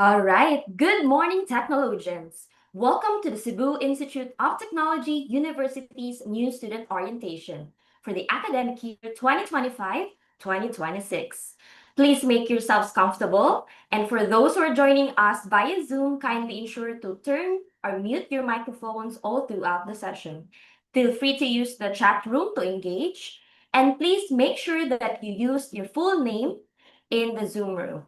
All right. Good morning, technologians. Welcome to the Cebu Institute of Technology University's new student orientation for the academic year 2025-2026. Please make yourselves comfortable. And for those who are joining us via Zoom, kindly ensure to turn or mute your microphones all throughout the session. Feel free to use the chat room to engage. And please make sure that you use your full name in the Zoom room.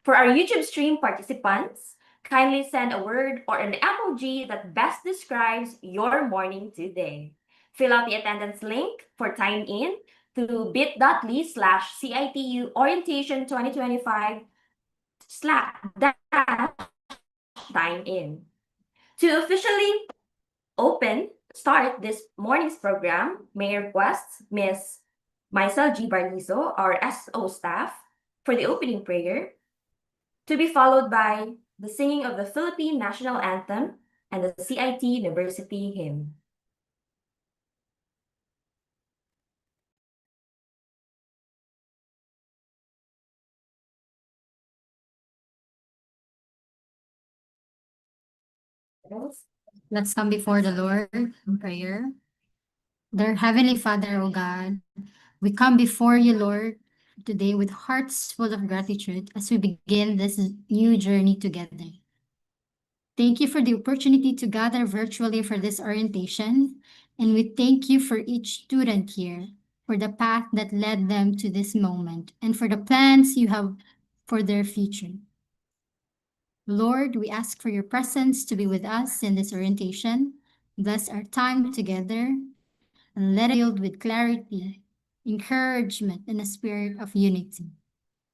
For our YouTube stream participants, kindly send a word or an emoji that best describes your morning today. Fill out the attendance link for time in to bit.ly/CIT-U orientation 2025 slash dash time in. To officially start this morning's program, may I request Ms. Maisel G. Barnizo, our SO staff, for the opening prayer, to be followed by the singing of the Philippine National Anthem and the CIT University Hymn. Let's come before the Lord in prayer. Dear Heavenly Father, O God, we come before you, Lord, today with hearts full of gratitude as we begin this new journey together. Thank you for the opportunity to gather virtually for this orientation, and we thank you for each student here, for the path that led them to this moment, and for the plans you have for their future. Lord, we ask for your presence to be with us in this orientation. Bless our time together and let it be filled with clarity, encouragement, and a spirit of unity.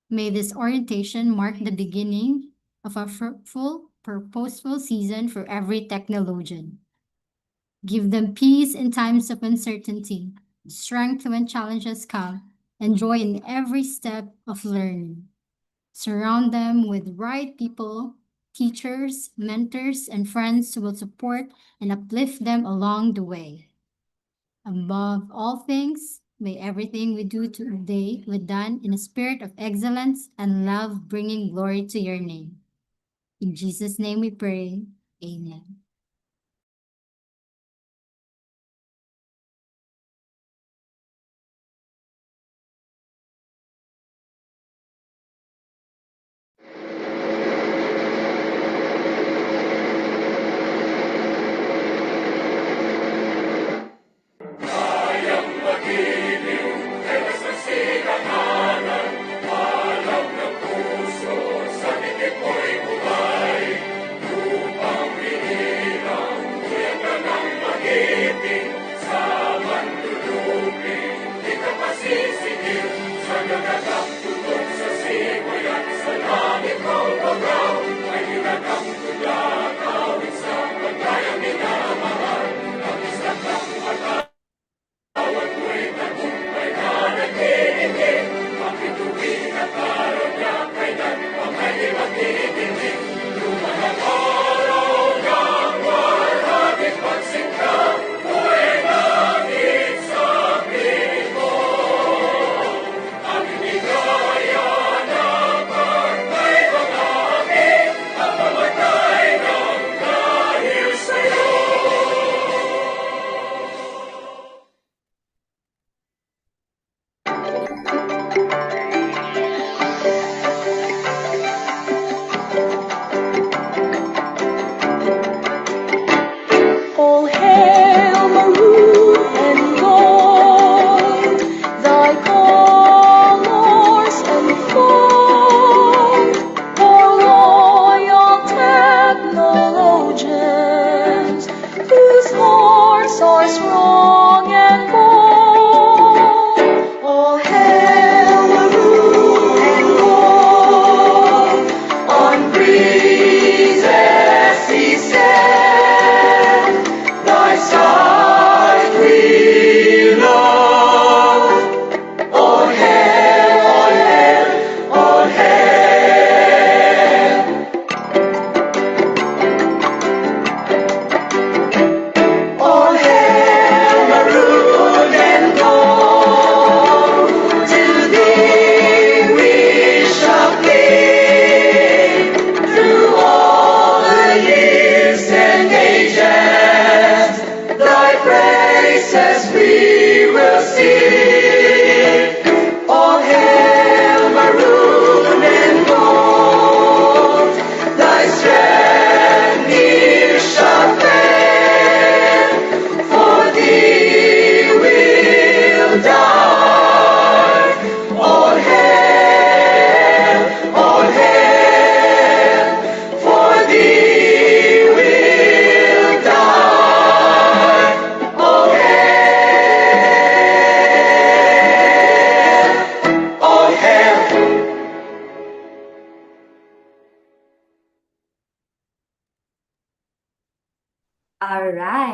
May this orientation mark the beginning of a fruitful, purposeful season for every technologian. Give them peace in times of uncertainty, strength when challenges come, and joy in every step of learning. Surround them with right people, teachers, mentors, and friends who will support and uplift them along the way. Above all things, may everything we do today be done in a spirit of excellence and love, bringing glory to your name. In Jesus' name we pray. Amen.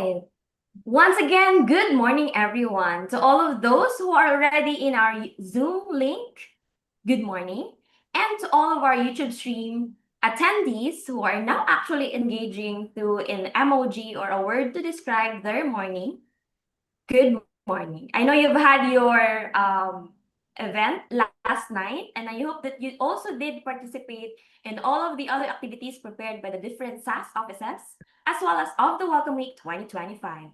right. Once again, good morning, everyone. To all of those who are already in our Zoom link, good morning. And to all of our YouTube stream attendees who are now actually engaging through an emoji or a word to describe their morning, good morning. I know you've had your event last night, and I hope that you also did participate in all of the other activities prepared by the different SAS offices, as well as of the Welcome Week 2025.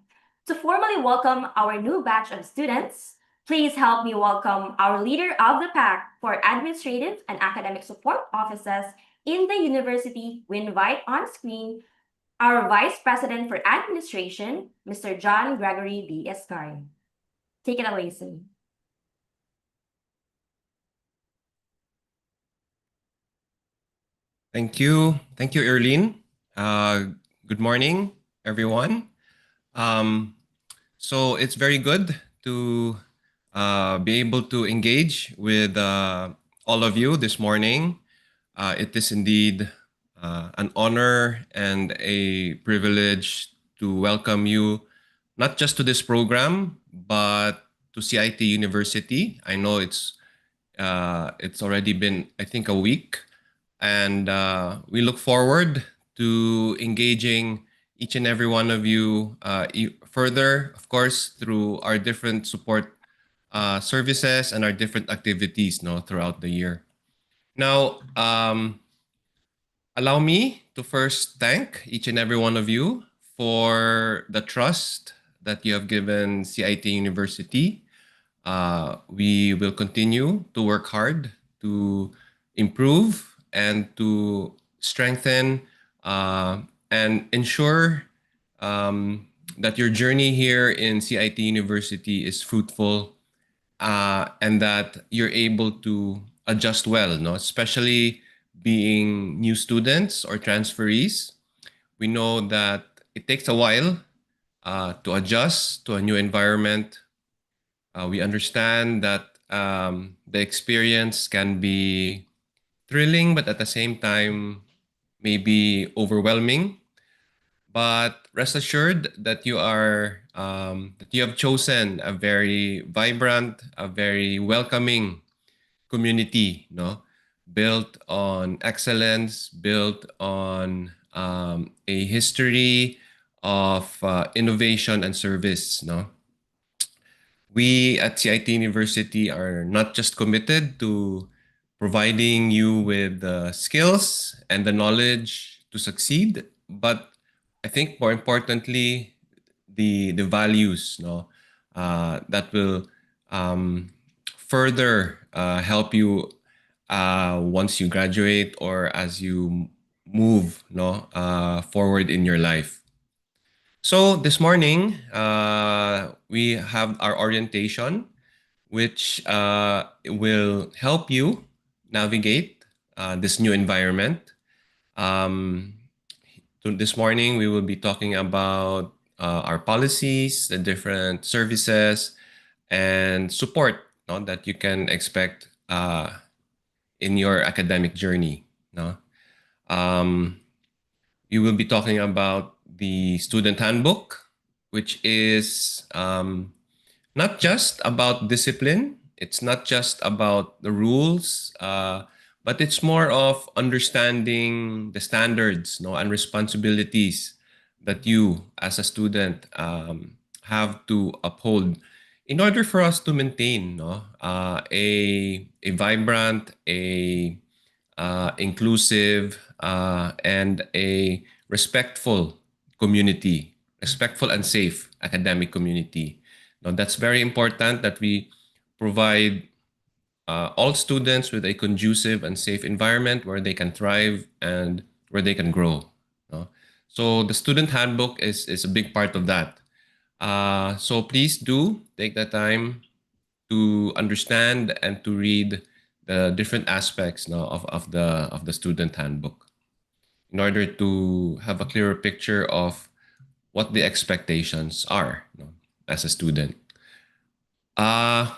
To formally welcome our new batch of students, please help me welcome our leader of the pack for administrative and academic support offices in the university. We invite on screen our Vice President for Administration, Mr. John Gregory B. Escari. Take it away, Sue. Thank you. Thank you, Erlene. Good morning, everyone. So it's very good to be able to engage with all of you this morning. It is indeed an honor and a privilege to welcome you, not just to this program, but to CIT University. I know it's already been, I think, a week, and we look forward to engaging each and every one of you further, of course, through our different support services and our different activities throughout the year. Now, allow me to first thank each and every one of you for the trust that you have given CIT University. We will continue to work hard to improve and to strengthen and ensure that your journey here in CIT University is fruitful and that you're able to adjust well, no? Especially being new students or transferees. We know that it takes a while to adjust to a new environment. We understand that the experience can be thrilling, but at the same time, maybe overwhelming. But rest assured that you have chosen a very vibrant, a very welcoming community, no, built on excellence, built on a history of innovation and service, no. We at CIT University are not just committed to providing you with the skills and the knowledge to succeed, but I think more importantly, the values, no, that will further help you once you graduate or as you move, no, forward in your life. So this morning, we have our orientation, which will help you navigate this new environment. So this morning, we will be talking about our policies, the different services, and support, no, that you can expect in your academic journey. No? We will be talking about the student handbook, which is not just about discipline. It's not just about the rules, but it's more of understanding the standards, no, and responsibilities that you as a student have to uphold in order for us to maintain, no, a vibrant, a inclusive, and a respectful community, respectful and safe academic community. Now, that's very important that we provide all students with a conducive and safe environment where they can thrive and where they can grow. No? So the student handbook is a big part of that. So please do take the time to understand and to read the different aspects, no, of the student handbook in order to have a clearer picture of what the expectations are, no, as a student.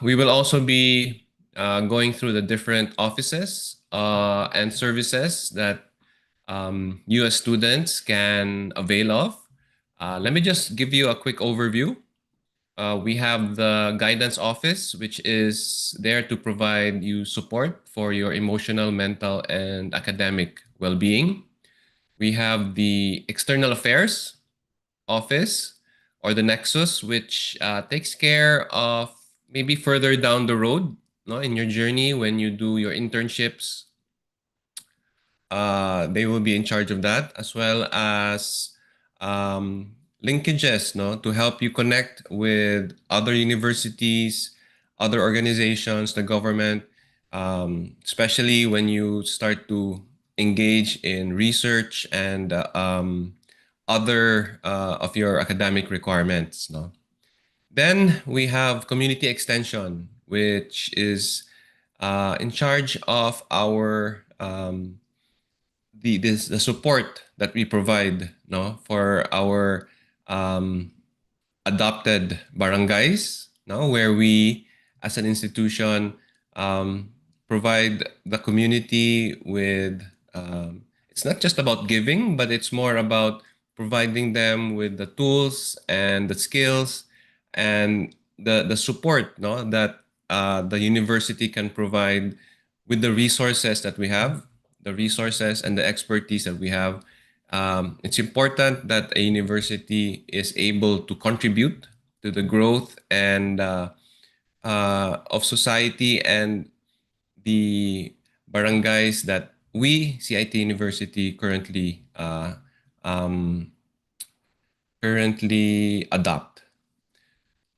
We will also be going through the different offices and services that you as students can avail of Let me just give you a quick overview. We have the guidance office, which is there to provide you support for your emotional, mental, and academic well-being. We have the external affairs office, or the nexus, which takes care of maybe further down the road, no, in your journey when you do your internships. They will be in charge of that, as well as linkages, no, to help you connect with other universities, other organizations, the government, especially when you start to engage in research and other of your academic requirements, no. Then we have community extension, which is in charge of our the support that we provide, no, for our um, adopted barangays, no, where we as an institution um, provide the community with it's not just about giving, but it's more about providing them with the tools and the skills and the support, no, that the university can provide with the resources that we have, the resources and the expertise that we have. It's important that a university is able to contribute to the growth and of society and the barangays that we, CIT University, um, currently adopt.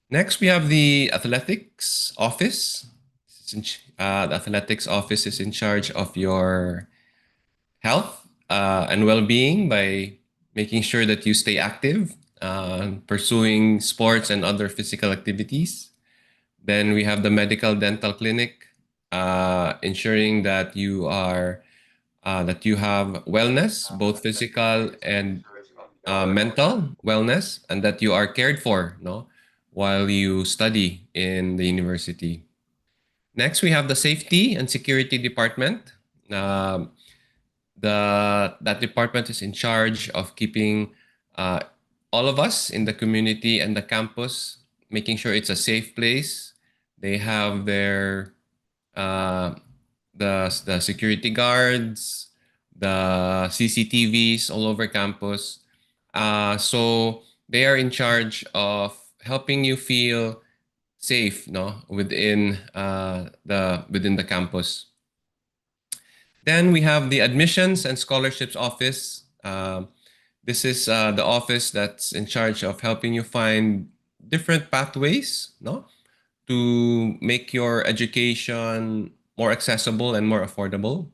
Next, we have the athletics office. The athletics office is in charge of your health and well-being by making sure that you stay active, pursuing sports and other physical activities. Then we have the medical dental clinic, ensuring that you have wellness, both physical and mental wellness, and that you are cared for, no, while you study in the university. Next, we have the safety and security department. Um, that department is in charge of keeping uh, all of us in the community and the campus, making sure it's a safe place. They have their uh, the security guards, the CCTVs all over campus. So they are in charge of helping you feel safe, no, within the campus. Then we have the admissions and scholarships office. This is the office that's in charge of helping you find different pathways, no, to make your education more accessible and more affordable.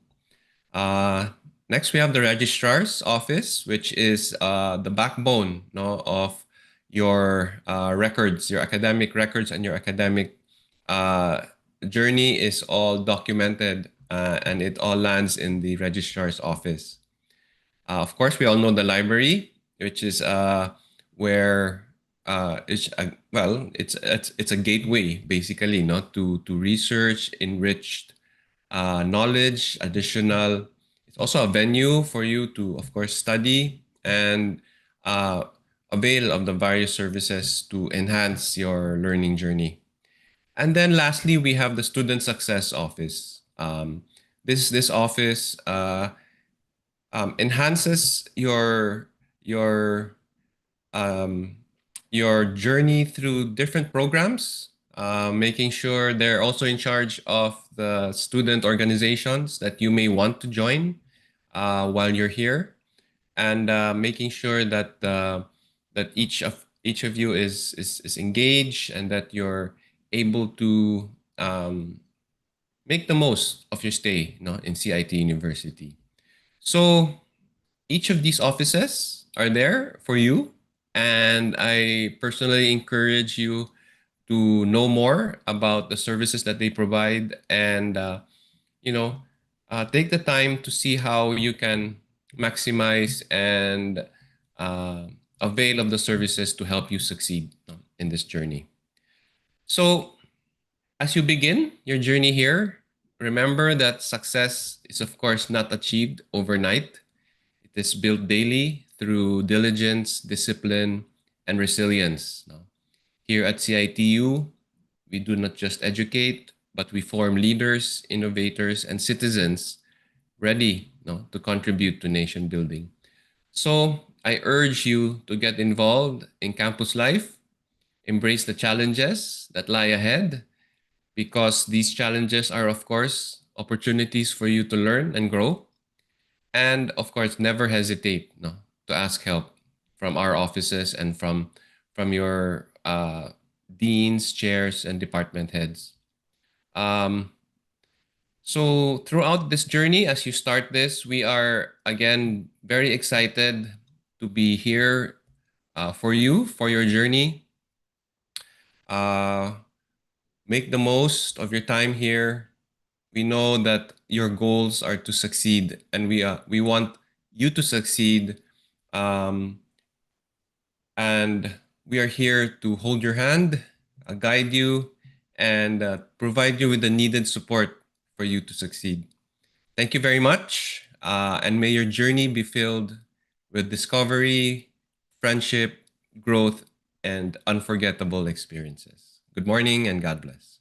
Uh, Next, we have the registrar's office, which is the backbone, no, of your records, your academic records, and your academic uh, journey is all documented, and it all lands in the registrar's office. Of course, we all know the library, which is where it's a gateway basically, not to research, enriched knowledge, additional. It's also a venue for you to, of course, study and uh, avail of the various services to enhance your learning journey. And then lastly, we have the Student Success Office. This office enhances your um, your journey through different programs, making sure they're also in charge of the student organizations that you may want to join while you're here, and making sure that that each of you is engaged and that you're able to make the most of your stay, in CIT University. So each of these offices are there for you, and I personally encourage you to know more about the services that they provide, and you know take the time to see how you can maximize and uh, avail of the services to help you succeed, in this journey. So as you begin your journey here, remember that success is, of course, not achieved overnight. It is built daily through diligence, discipline, and resilience. No? Here at CIT-U, we do not just educate, but we form leaders, innovators, and citizens ready, no, to contribute to nation building. So I urge you to get involved in campus life, embrace the challenges that lie ahead, because these challenges are, of course, opportunities for you to learn and grow. And of course, never hesitate, no, to ask help from our offices and from your deans, chairs, and department heads. Um, so throughout this journey, as you start this, we are again very excited to be here for you, for your journey. Uh, make the most of your time here. We know that your goals are to succeed, and we want you to succeed. Um, and we are here to hold your hand, guide you, and provide you with the needed support for you to succeed. Thank you very much, and may your journey be filled with discovery, friendship, growth, and unforgettable experiences. Good morning and God bless.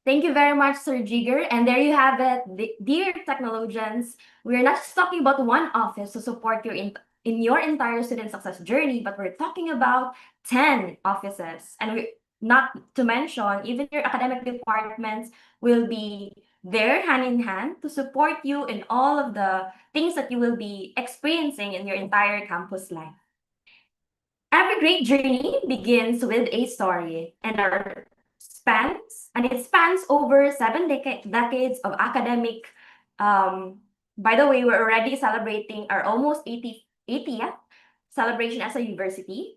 Thank you very much, Sir Jigger. And there you have it, dear technologians. We're not just talking about one office to support in your entire student success journey, but we're talking about 10 offices. And we not to mention, even your academic departments will be there hand in hand to support you in all of the things that you will be experiencing in your entire campus life. Every great journey begins with a story, and it spans over decades of academic. By the way, we're already celebrating our almost 80th celebration as a university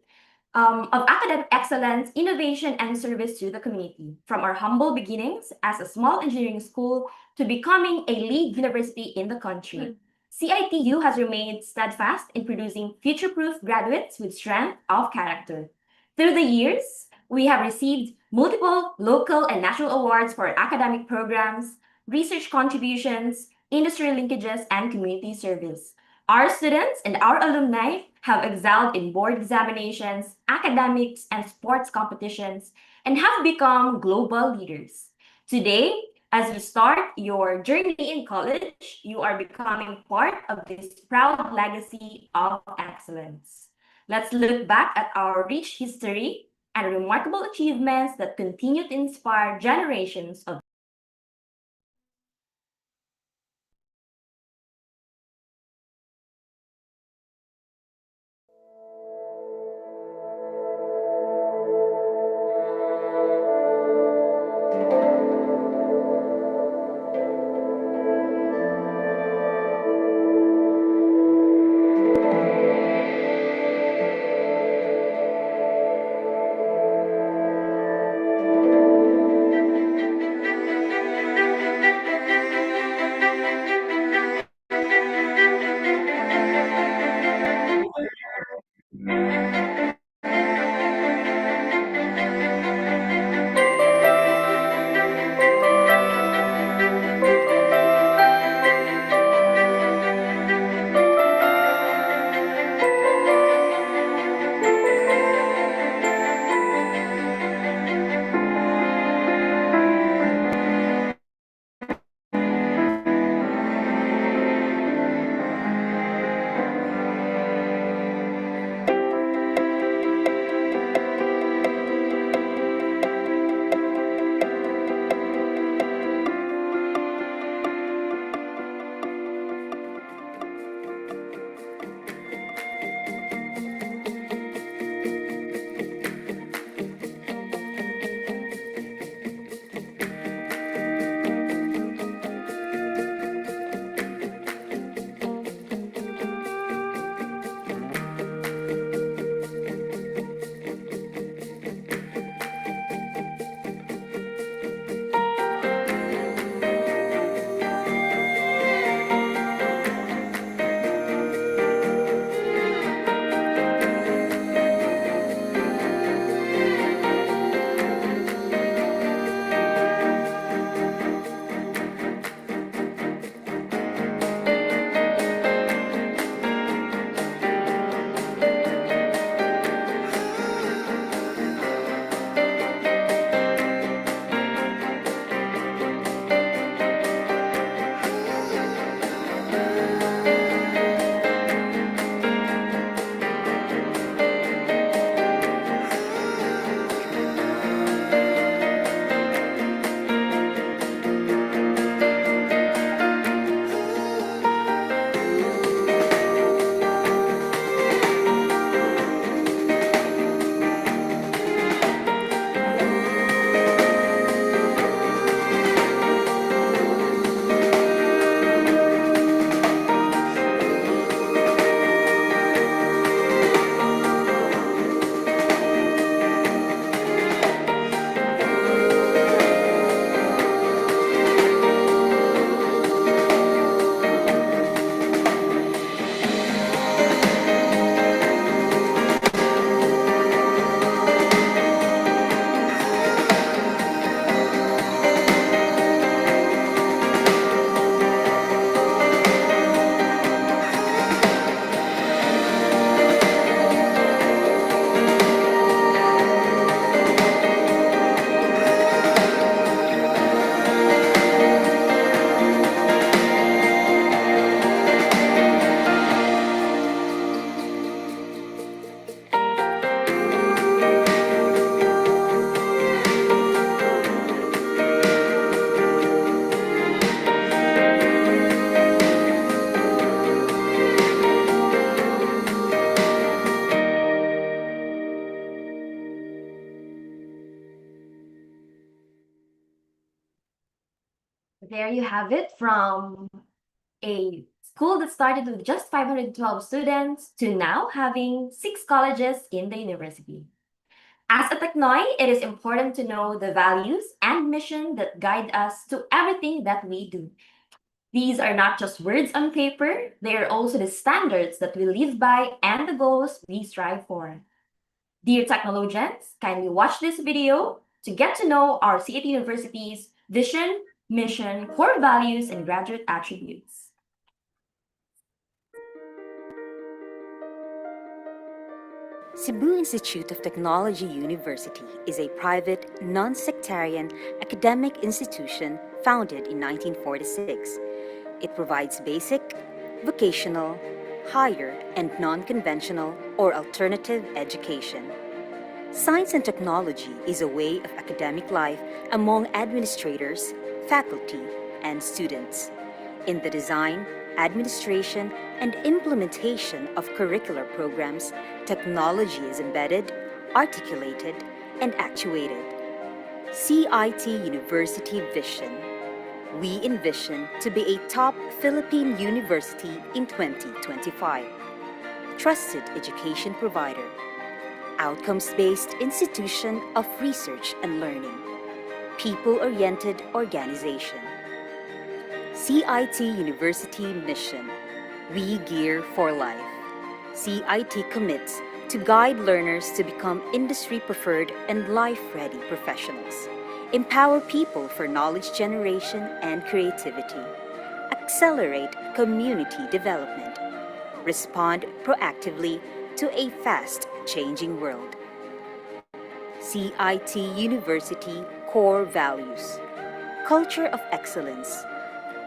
of academic excellence, innovation, and service to the community. From our humble beginnings as a small engineering school to becoming a lead university in the country. CIT-U has remained steadfast in producing future-proof graduates with strength of character. Through the years, we have received multiple local and national awards for academic programs, research contributions, industry linkages, and community service. Our students and our alumni have excelled in board examinations, academics, and sports competitions, and have become global leaders. Today, as you start your journey in college, you are becoming part of this proud legacy of excellence. Let's look back at our rich history and remarkable achievements that continue to inspire generations of There you have it, from a school that started with just 512 students to now having 6 colleges in the university. As a Technoy, it is important to know the values and mission that guide us to everything that we do. These are not just words on paper, they are also the standards that we live by and the goals we strive for. Dear Technologians, kindly watch this video to get to know our CIT University's vision, mission, core values, and graduate attributes. Cebu Institute of Technology University is a private, non-sectarian academic institution founded in 1946. It provides basic, vocational, higher, and non-conventional or alternative education. Science and technology is a way of academic life among administrators, faculty, and students. In the design, administration, and implementation of curricular programs, technology is embedded, articulated, and actuated. CIT University Vision. We envision to be a top Philippine university in 2025. Trusted education provider. Outcomes-based institution of research and learning. People-oriented organization. CIT University Mission. We gear for life. CIT commits to guide learners to become industry-preferred and life-ready professionals. Empower people for knowledge generation and creativity. Accelerate community development. Respond proactively to a fast-changing world. CIT University Core Values. Culture of excellence.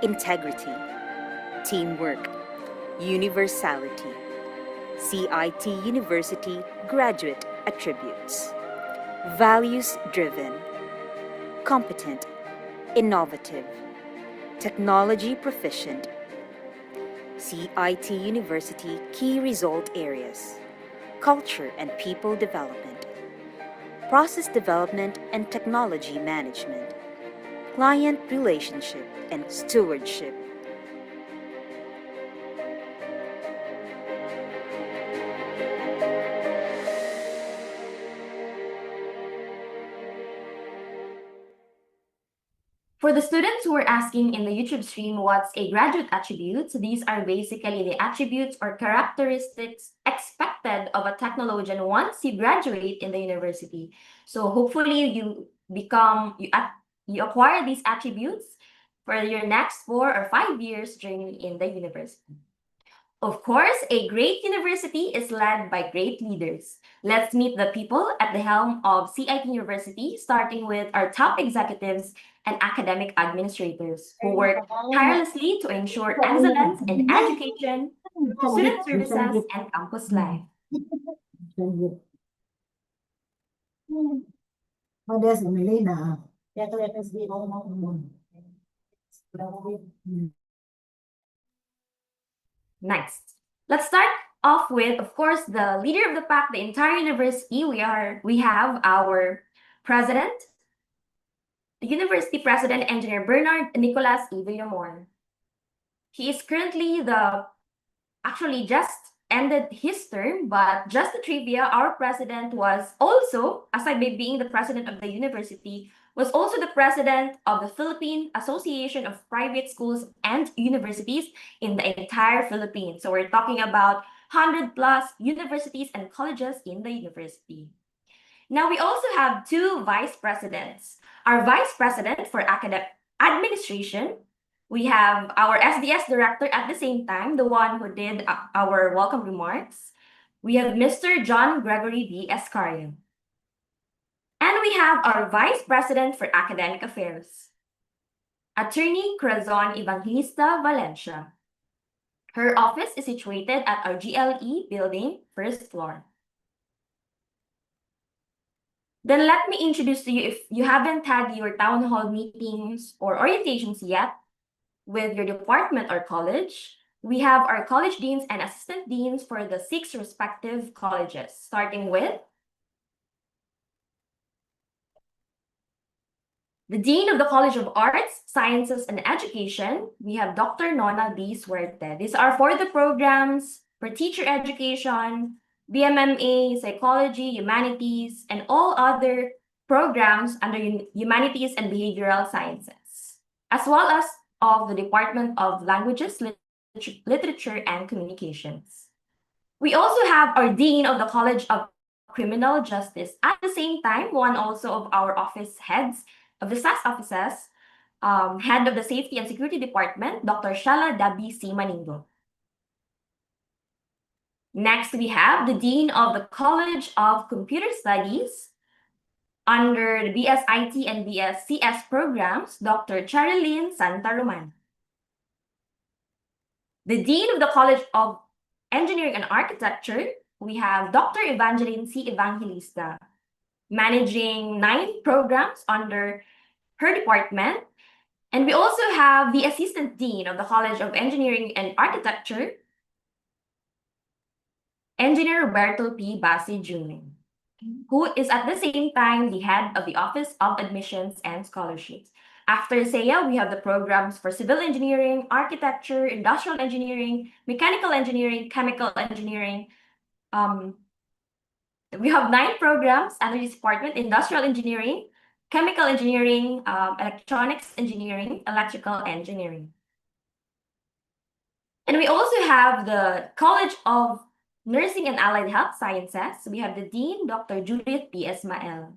Integrity. Teamwork. Universality. CIT University Graduate Attributes. Values-driven. Competent. Innovative. Technology proficient. CIT University Key Result Areas. Culture and People Development. Process Development and Technology Management. Client Relationship and Stewardship. For the students who are asking in the YouTube stream what's a graduate attribute, these are basically the attributes or characteristics expected of a technologian once you graduate in the university. So hopefully you acquire these attributes for your next 4 or 5 years journey in the university. Of course, a great university is led by great leaders. Let's meet the people at the helm of CIT University, starting with our top executives and academic administrators who work tirelessly to ensure excellence in education, student services, and campus life. Next, let's start off with, of course, the leader of the pack, the entire university. We have our president, the university president, Engineer Bernard Nicolas E. Villamor. He is currently actually just ended his term, but just the trivia, our president was also, aside by being the president of the university, was also the president of the Philippine Association of Private Schools and Universities in the entire Philippines. So we're talking about 100 plus universities and colleges in the university. Now we also have 2 vice presidents. Our vice president for academic administration, we have our SDS director at the same time, the one who did our welcome remarks. We have Mr. John Gregory V. Escario. And we have our vice president for academic affairs, Attorney Corazon Evangelista Valencia. Her office is situated at our GLE building, first floor. Then let me introduce to you, if you haven't had your town hall meetings or orientations yet with your department or college, we have our college deans and assistant deans for the 6 respective colleges, starting with The Dean of the College of Arts, Sciences, and Education, we have Dr. Nona D. Suerte. These are for the programs for teacher education, BMMA, psychology, humanities, and all other programs under humanities and behavioral sciences, as well as of the Department of Languages, Literature, and Communications. We also have our Dean of the College of Criminal Justice. At the same time, one also of our office heads of the SAS offices, head of the Safety and Security Department, Dr. Shala Dabi C. Maningo. Next, we have the Dean of the College of Computer Studies under the BSIT and BSCS programs, Dr. Charilyn Santa Roman. The Dean of the College of Engineering and Architecture, we have Dr. Evangeline C. Evangelista, managing 9 programs under her department. And we also have the Assistant Dean of the College of Engineering and Architecture, Engineer Roberto P. Basi Jr., who is at the same time the head of the Office of Admissions and Scholarships. After SEA, we have the programs for civil engineering, architecture, industrial engineering, mechanical engineering, chemical engineering. We have 9 programs under this department: industrial engineering, chemical engineering, electronics engineering, electrical engineering. And we also have the College of Nursing and Allied Health Sciences. We have the Dean, Dr. Judith P. Esmael.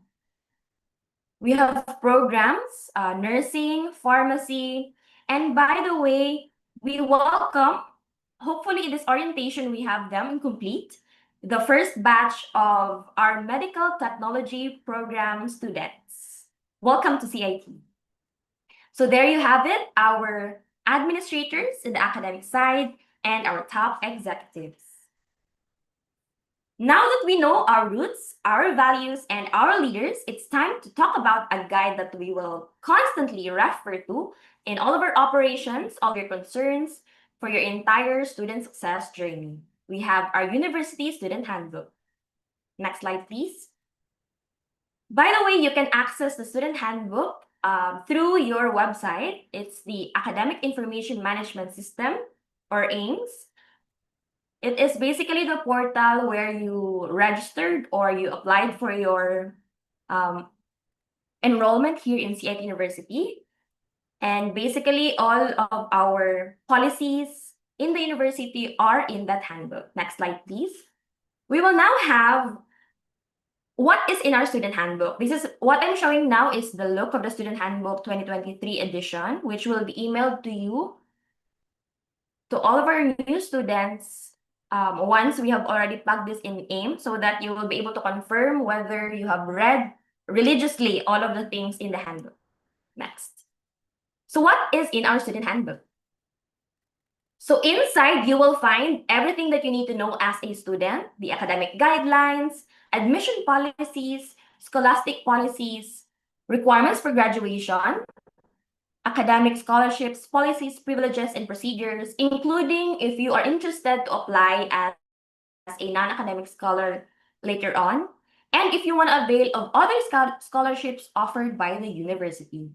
We have programs, nursing, pharmacy, and by the way, we welcome, hopefully in this orientation we have them complete, the first batch of our medical technology program students. Welcome to CIT. So there you have it, our administrators in the academic side and our top executives. Now that we know our roots, our values, and our leaders, it's time to talk about a guide that we will constantly refer to in all of our operations, all of your concerns for your entire student success journey. We have our University Student Handbook. Next slide, please. By the way, you can access the Student Handbook through your website. It's the Academic Information Management System, or AIMS. It is basically the portal where you registered or you applied for your enrollment here in CIT University. And basically all of our policies in the university are in that handbook. Next slide, please. We will now have what is in our student handbook. This is what I'm showing now is the look of the Student Handbook 2023 edition, which will be emailed to you, to all of our new students, once we have already plugged this in AIM, so that you will be able to confirm whether you have read religiously all of the things in the handbook. Next. So what is in our student handbook? So inside, you will find everything that you need to know as a student: the academic guidelines, admission policies, scholastic policies, requirements for graduation, academic scholarships, policies, privileges, and procedures, including if you are interested to apply as a non-academic scholar later on, and if you want to avail of other scholarships offered by the university.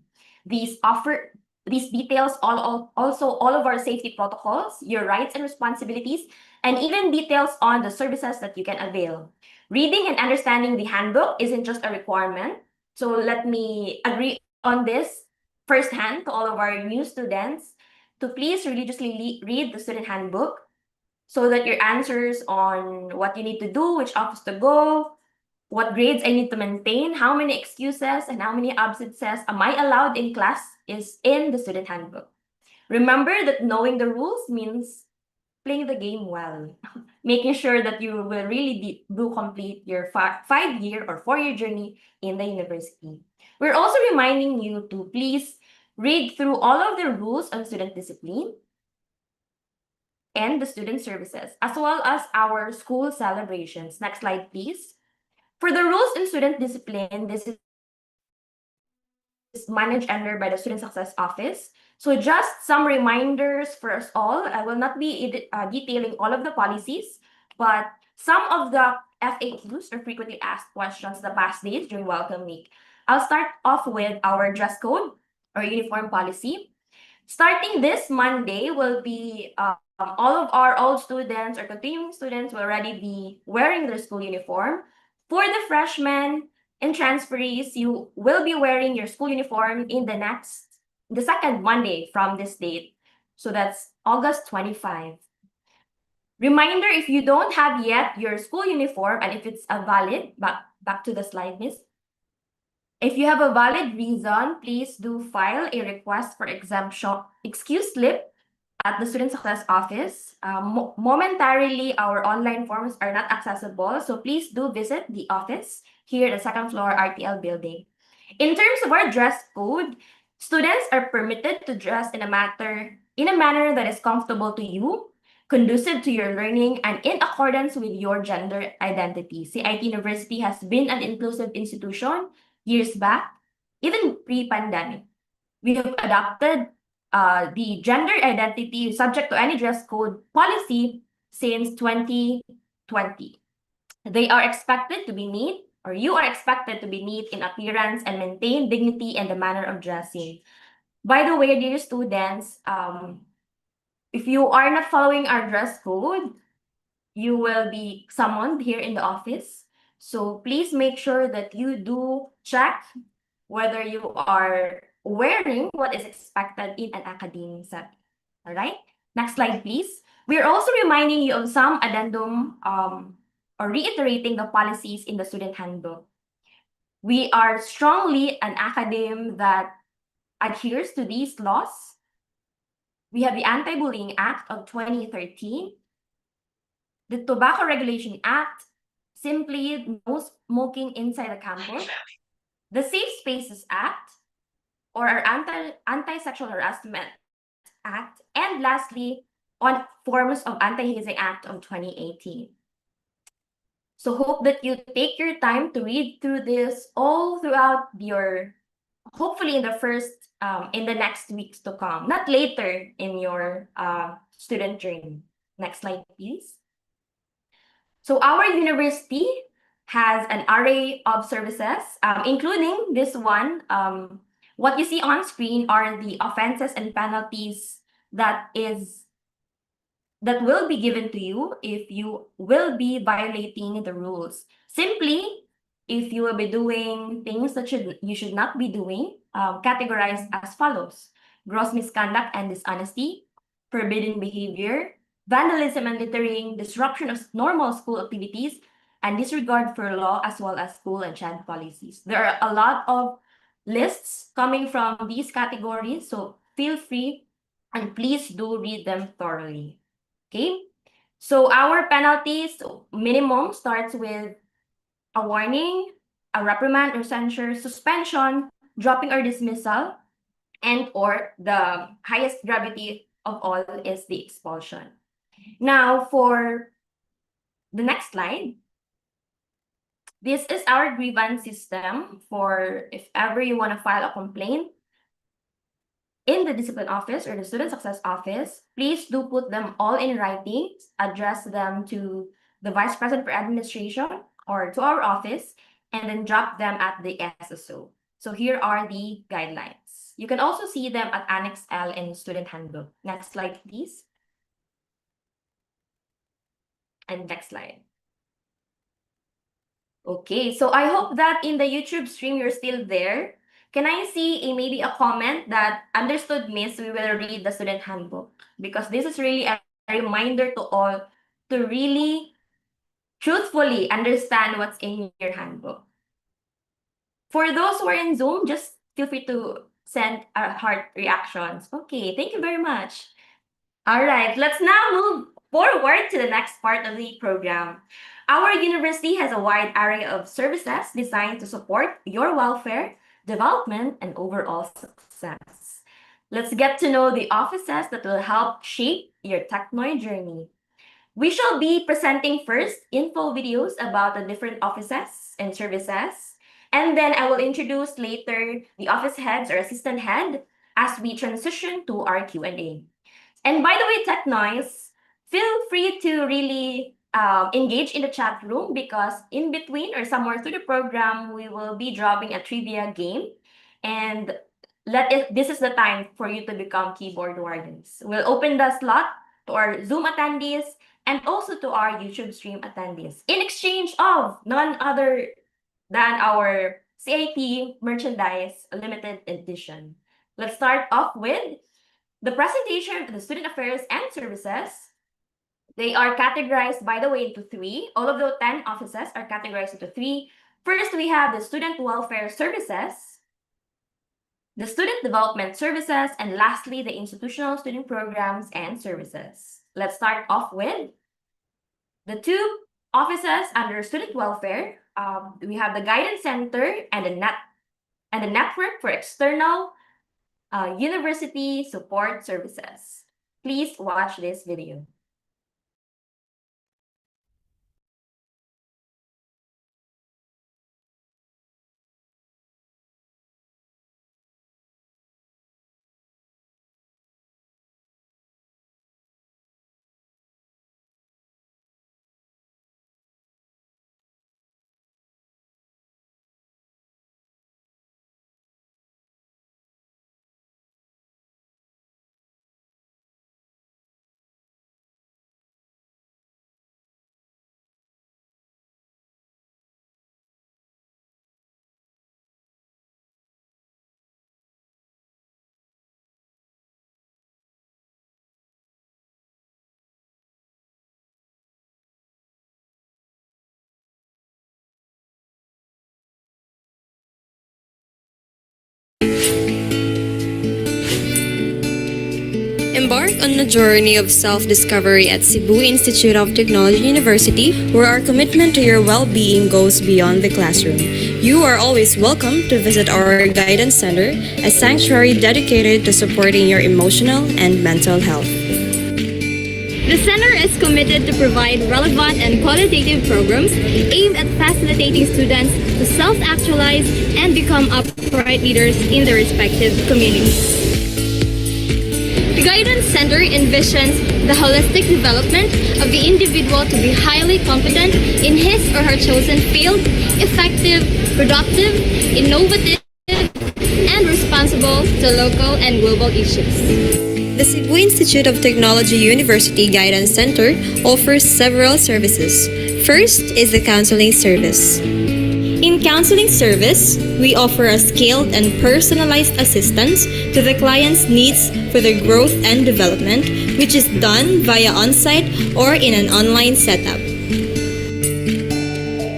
These details also all of our safety protocols, your rights and responsibilities, and even details on the services that you can avail. Reading and understanding the handbook isn't just a requirement. So let me agree on this firsthand to all of our new students to please religiously read the student handbook so that your answers on what you need to do, which office to go, what grades I need to maintain, how many excuses and how many absences am I allowed in class is in the student handbook. Remember that knowing the rules means playing the game well, making sure that you will really do complete your 5-year or 4-year journey in the university. We're also reminding you to please read through all of the rules on student discipline and the student services, as well as our school celebrations. Next slide, please. For the rules in student discipline, this is managed under by the Student Success Office. So just some reminders for us all. I will not be detailing all of the policies, but some of the FAQs, or frequently asked questions, the past days during Welcome Week. I'll start off with our dress code or uniform policy. Starting this Monday will be all of our old students or continuing students will already be wearing their school uniform. For the freshmen and transferees, you will be wearing your school uniform in the second Monday from this date. So that's August 25. Reminder, if you don't have yet your school uniform and if it's a valid, back to the slide, miss. If you have a valid reason, please do file a request for exemption excuse slip at the Student Success Office. Momentarily, our online forms are not accessible, so please do visit the office here at the second floor RTL building. In terms of our dress code, students are permitted to dress in a manner that is comfortable to you, conducive to your learning, and in accordance with your gender identity. CIT University has been an inclusive institution years back, even pre-pandemic. We have adopted the gender identity subject to any dress code policy since 2020. They are expected to be neat, or you are expected to be neat in appearance and maintain dignity and the manner of dressing. By the way, dear students, if you are not following our dress code, you will be summoned here in the office. So please make sure that you do check whether you are wearing what is expected in an academic setting. All right, next slide, please. We are also reminding you of some addendum or reiterating the policies in the student handbook. We are strongly an academe that adheres to these laws. We have the Anti-Bullying Act of 2013, the Tobacco Regulation Act, simply no smoking inside the campus, the Safe Spaces Act, or our Anti-Sexual Harassment Act, and lastly, on forms of Anti-Hazing Act of 2018. So hope that you take your time to read through this all throughout your, hopefully in the next weeks to come, not later in your student journey. Next slide, please. So our university has an array of services, including this one. What you see on screen are the offenses and penalties that will be given to you if you will be violating the rules. Simply, if you will be doing things that you should not be doing, categorized as follows: gross misconduct and dishonesty, forbidden behavior, vandalism and littering, disruption of normal school activities, and disregard for law, as well as school and child policies. There are a lot of lists coming from these categories, so feel free and please do read them thoroughly. Okay, so our penalties minimum starts with a warning, a reprimand or censure, suspension, dropping or dismissal, and or the highest gravity of all is the expulsion. Now, for the next slide, this is our grievance system for if ever you want to file a complaint in the discipline office or the student success office, please do put them all in writing, address them to the vice president for administration or to our office, and then drop them at the SSO. So here are the guidelines. You can also see them at Annex L in student handbook. Next slide, please. And next slide. Okay, so I hope that in the YouTube stream, you're still there. Can I see maybe a comment that understood, miss, we will read the student handbook? Because this is really a reminder to all to really truthfully understand what's in your handbook. For those who are in Zoom, just feel free to send heart reactions. Okay, thank you very much. All right, let's now move forward to the next part of the program. Our university has a wide array of services designed to support your welfare, development, and overall success. Let's get to know the offices that will help shape your technoid journey. We shall be presenting first info videos about the different offices and services, and then I will introduce later the office heads or assistant head as we transition to our Q&A. And by the way, Tech Noise, feel free to really engage in the chat room because in between or somewhere through the program, we will be dropping a trivia game. And this is the time for you to become keyboard wardens. We'll open the slot to our Zoom attendees and also to our YouTube stream attendees in exchange of none other than our CIT merchandise limited edition. Let's start off with the presentation of the Student Affairs and Services. They are categorized, by the way, into three. All of the 10 offices are categorized into three. First, we have the Student Welfare Services, the Student Development Services, and lastly, the Institutional Student Programs and Services. Let's start off with the two offices under Student Welfare. We have the Guidance Center and the Network for External University Support Services. Please watch this video. Embark on a journey of self-discovery at Cebu Institute of Technology University, where our commitment to your well-being goes beyond the classroom. You are always welcome to visit our Guidance Center, a sanctuary dedicated to supporting your emotional and mental health. The center is committed to provide relevant and qualitative programs aimed at facilitating students to self-actualize and become upright leaders in their respective communities. The Guidance Center envisions the holistic development of the individual to be highly competent in his or her chosen field, effective, productive, innovative, and responsible to local and global issues. The Cebu Institute of Technology University Guidance Center offers several services. First is the counseling service. In counseling service, we offer a scaled and personalized assistance to the client's needs for their growth and development, which is done via on-site or in an online setup.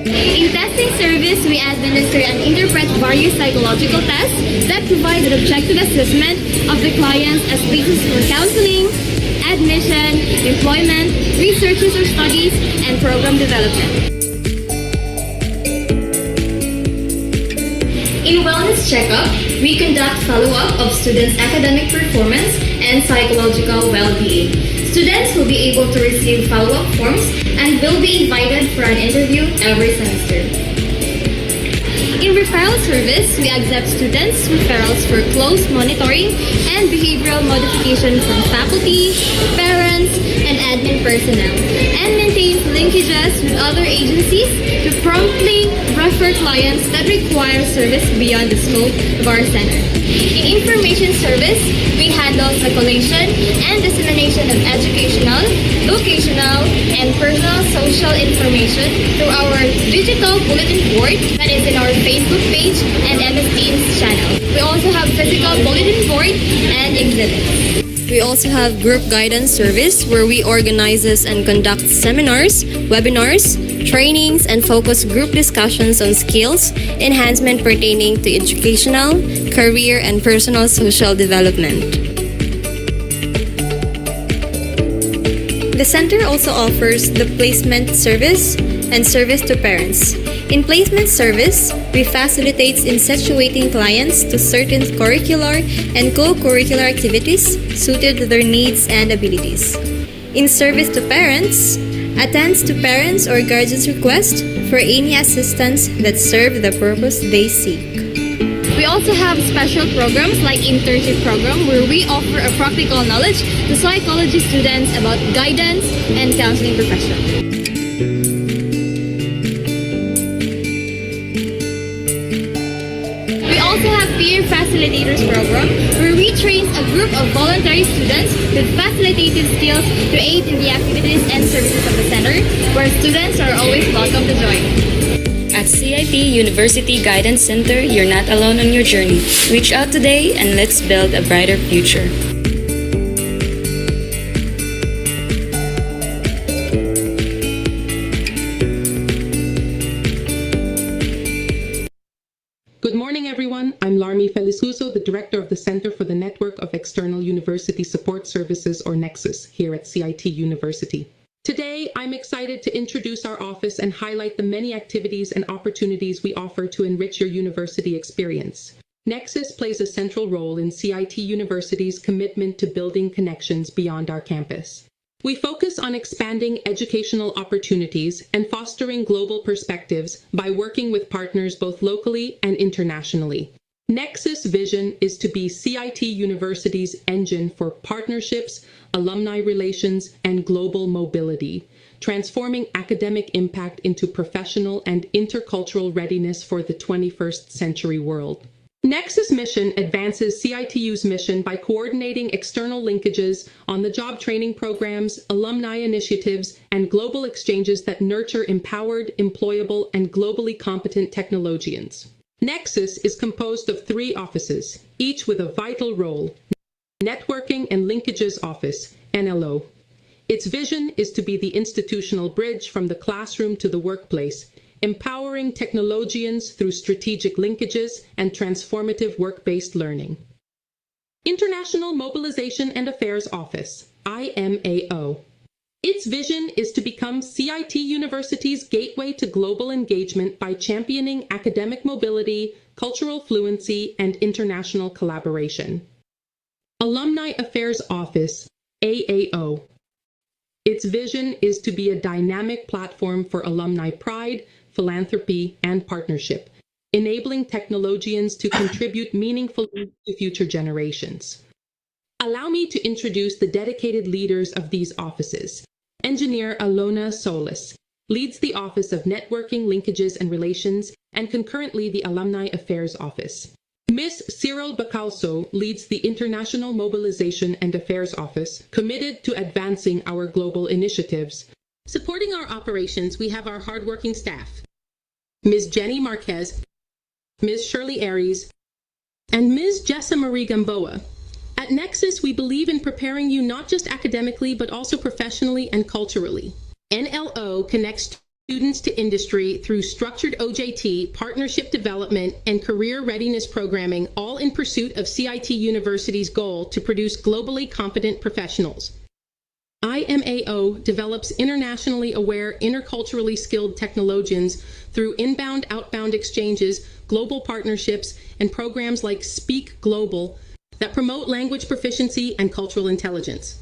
In testing service, we administer and interpret various psychological tests that provide an objective assessment of the client's aspirations for counseling, admission, employment, researches or studies, and program development. In Wellness Checkup, we conduct follow-up of students' academic performance and psychological well-being. Students will be able to receive follow-up forms and will be invited for an interview every semester. In referral service, we accept students' referrals for close monitoring and behavioral modification from faculty, parents, and admin personnel, and maintain linkages with other agencies to promptly refer clients that require service beyond the scope of our center. In information service, we handle circulation and dissemination of educational, vocational, and personal social information through our digital bulletin board that is in our Facebook page and MS Teams channel. We also have physical bulletin board and exhibits. We also have group guidance service where we organize and conduct seminars, webinars, trainings, and focus group discussions on skills enhancement pertaining to educational, career, and personal social development. The center also offers the placement service and service to parents. In placement service, we facilitate insinuating clients to certain curricular and co-curricular activities suited to their needs and abilities. In service to parents, attends to parents or guardians' request for any assistance that serve the purpose they seek. We also have special programs like internship program where we offer a practical knowledge to psychology students about guidance and counseling profession. also have Peer Facilitators Program, where we train a group of voluntary students with facilitative skills to aid in the activities and services of the center, where students are always welcome to join. At CIT University Guidance Center, you're not alone on your journey. Reach out today and let's build a brighter future. Good morning, everyone. I'm Larmi Felisuso, the Director of the Center for the Network of External University Support Services, or NEXUS, here at CIT University. Today, I'm excited to introduce our office and highlight the many activities and opportunities we offer to enrich your university experience. NEXUS plays a central role in CIT University's commitment to building connections beyond our campus. We focus on expanding educational opportunities and fostering global perspectives by working with partners both locally and internationally. NEXUS' vision is to be CIT University's engine for partnerships, alumni relations, and global mobility, transforming academic impact into professional and intercultural readiness for the 21st century world. NEXUS mission advances CIT-U's mission by coordinating external linkages, on-the-job training programs, alumni initiatives, and global exchanges that nurture empowered, employable, and globally competent technologians. NEXUS is composed of 3 offices, each with a vital role: Networking and Linkages Office, NLO. Its vision is to be the institutional bridge from the classroom to the workplace, empowering technologians through strategic linkages and transformative work-based learning. International Mobilization and Affairs Office, IMAO. Its vision is to become CIT University's gateway to global engagement by championing academic mobility, cultural fluency, and international collaboration. Alumni Affairs Office, AAO. Its vision is to be a dynamic platform for alumni pride, philanthropy, and partnership, enabling technologians to contribute meaningfully to future generations. Allow me to introduce the dedicated leaders of these offices. Engineer Alona Solis leads the Office of Networking, Linkages, and Relations, and concurrently the Alumni Affairs Office. Ms. Cyril Bacalso leads the International Mobilization and Affairs Office, committed to advancing our global initiatives. Supporting our operations, we have our hardworking staff: Ms. Jenny Marquez, Ms. Shirley Aries, and Ms. Jessa Marie Gamboa. At NEXUS, we believe in preparing you not just academically, but also professionally and culturally. NLO connects students to industry through structured OJT, partnership development, and career readiness programming, all in pursuit of CIT University's goal to produce globally competent professionals. IMAO develops internationally aware, interculturally skilled technologians through inbound-outbound exchanges, global partnerships, and programs like Speak Global that promote language proficiency and cultural intelligence.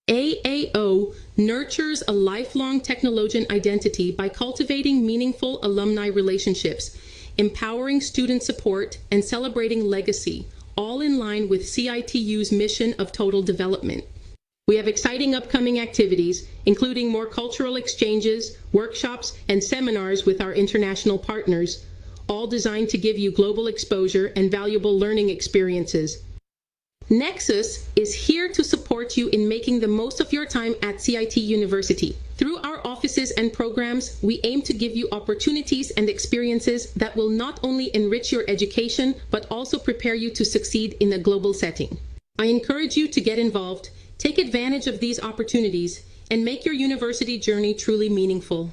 AAO nurtures a lifelong technologian identity by cultivating meaningful alumni relationships, empowering student support, and celebrating legacy, all in line with CIT-U's mission of total development. We have exciting upcoming activities, including more cultural exchanges, workshops, and seminars with our international partners, all designed to give you global exposure and valuable learning experiences. NEXUS is here to support you in making the most of your time at CIT University. Through our offices and programs, we aim to give you opportunities and experiences that will not only enrich your education, but also prepare you to succeed in a global setting. I encourage you to get involved, take advantage of these opportunities, and make your university journey truly meaningful.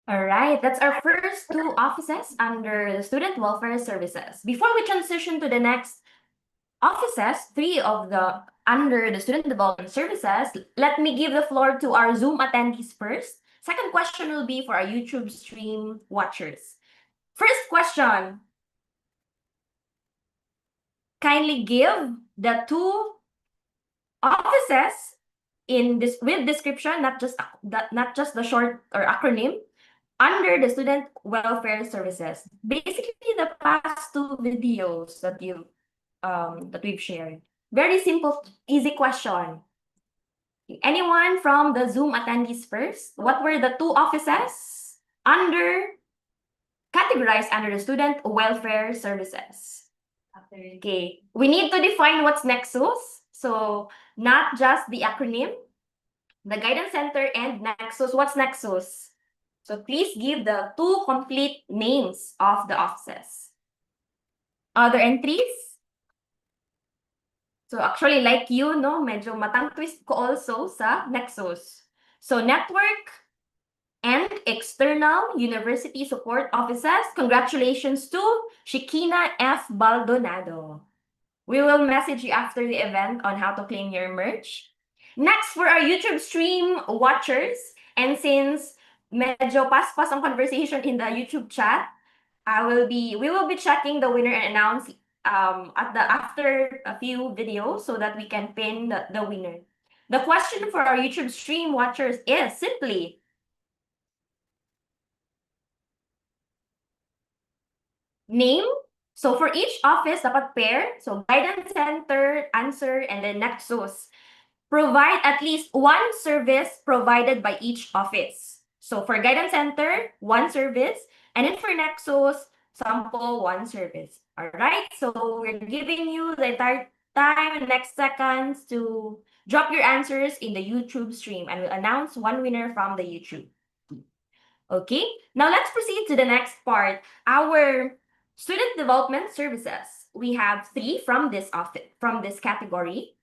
All right, that's our first 2 offices under the Student Welfare Services. Before we transition to the next offices, 3 of the under the Student Development Services, let me give the floor to our Zoom attendees first. Second question will be for our YouTube stream watchers. First question. Kindly give the 2 offices in this with description, not just the short or acronym, under the Student Welfare Services. Basically, the past 2 videos that we've shared. Very simple, easy question. Anyone from the Zoom attendees first? What were the two offices categorized under the student welfare services? Okay, we need to define what's Nexus. So not just the acronym, the Guidance Center and Nexus. What's Nexus? So please give the two complete names of the offices. Other entries? So actually, like you, no, medyo matang twist ko also sa Nexus. So network and external university support offices. Congratulations to Shikina F. Baldonado. We will message you after the event on how to claim your merch. Next, for our YouTube stream watchers, and since medyo pas-pas ang conversation in the YouTube chat, we will be checking the winner and announce after a few videos so that we can pin the winner. The question for our YouTube stream watchers is simply, name. So for each office, dapat pair. So Guidance Center, Answer, and then Nexus. Provide at least one service provided by each office. So for Guidance Center, one service. And then for Nexus, sample, one service. All right, so we're giving you the entire time and next seconds to drop your answers in the YouTube stream, and we'll announce one winner from the YouTube. Okay, now let's proceed to the next part. Our student development services. We have 3 from this category.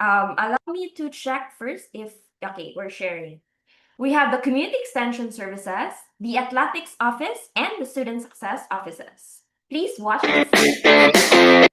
Allow me to check first if, okay, we're sharing. We have the community extension services, the athletics office, and the student success offices. Please watch this.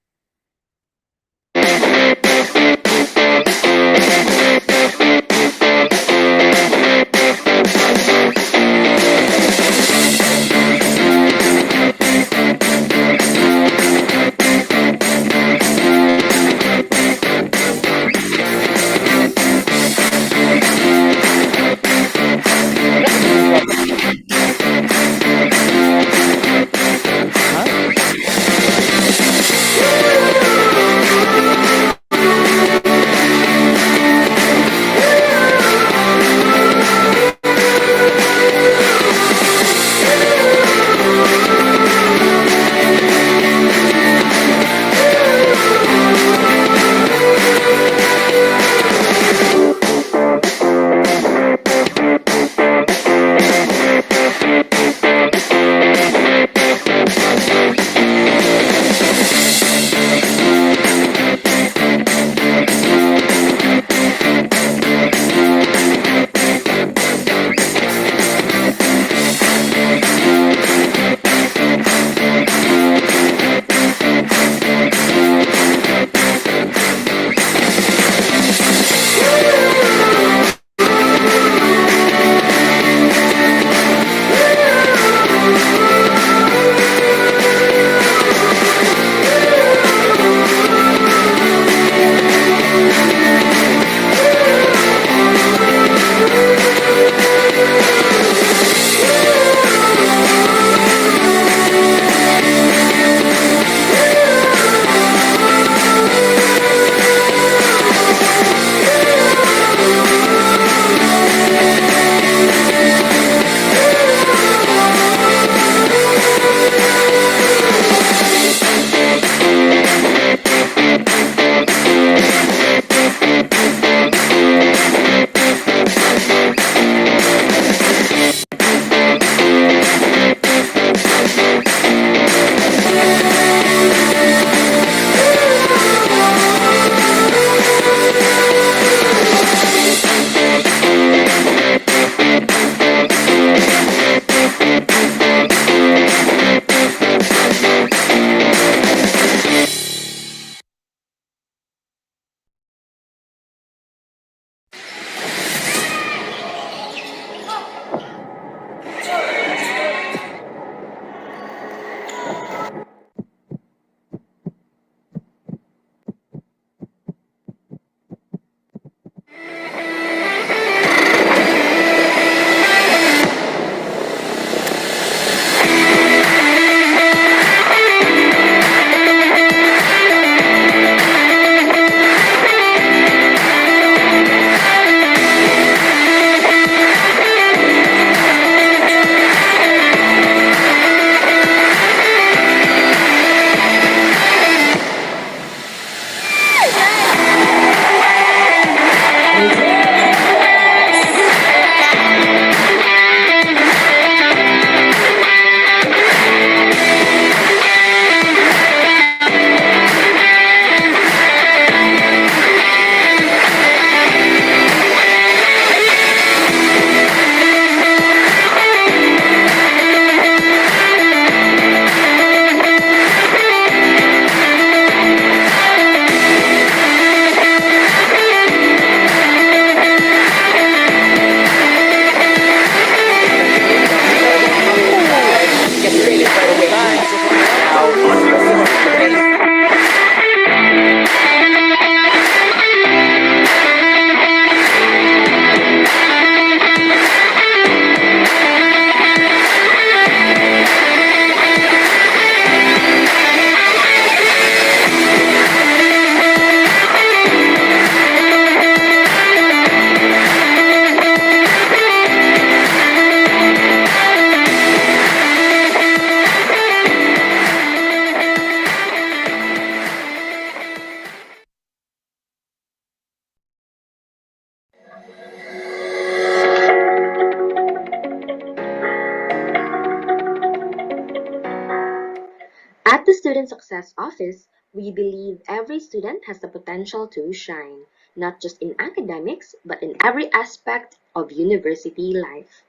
Student Success Office, we believe every student has the potential to shine, not just in academics, but in every aspect of university life.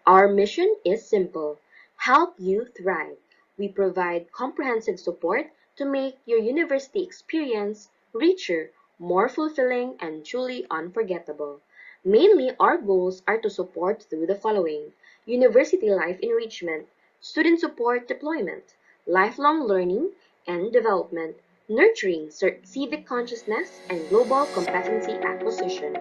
Our mission is simple: help you thrive. We provide comprehensive support to make your university experience richer, more fulfilling, and truly unforgettable. Mainly, our goals are to support through the following: university life enrichment, student support deployment, lifelong learning and development, nurturing civic consciousness, and global competency acquisition.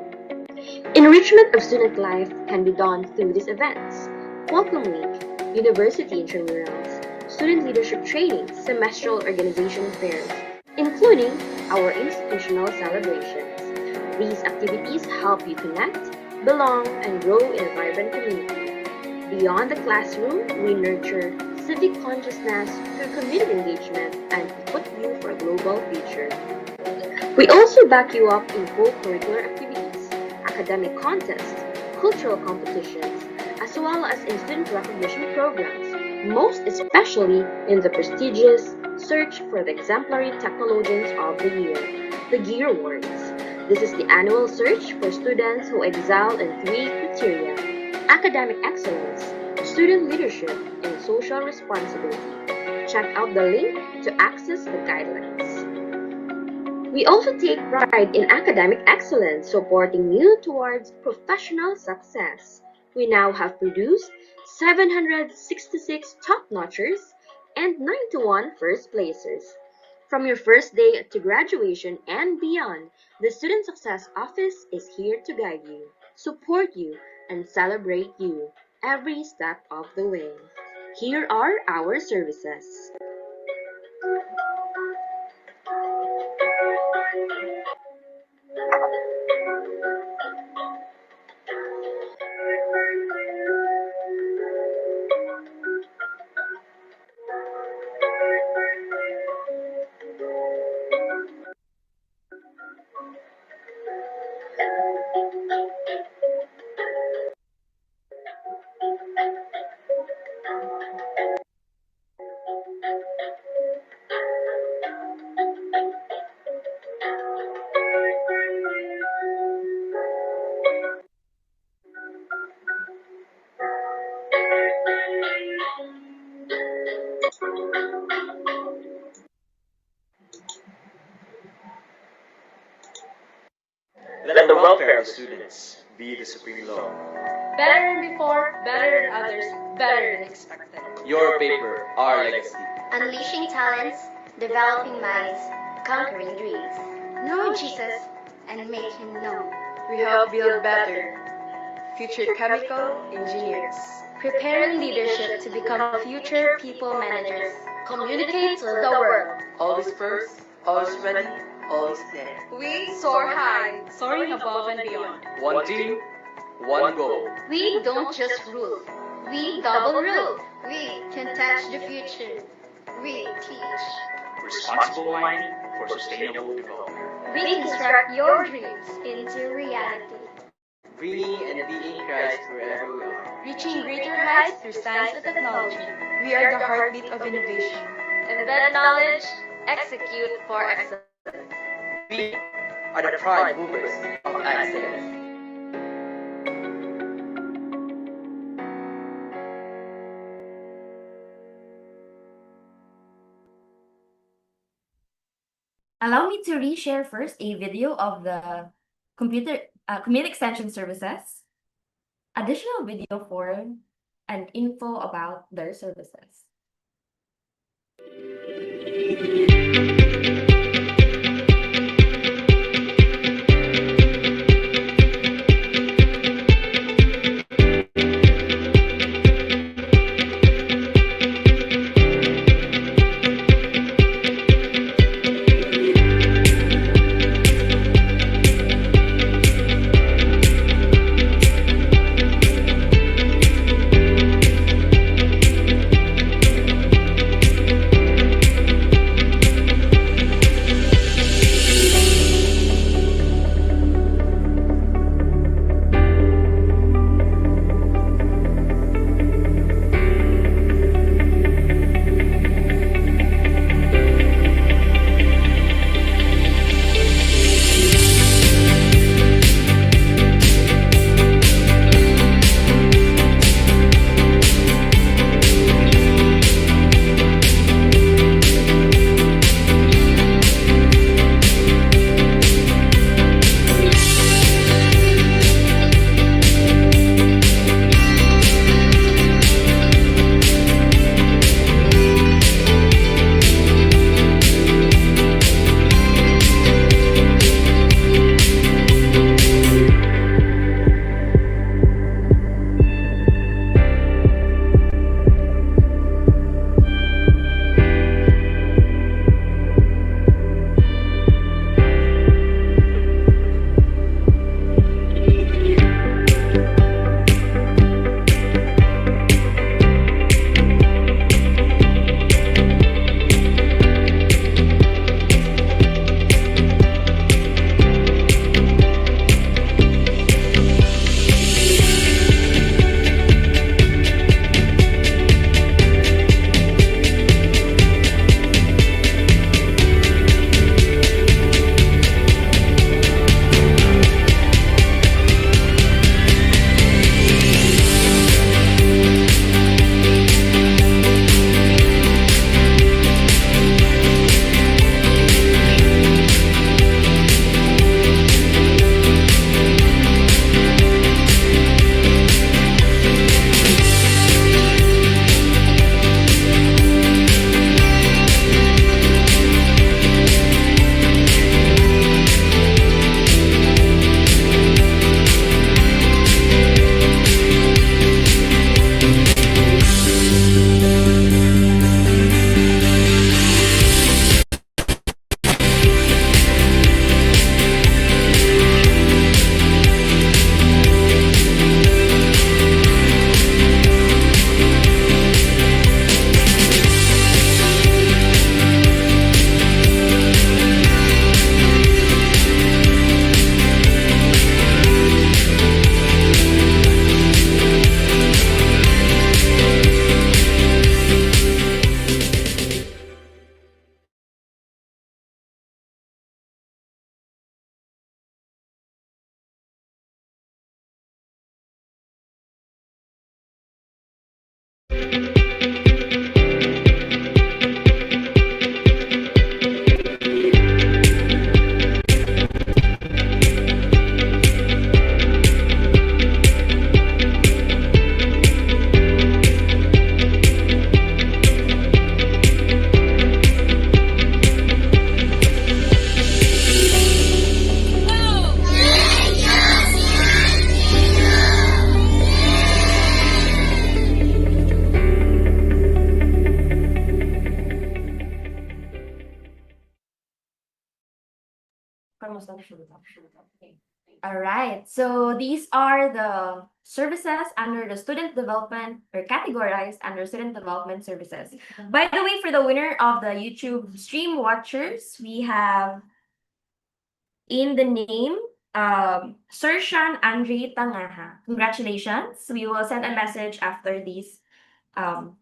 Enrichment of student life can be done through these events: Welcome Week, University Intramurals, Student Leadership Training, Semestral Organization Fairs, including our institutional celebrations. These activities help you connect, belong, and grow in a vibrant community. Beyond the classroom, we nurture civic consciousness through community engagement and equip you for a global future. We also back you up in co-curricular activities, academic contests, cultural competitions, as well as in student recognition programs, most especially in the prestigious Search for the Exemplary Technologians of the Year, the GEAR Awards. This is the annual search for students who excel in 3 criteria: academic excellence, student leadership, and social responsibility. Check out the link to access the guidelines. We also take pride in academic excellence, supporting you towards professional success. We now have produced 766 top-notchers and 91 first placers. From your first day to graduation and beyond, the Student Success Office is here to guide you, support you, and celebrate you every step of the way. Here are our services. Let the welfare of the students be the supreme law. Better than before, better than others, better than expected. Your paper, our legacy. Unleashing talents, developing minds, conquering dreams. Know Jesus and make him known. We help build better future chemical engineers. Preparing leadership to become future people managers. Communicate to the world. Always first, always ready, always there. We soar high, soaring above and beyond. One team, one goal. We don't just rule. We double rule. We can touch the future. We teach. Responsible mining for sustainable development. We construct your dreams into reality. Bringing and being Christ wherever we are. Reaching greater heights through science and technology. We are the heartbeat of innovation. Embed knowledge, execute for excellence. We are the prime movers of excellence. Allow me to reshare first a video of the community extension services, additional video form, and info about their services. All right, so these are the services under the student development or categorized under student development services. By the way, for the winner of the YouTube stream watchers, we have in the name Sershan Andre Tangaha. Congratulations. We will send a message after this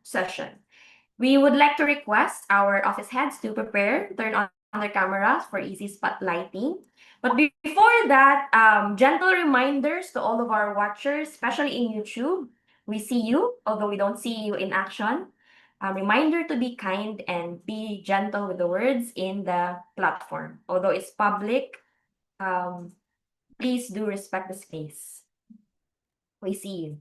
session. We would like to request our office heads to prepare, turn on their cameras for easy spotlighting. But before that, gentle reminders to all of our watchers, especially in YouTube. We see you, although we don't see you in action. A reminder to be kind and be gentle with the words in the platform. Although it's public, please do respect the space. We see you.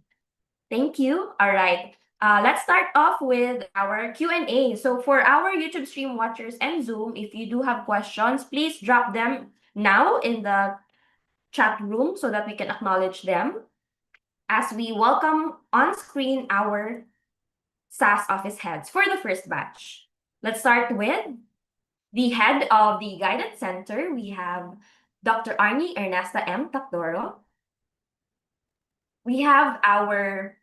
Thank you. All right. Let's start off with our Q&A. So for our YouTube stream watchers and Zoom, if you do have questions, please drop them now in the chat room so that we can acknowledge them as we welcome on screen our SAS office heads for the first batch. Let's start with the head of the Guidance Center. We have Dr. Arnie Ernesta M. Tacdoro. We have our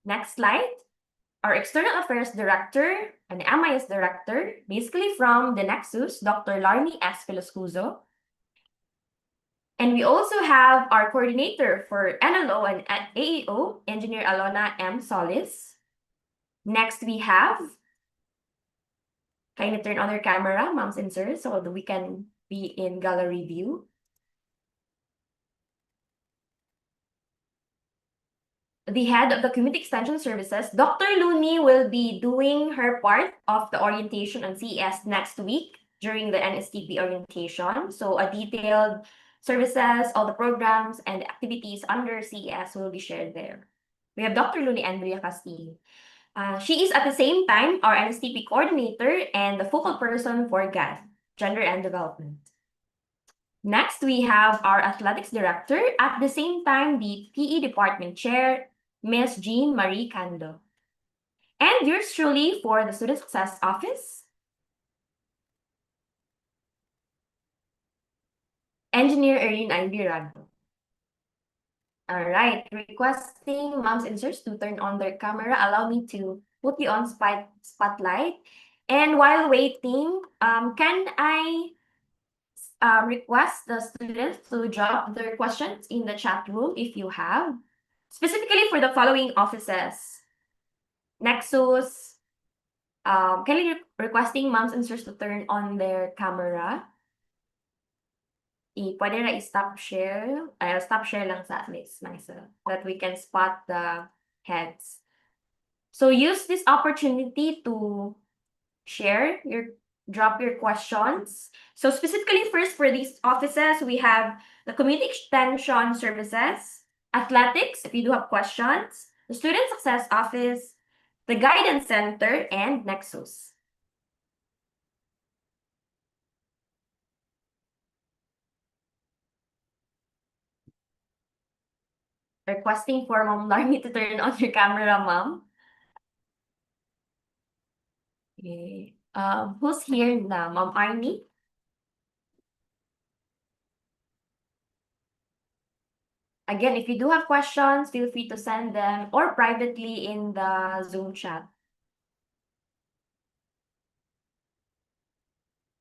next slide, our External Affairs Director and MIS Director, basically from the Nexus, Dr. Larmy S. Filoscuso. And we also have our coordinator for NLO and AEO, Engineer Alona M. Solis. Next, we have, kindly turn on your camera, moms and sirs, so that we can be in gallery view. The head of the Community Extension Services, Dr. Looney, will be doing her part of the orientation on CES next week during the NSTP orientation. So a detailed services, all the programs and activities under CES will be shared there. We have Dr. Looney Andrea Castillo. She is at the same time our NSTP coordinator and the focal person for GAD, Gender and Development. Next, we have our athletics director, at the same time the PE department chair, Ms. Jean Marie Cando. And yours truly for the Student Success Office, Engineer Erin Ivy Ragdo. All right, requesting moms and sirs to turn on their camera. Allow me to put you on spotlight. And while waiting, can I request the students to drop their questions in the chat room if you have, specifically for the following offices: Nexus, kindly requesting moms and sirs to turn on their camera. Pwede na i-stop share. Stop share lang sa Miss Maisa, that we can spot the heads. So use this opportunity to drop your questions. So specifically first for these offices, we have the Community Extension Services, Athletics, if you do have questions, the Student Success Office, the Guidance Center, and Nexus. Requesting for Mom Larmy to turn on your camera, Mom. Okay. Who's here now? Mom Arnie? Again, if you do have questions, feel free to send them or privately in the Zoom chat.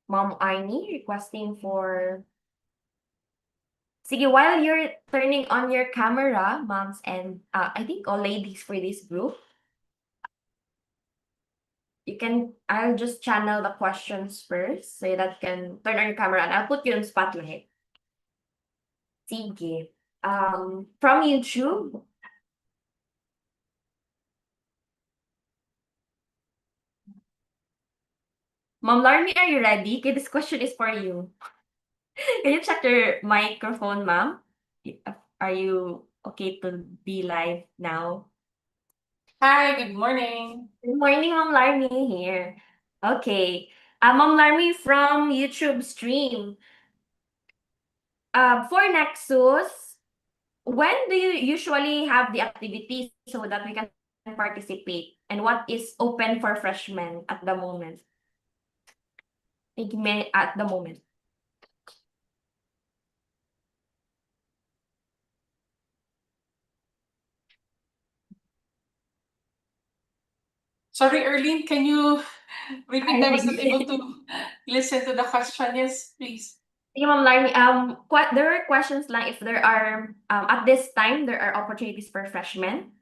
Mom Arnie requesting for... Sige, while you're turning on your camera, moms and I think all ladies for this group, I'll just channel the questions first so that you can turn on your camera and I'll put you on spotlight. Sige. From YouTube, Mom Larmy, are you ready? Okay, this question is for you. Can you check your microphone, ma'am? Are you okay to be live now? Hi, good morning. Good morning, Mom Larmy here. Okay. Mom Larmy from YouTube stream. For Nexus, when do you usually have the activities so that we can participate? And what is open for freshmen at the moment? At the moment. Sorry, Erlene, can you repeat? I was not able to listen to the question. Yes, please. Sige, Ma'am Larmy. There are questions like if there are, at this time, there are opportunities for freshmen.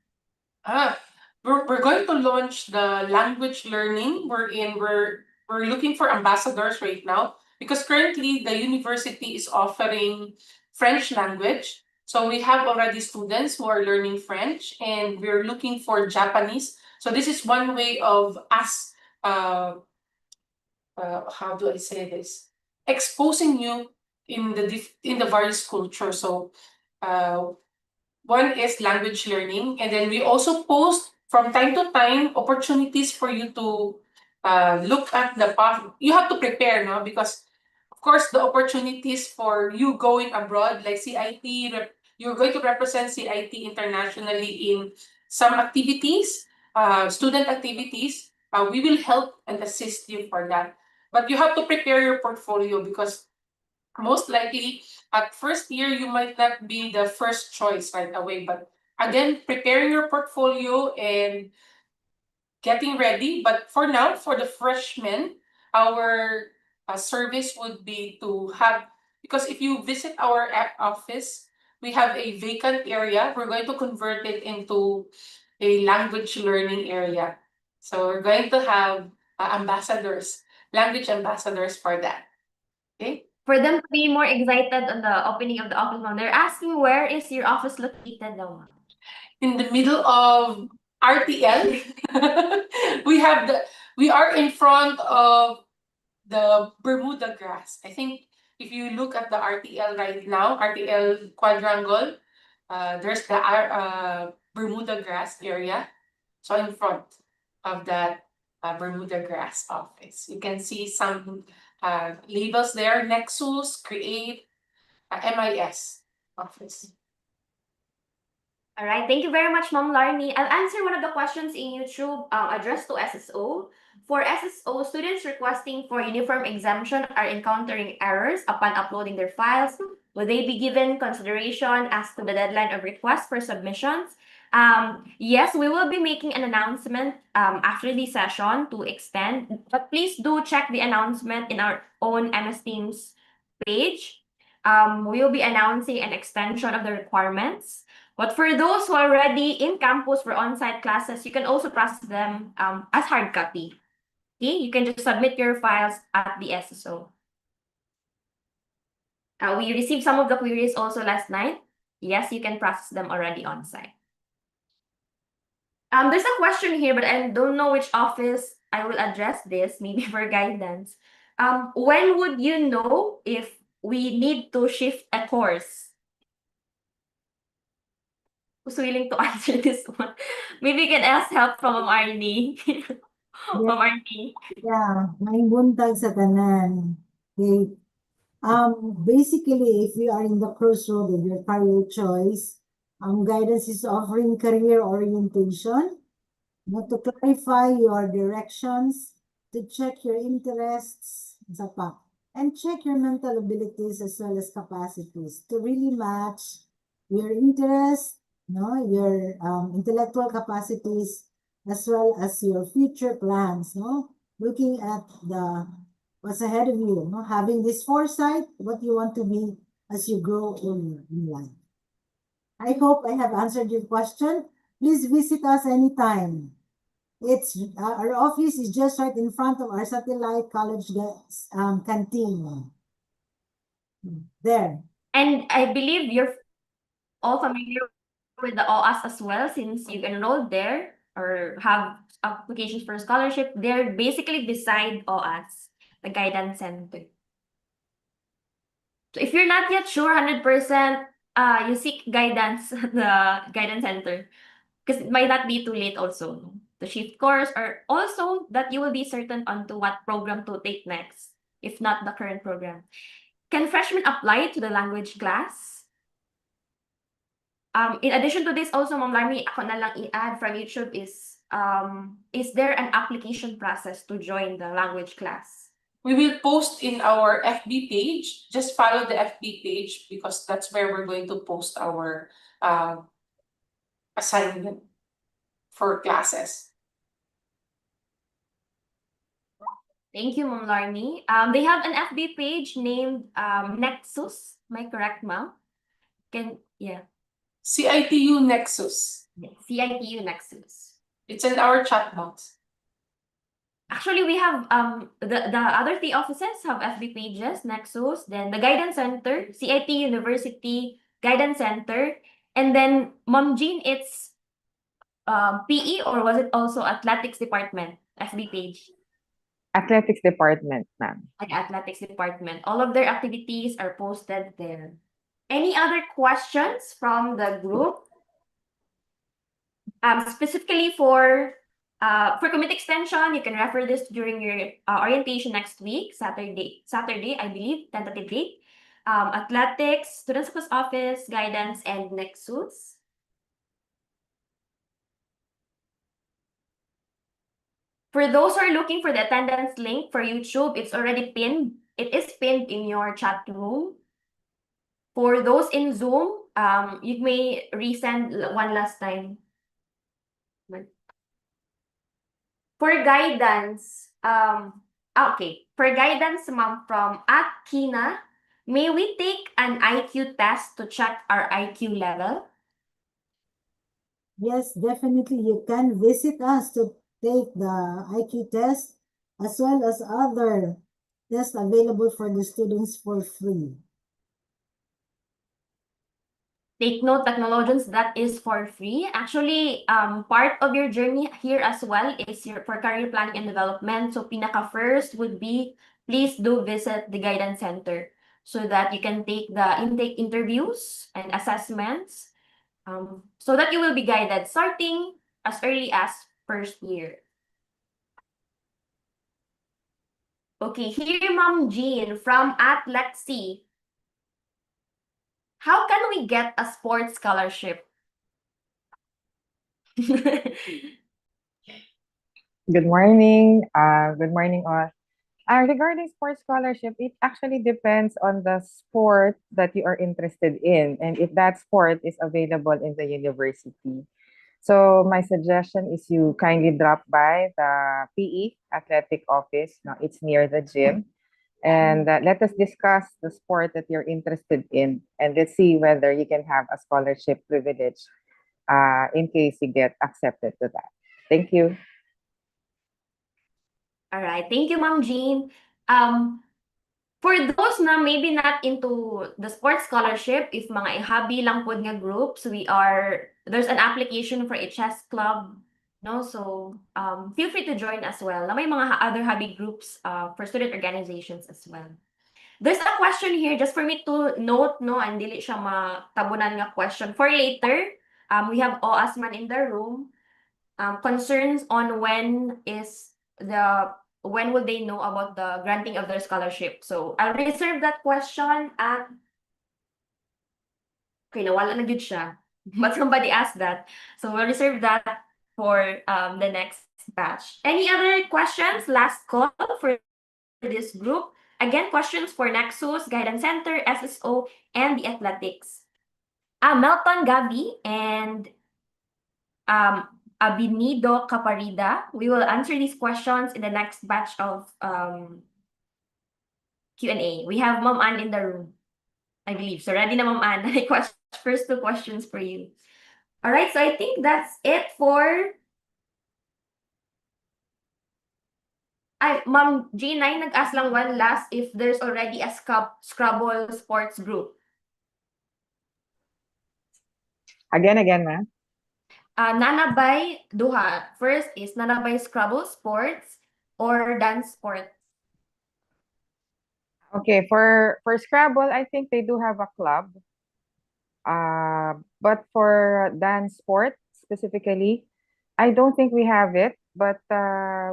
We're going to launch the language learning. We're looking for ambassadors right now because currently the university is offering French language. So we have already students who are learning French, and we're looking for Japanese. So this is one way of us, how do I say this? Exposing you in the various cultures. So one is language learning, and then we also post from time to time opportunities for you to look at the path. You have to prepare, no? Because of course the opportunities for you going abroad, like CIT, you're going to represent CIT internationally in some activities, student activities. We will help and assist you for that. But you have to prepare your portfolio because most likely at first year you might not be the first choice right away, but again, preparing your portfolio and getting ready. But for now, for the freshmen, our service would be to have, because if you visit our office, we have a vacant area. We're going to convert it into a language learning area. So we're going to have ambassadors, language ambassadors for that. Okay. For them to be more excited on the opening of the office, Ma'am, they're asking where is your office located now, Ma'am? In the middle of RTL. We are in front of the Bermuda grass. I think if you look at the RTL right now, RTL quadrangle, there's the Bermuda grass area. So in front of that Bermuda grass office, you can see some labels there: Nexus, Create, MIS office. All right, thank you very much, Ma'am Larmy. I'll answer one of the questions in YouTube addressed to SSO. For SSO, students requesting for uniform exemption are encountering errors upon uploading their files. Will they be given consideration as to the deadline of request for submissions? Yes, we will be making an announcement after the session to extend, but please do check the announcement in our own MS Teams page. We will be announcing an extension of the requirements. But for those who are already in campus for on-site classes, you can also process them as hard copy. Okay, you can just submit your files at the SSO. We received some of the queries also last night. Yes, you can process them already on-site. There's a question here, but I don't know which office I will address this, maybe for guidance. When would you know if we need to shift a course? Who's willing to answer this one? Maybe you can ask help from Arnie. From Arnie. Yeah, may buntag sa tanan. Okay. Basically, if you are in the crossroad of your career choice, guidance is offering career orientation, not to clarify your directions, to check your interests, isa pa, and check your mental abilities as well as capacities to really match your interests, no, your intellectual capacities as well as your future plans, no, looking at the what's ahead of you, no, having this foresight, what you want to be as you grow in life. I hope I have answered your question. Please visit us anytime. It's our office is just right in front of our satellite college canteen. There. And I believe you're all familiar with the OAS as well, since you enrolled there or have applications for scholarship. They're basically beside OAS, the guidance center. So if you're not yet sure 100%, you seek guidance at the guidance center. Because it might not be too late also to shift course, or also that you will be certain onto what program to take next, if not the current program. Can freshmen apply to the language class? In addition to this, also, Ma'am Larmy, ako na lang i-add from YouTube is there an application process to join the language class? We will post in our FB page. Just follow the FB page because that's where we're going to post our assignment for classes. Thank you, Ma'am Larmy. They have an FB page named Nexus. Am I correct, ma'am? Yeah, CIT-U Nexus. CIT-U Nexus. It's in our chat box. Actually, we have the other three offices have FB pages, Nexus, then the Guidance Center, CIT University Guidance Center, and then Ma'am Jean, it's PE, or was it also Athletics Department FB page? Athletics department, ma'am. Like Athletics Department. All of their activities are posted there. Any other questions from the group? Specifically for community extension, you can refer this during your orientation next week, Saturday, I believe, tentative date. Athletics, Student Support Office, Guidance, and Nexus. For those who are looking for the attendance link for YouTube, it's already pinned. It is pinned in your chat room. For those in Zoom, you may resend one last time. For guidance, okay. For guidance, ma'am, from Akina, may we take an IQ test to check our IQ level? Yes, definitely. You can visit us to take the IQ test as well as other tests available for the students for free. Take note, technologians, that is for free. Actually, part of your journey here as well is for career planning and development. So pinaka first would be, please do visit the guidance center so that you can take the intake interviews and assessments, so that you will be guided starting as early as first year. Okay, here, Ma'am Jean from Atlexi. How can we get a sports scholarship? Good morning. Good morning, all. Regarding sports scholarship, it actually depends on the sport that you are interested in and if that sport is available in the university. So my suggestion is you kindly drop by the PE athletic office. Now it's near the gym. And let us discuss the sport that you're interested in. And let's see whether you can have a scholarship privilege in case you get accepted to that. Thank you. All right. Thank you, Ma'am Jean. For those na maybe not into the sports scholarship, if mga hobby lang pod nga groups, there's an application for a chess club, no? So, feel free to join as well. Na may mga other hobby groups for student organizations as well. There's a question here just for me to note, no, and dili siya matabunan nga question for later. We have OAS man in the room. Concerns on when will they know about the granting of their scholarship. So I'll reserve that question at, okay, nawala na gyud siya. But somebody asked that. So we'll reserve that for the next batch. Any other questions? Last call for this group. Again, questions for Nexus, Guidance Center, SSO, and the athletics. Melton Gabi and Abinido Caparida. We will answer these questions in the next batch of Q&A. We have Ma'am Ann in the room, I believe. So ready na, Ma'am Ann. First two questions for you. All right, so I think that's it for... Ma'am G9 nag-ask lang one last if there's already a Scrabble sports group. Again, ma'am. Nanabay duha. First is nanabay Scrabble sports or dance sports. Okay, for Scrabble, I think they do have a club. But for dance sport specifically, I don't think we have it, but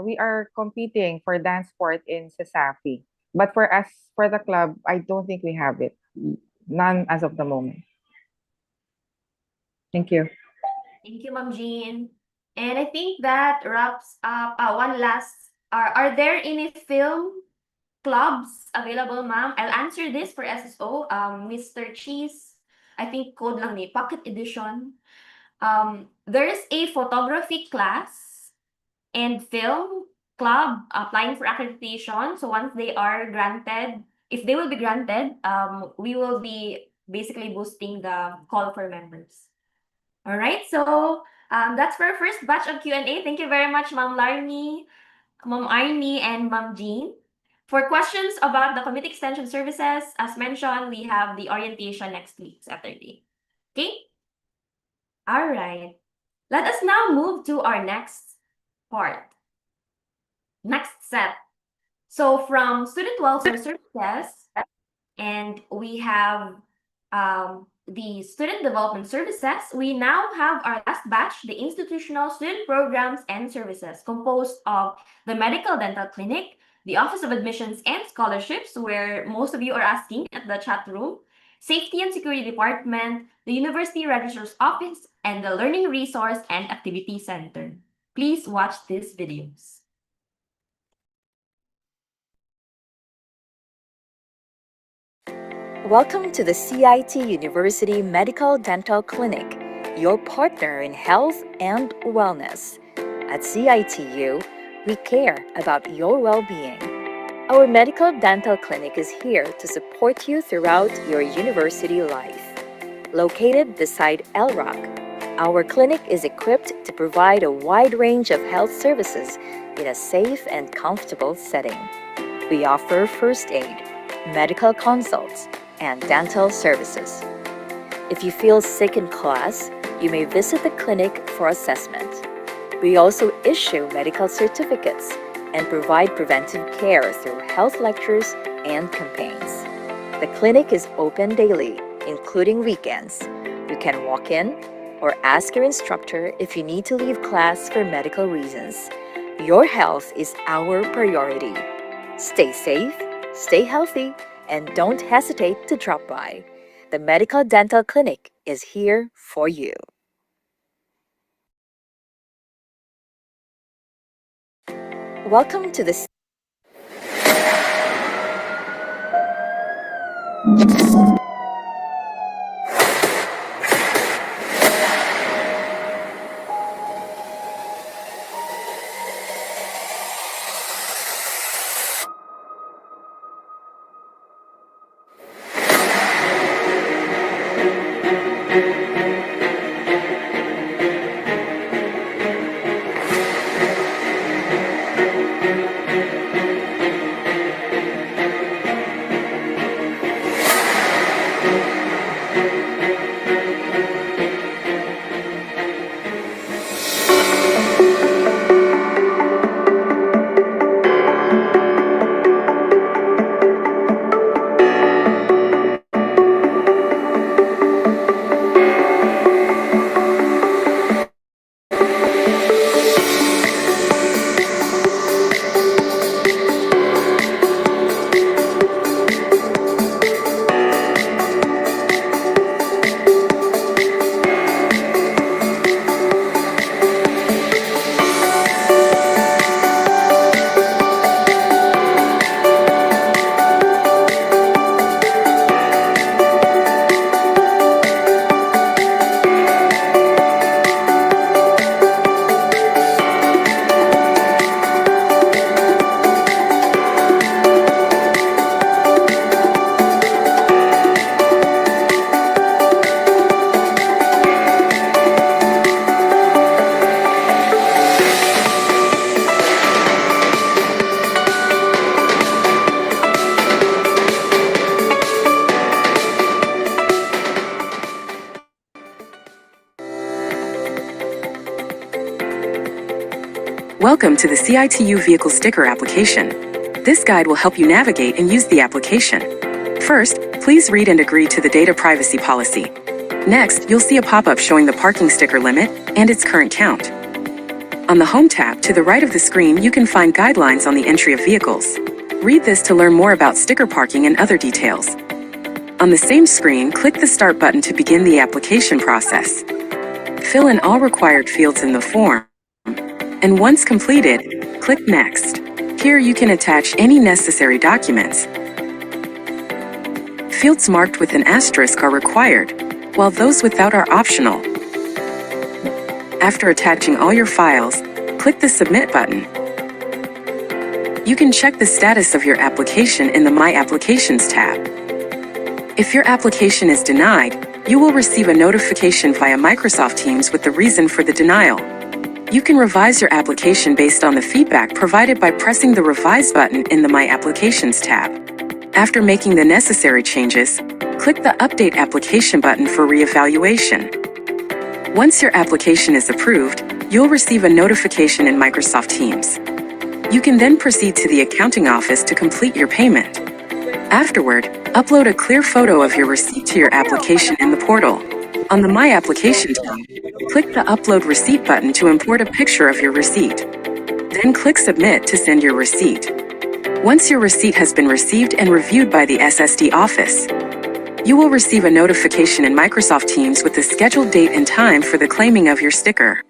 we are competing for dance sport in CESAFI. But for us, for the club, I don't think we have it. None as of the moment. Thank you. Thank you, Ma'am Jean. And I think that wraps up one last. Are there any film clubs available, ma'am? I'll answer this for SSO. Mr. Cheese, I think code lang ni Pocket Edition. There is a photography class and film club applying for accreditation. So once they are granted, if they will be granted, we will be basically boosting the call for members. All right, so that's for our first batch of Q&A. Thank you very much, Ma'am Larmy, Ma'am Arnie, and Ma'am Jean. For questions about the community extension services, as mentioned, we have the orientation next week, Saturday. Okay? All right. Let us now move to our next part. Next set. So from student welfare services, and we have the student development services, we now have our last batch, the institutional student programs and services, composed of the medical dental clinic, the Office of Admissions and Scholarships, where most of you are asking at the chat room, Safety and Security Department, the University Registrar's Office, and the Learning Resource and Activity Center. Please watch these videos. Welcome to the CIT University Medical Dental Clinic, your partner in health and wellness. At CIT-U, we care about your well-being. Our medical dental clinic is here to support you throughout your university life. Located beside LROC, our clinic is equipped to provide a wide range of health services in a safe and comfortable setting. We offer first aid, medical consults, and dental services. If you feel sick in class, you may visit the clinic for assessment. We also issue medical certificates and provide preventive care through health lectures and campaigns. The clinic is open daily, including weekends. You can walk in or ask your instructor if you need to leave class for medical reasons. Your health is our priority. Stay safe, stay healthy, and don't hesitate to drop by. The Medical Dental Clinic is here for you. Welcome to the Welcome to the CIT-U Vehicle Sticker application. This guide will help you navigate and use the application. First, please read and agree to the data privacy policy. Next, you'll see a pop-up showing the parking sticker limit and its current count. On the Home tab to the right of the screen, you can find guidelines on the entry of vehicles. Read this to learn more about sticker parking and other details. On the same screen, click the Start button to begin the application process. Fill in all required fields in the form, and once completed, click Next. Here you can attach any necessary documents. Fields marked with an asterisk are required, while those without are optional. After attaching all your files, click the Submit button. You can check the status of your application in the My Applications tab. If your application is denied, you will receive a notification via Microsoft Teams with the reason for the denial. You can revise your application based on the feedback provided by pressing the Revise button in the My Applications tab. After making the necessary changes, click the Update Application button for reevaluation. Once your application is approved, you'll receive a notification in Microsoft Teams. You can then proceed to the accounting office to complete your payment. Afterward, upload a clear photo of your receipt to your application in the portal. On the My Application tab, click the Upload Receipt button to import a picture of your receipt. Then click Submit to send your receipt. Once your receipt has been received and reviewed by the SSD office, you will receive a notification in Microsoft Teams with the scheduled date and time for the claiming of your sticker.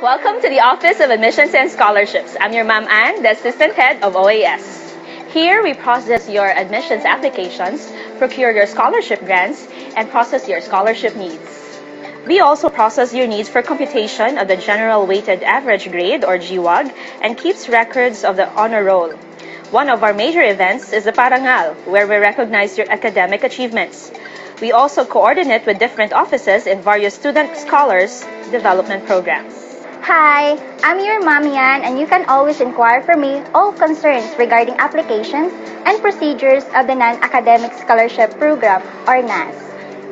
Welcome to the Office of Admissions and Scholarships. I'm your Ma'am Ann, the Assistant Head of OAS. Here we process your admissions applications, procure your scholarship grants, and process your scholarship needs. We also process your needs for computation of the General Weighted Average Grade or GWAG and keeps records of the honor roll. One of our major events is the Parangal, where we recognize your academic achievements. We also coordinate with different offices in various student scholars development programs. Hi, I'm your Mami Yan, and you can always inquire for me all concerns regarding applications and procedures of the Non-Academic Scholarship Program or NAS.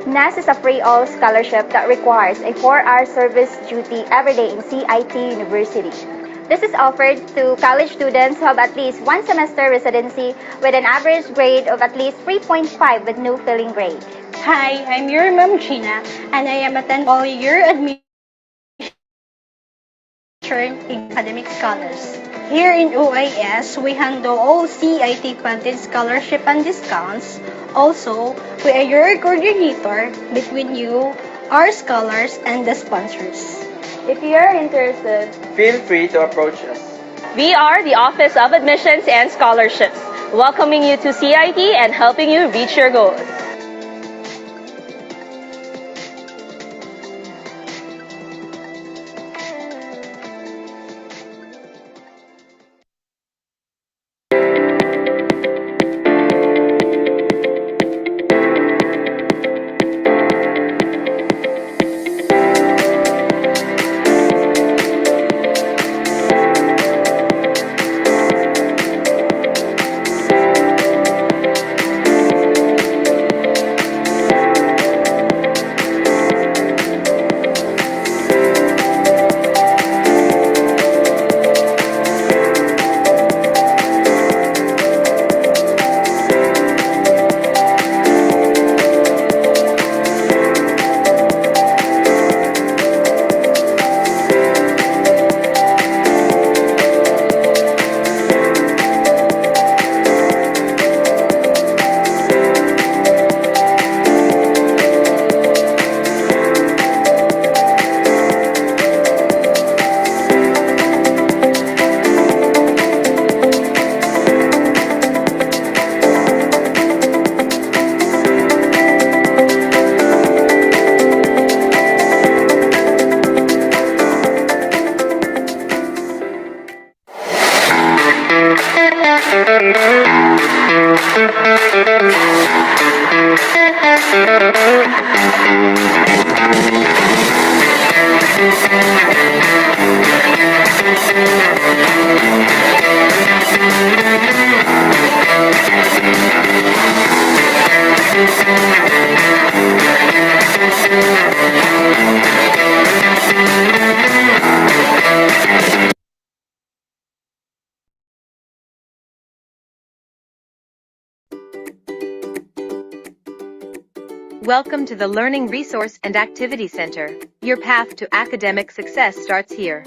NAS is a free all scholarship that requires a 4-hour service duty every day in CIT University. This is offered to college students who have at least one semester residency with an average grade of at least 3.5 with no failing grade. Hi, I'm your Ma'am Gina, and I am attending all-year admission academic scholars. Here in OIS, we handle all CIT-funded scholarship and discounts. Also, we are your coordinator between you, our scholars, and the sponsors. If you are interested, Feel free to approach us. we are the Office of Admissions and Scholarships, welcoming you to CIT and helping you reach your goals. Welcome to the Learning Resource and Activity Center. Your path to academic success starts here.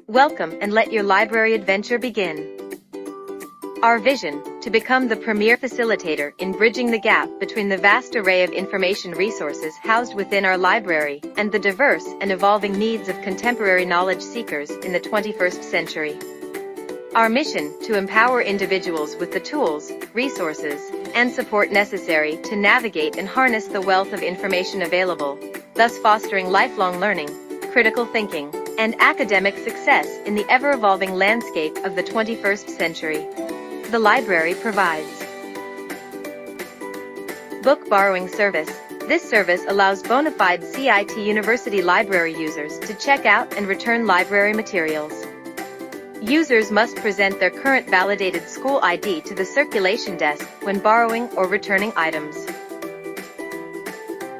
Welcome and let your library adventure begin. Our vision, to become the premier facilitator in bridging the gap between the vast array of information resources housed within our library and the diverse and evolving needs of contemporary knowledge seekers in the 21st century. Our mission, to empower individuals with the tools, resources, and support necessary to navigate and harness the wealth of information available, thus fostering lifelong learning, critical thinking, and academic success in the ever-evolving landscape of the 21st century. The library provides book borrowing service. This service allows bona fide CIT University library users to check out and return library materials. Users must present their current validated school ID to the circulation desk when borrowing or returning items.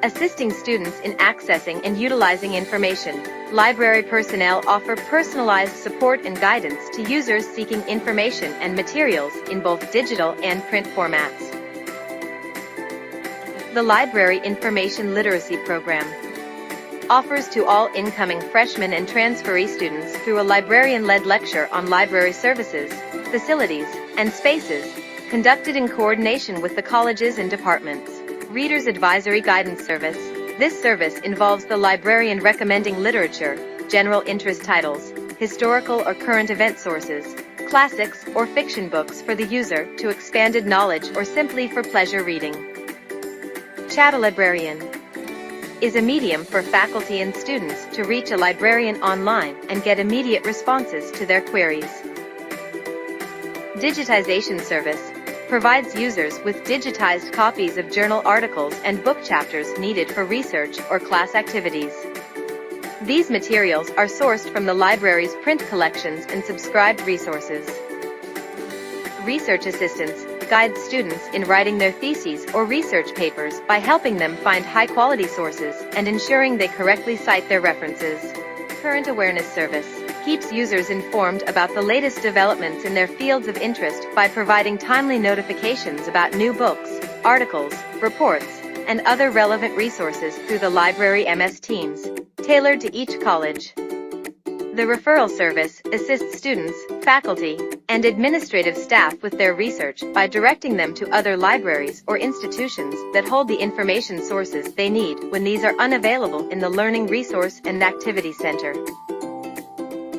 Assisting students in accessing and utilizing information, library personnel offer personalized support and guidance to users seeking information and materials in both digital and print formats. The Library Information Literacy Program offers to all incoming freshmen and transferee students through a librarian-led lecture on library services, facilities, and spaces, conducted in coordination with the colleges and departments. Reader's Advisory Guidance Service. This service involves the librarian recommending literature, general interest titles, historical or current event sources, classics or fiction books for the user to expanded knowledge or simply for pleasure reading. Chat Librarian is a medium for faculty and students to reach a librarian online and get immediate responses to their queries. Digitization Service provides users with digitized copies of journal articles and book chapters needed for research or class activities. These materials are sourced from the library's print collections and subscribed resources. Research Assistance guides students in writing their theses or research papers by helping them find high-quality sources and ensuring they correctly cite their references. Current Awareness Service keeps users informed about the latest developments in their fields of interest by providing timely notifications about new books, articles, reports, and other relevant resources through the library MS Teams, tailored to each college. The Referral Service assists students, faculty, and administrative staff with their research by directing them to other libraries or institutions that hold the information sources they need when these are unavailable in the Learning Resource and Activity Center.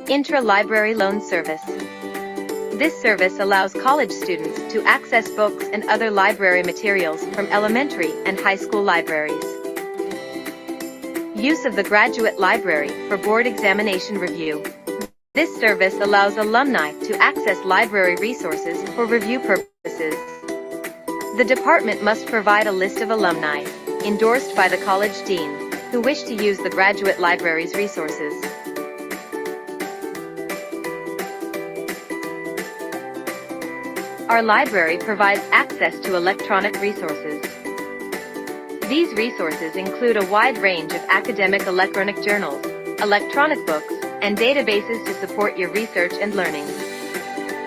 Intra-Library Loan Service. This service allows college students to access books and other library materials from elementary and high school libraries. Use of the Graduate Library for board examination review. This service allows alumni to access library resources for review purposes. The department must provide a list of alumni, endorsed by the college dean, who wish to use the Graduate Library's resources. Our library provides access to electronic resources. These resources include a wide range of academic electronic journals, electronic books, and databases to support your research and learning.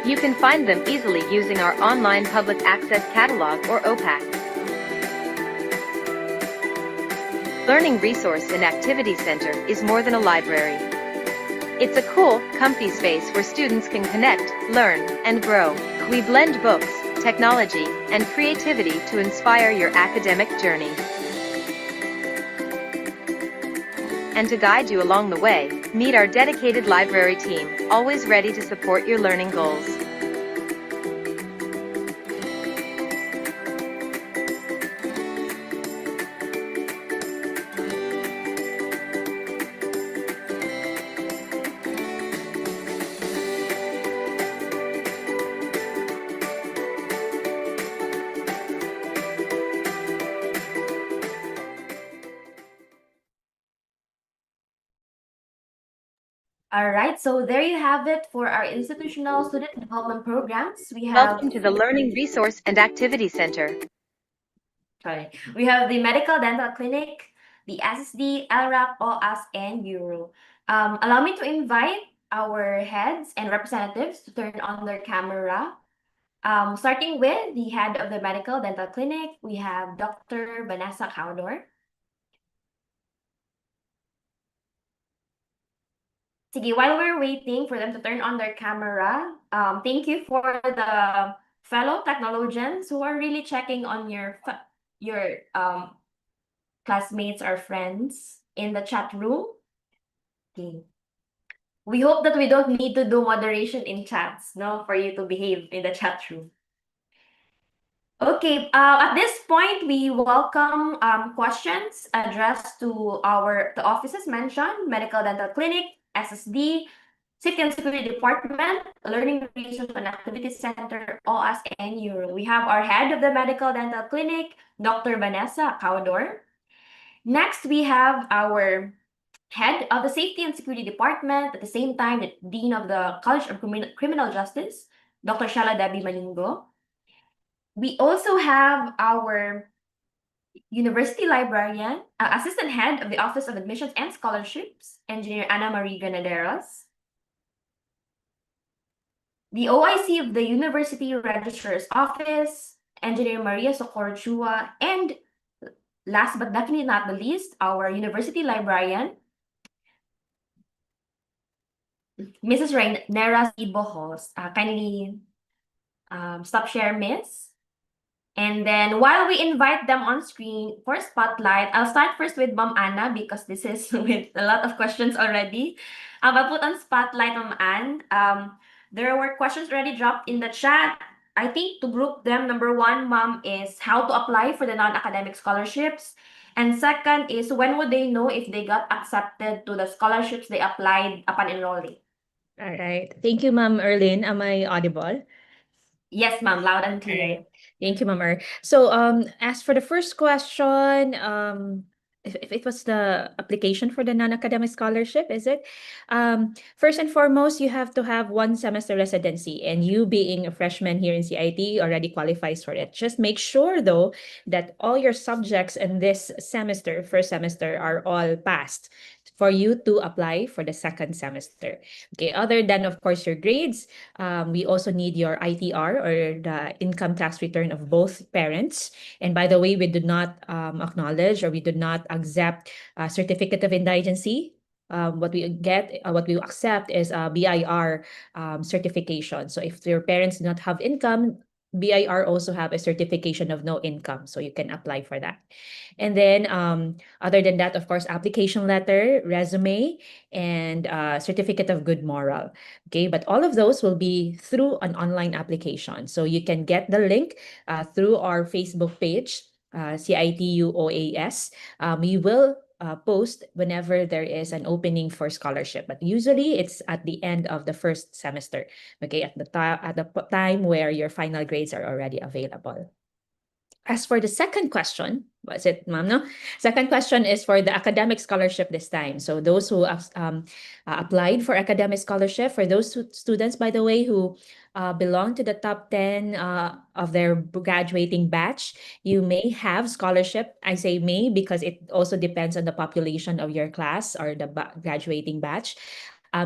You can find them easily using our online public access catalog or OPAC. Learning Resource and Activity Center is more than a library. It's a cool, comfy space where students can connect, learn, and grow. We blend books, technology, and creativity to inspire your academic journey. And to guide you along the way, meet our dedicated library team, always ready to support your learning goals. All right, so there you have it for our institutional student development programs. We have Welcome to the Learning Resource and Activity Center. we have the medical dental clinic, the SSD, LRAP, OAS, and Euro. Allow me to invite our heads and representatives to turn on their camera. Starting with the head of the medical dental clinic, we have Dr. Vanessa Caudor. Sige, while we're waiting for them to turn on their camera, thank you for the fellow technologians who are really checking on your classmates or friends in the chat room. Okay. We hope that we don't need to do moderation in chats, no, for you to behave in the chat room. Okay, at this point, we welcome questions addressed to the offices mentioned, Medical Dental Clinic, SSD, Safety and Security Department, Learning Resource and Activity Center, OAS, and Euro. We have our head of the Medical Dental Clinic, Dr. Vanessa Caudor. Next, we have our head of the Safety and Security Department, at the same time, the Dean of the College of Criminal Justice, Dr. Shala Debbie Malingo. We also have our University Librarian, Assistant Head of the Office of Admissions and Scholarships, Engineer Ana Marie Granaderos. The OIC of the University Registrar's Office, Engineer Maria Socorro Chua, and last but definitely not the least, our University Librarian, Mrs. Rainera Bohos. Kindly stop share, Miss. And then while we invite them on screen for spotlight, I'll start first with Ma'am Anna because this is with a lot of questions already. I'll put on spotlight Ma'am Ann. There were questions already dropped in the chat. I think to group them, number one, Ma'am, is how to apply for the non-academic scholarships. And second is when would they know if they got accepted to the scholarships they applied upon enrolling? All right. Thank you, Ma'am Erlyn. Am I audible? Yes, ma'am, loud and clear. Alright. Thank you, Ma'am Er. So, as for the first question, if it was the application for the non-academic scholarship, is it? First and foremost, you have to have 1 semester residency, and you being a freshman here in CIT already qualifies for it. Just make sure, though, that all your subjects in this semester, first semester, are all passed for you to apply for the second semester. Okay, other than, of course, your grades, we also need your ITR or the income tax return of both parents. And by the way, we do not acknowledge or we do not accept certificate of indigency. What we accept is a BIR certification. So if your parents do not have income, BIR also have a certification of no income, so you can apply for that. And then other than that, of course, application letter, resume, and certificate of good moral. Okay, but all of those will be through an online application. So you can get the link through our Facebook page, CIT-U OAS. We will post whenever there is an opening for scholarship, but usually it's at the end of the first semester. Okay, at the time where your final grades are already available. As for the second question, was it, ma'am, no? Second question is for the academic scholarship this time. So those who applied for academic scholarship, for those students, by the way, who belong to the top 10 of their graduating batch, you may have scholarship. I say may because it also depends on the population of your class or the graduating batch.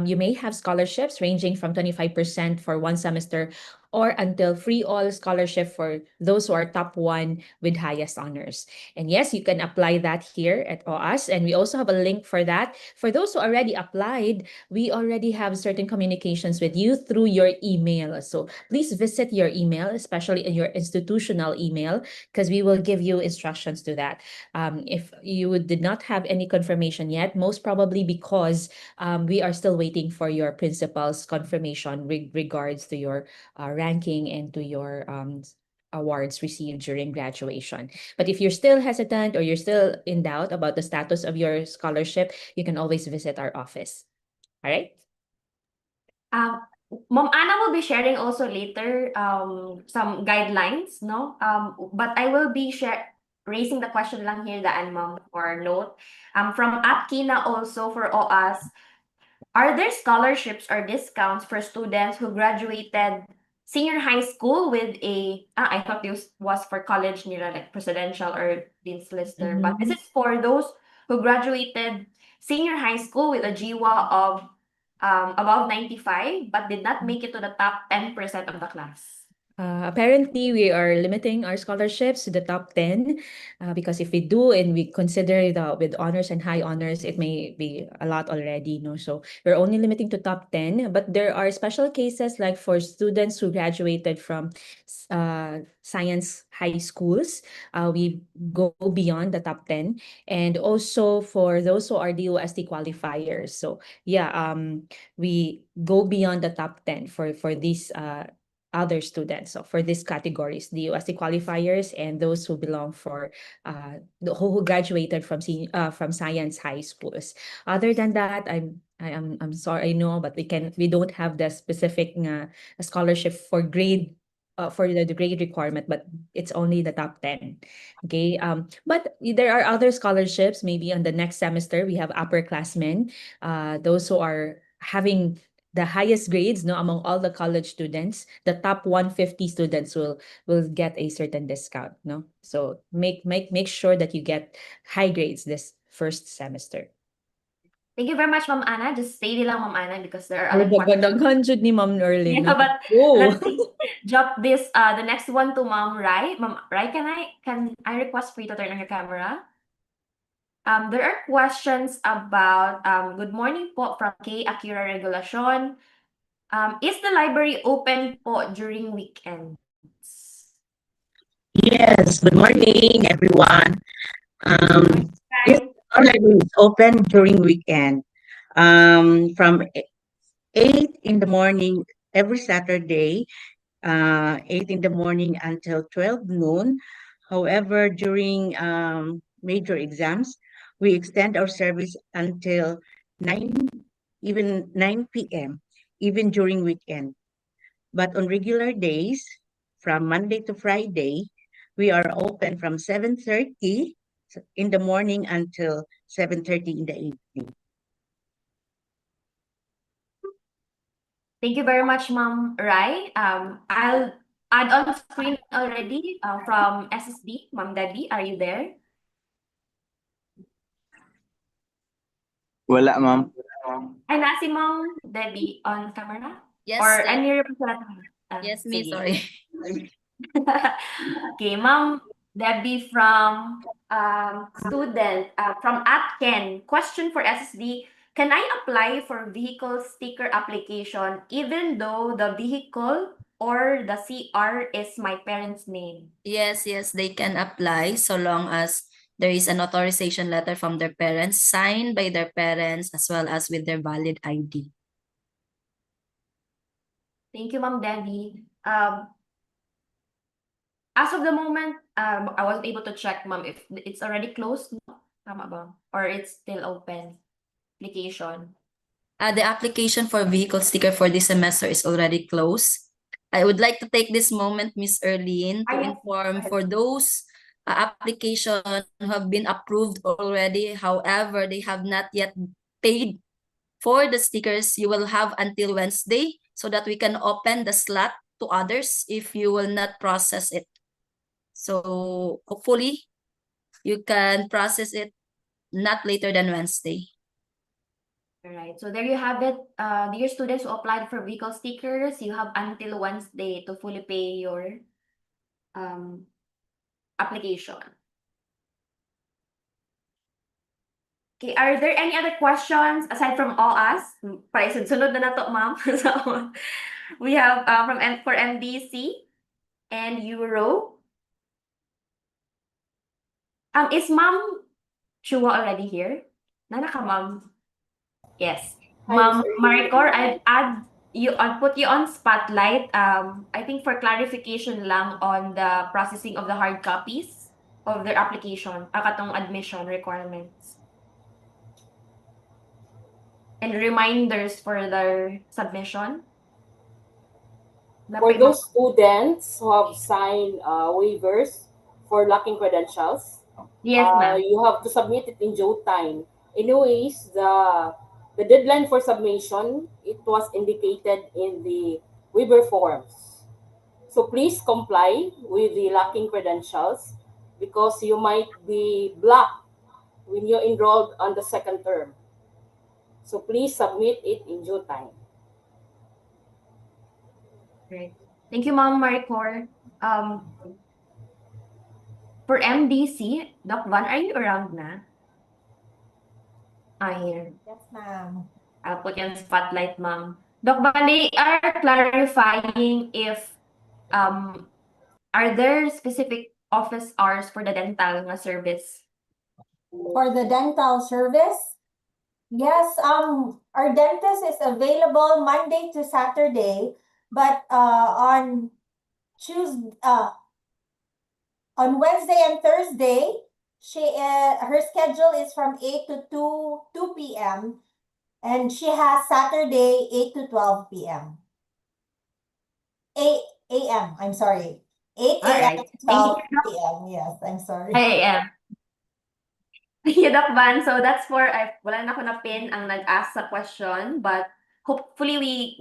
You may have scholarships ranging from 25% for 1 semester or until free all scholarship for those who are top 1 with highest honors. And yes, you can apply that here at OAS. And we also have a link for that. For those who already applied, we already have certain communications with you through your email. So please visit your email, especially in your institutional email, because we will give you instructions to that. If you did not have any confirmation yet, most probably because we are still waiting for your principal's confirmation regards to your ranking and to your awards received during graduation. But if you're still hesitant or you're still in doubt about the status of your scholarship, you can always visit our office. All right? Ma'am Anna will be sharing also later some guidelines, no? But I will be raising the question lang here, daan, ma'am, or note. From Atkina also for OAS, Are there scholarships or discounts for students who graduated senior high school with I thought this was for college nila, like presidential or dean's lister, but this is for those who graduated senior high school with a GWA of above 95 but did not make it to the top 10% of the class. Apparently, we are limiting our scholarships to the top 10 because if we do and we consider the with honors and high honors, it may be a lot already. No, so we're only limiting to top 10. But there are special cases like for students who graduated from science high schools, we go beyond the top 10, and also for those who are DOST qualifiers. So yeah, we go beyond the top 10 for these other students. So for these categories, the USC qualifiers and those who belong for who graduated from science high schools. Other than that, I'm sorry, I know, but we don't have the specific scholarship for grade for the grade requirement, but it's only the top 10. Okay. But there are other scholarships. Maybe on the next semester, we have upperclassmen, those who are having the highest grades, no, among all the college students. The top 150 students will get a certain discount, no. So make sure that you get high grades this first semester. Thank you very much, Ma'am Ana. Just stay lang, Ma'am Ana, because there are other questions. Daghan ni Ma'am Nerlin. Yeah, but Oh. let's drop this the next one to Ma'am Rai. Ma'am Rai, can I request for you to turn on your camera? There are questions about good morning po from K Akira Regulacion. Is the library open po during weekends? Yes, good morning, everyone. Yes, our library is open during weekend from 8 in the morning every Saturday, 8 in the morning until 12 noon. However, during major exams, we extend our service until 9, even 9 p.m., even during weekend. But on regular days, from Monday to Friday, we are open from 7:30 in the morning until 7:30 in the evening. Thank you very much, Ma'am Rai. I'll add on screen already from SSD. Ma'am Debbie, are you there? Wala, ma'am. Ay, na si Ma'am Debbie on camera? Yes, Or any representative? yes, me, Sige. sorry. Okay, Ma'am Debbie from student from Atken. Question for SSD. Can I apply for vehicle sticker application even though the vehicle or the CR is my parents' name? Yes, they can apply so long as there is an authorization letter from their parents, signed by their parents, as well as with their valid ID. Thank you, Ma'am Debbie. As of the moment, I wasn't able to check, Ma'am, if it's already closed, no? Tama ba? Or it's still open application. The application for vehicle sticker for this semester is already closed. I would like to take this moment, Miss Erlene, to inform for those application who have been approved already. However, they have not yet paid for the stickers. You will have until Wednesday so that we can open the slot to others if you will not process it. So hopefully you can process it not later than Wednesday. All right, so there you have it. Dear students who applied for vehicle stickers, you have until Wednesday to fully pay your application. Okay, are there any other questions aside from all us? Sunod na to, ma'am. So we have for MDC and Euro. Is Ma'am Chua already here? Nana ka, Ma'am? Yes. Ma'am Maricor, I'll put you on spotlight. I think for clarification lang on the processing of the hard copies of their application, katong admission requirements. And reminders for their submission. For those students who have signed waivers for lacking credentials, yes, ma'am. you have to submit it in due time. Anyways, the The deadline for submission, it was indicated in the waiver forms. So please comply with the lacking credentials because you might be blocked when you enrolled on the second term. So please submit it in due time. Great. Thank you, Ma'am Maricor. Um, for MDC, Doc Van, are you around na? Here. Yes, ma'am. I'll put you on spotlight, Ma'am. Doc Van, they are clarifying if are there specific office hours for the dental nga service? For the dental service, yes, our dentist is available Monday to Saturday, but on Tuesday, on Wednesday and Thursday, her schedule is from 8 to 2 p.m. and she has Saturday 8 to 12 p.m. 8 a.m. I'm sorry. 8 All a.m. right. to Thank 12 you, p.m. Yes, I'm sorry. 5 a.m. Thank you, Doc Van. So that's for, wala na ako na pin ang nag-ask sa question, but hopefully we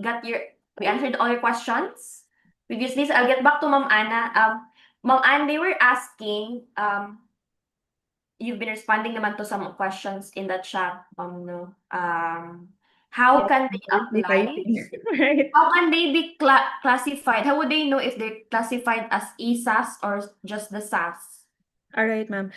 answered all your questions. Previously, so I'll get back to Ma'am Anna. Ma'am Anna, they were asking, you've been responding naman to some questions in the chat, no? How can they apply? Right. How can they be classified? How would they know if they're classified as ESAS or just the SAS? All right, ma'am.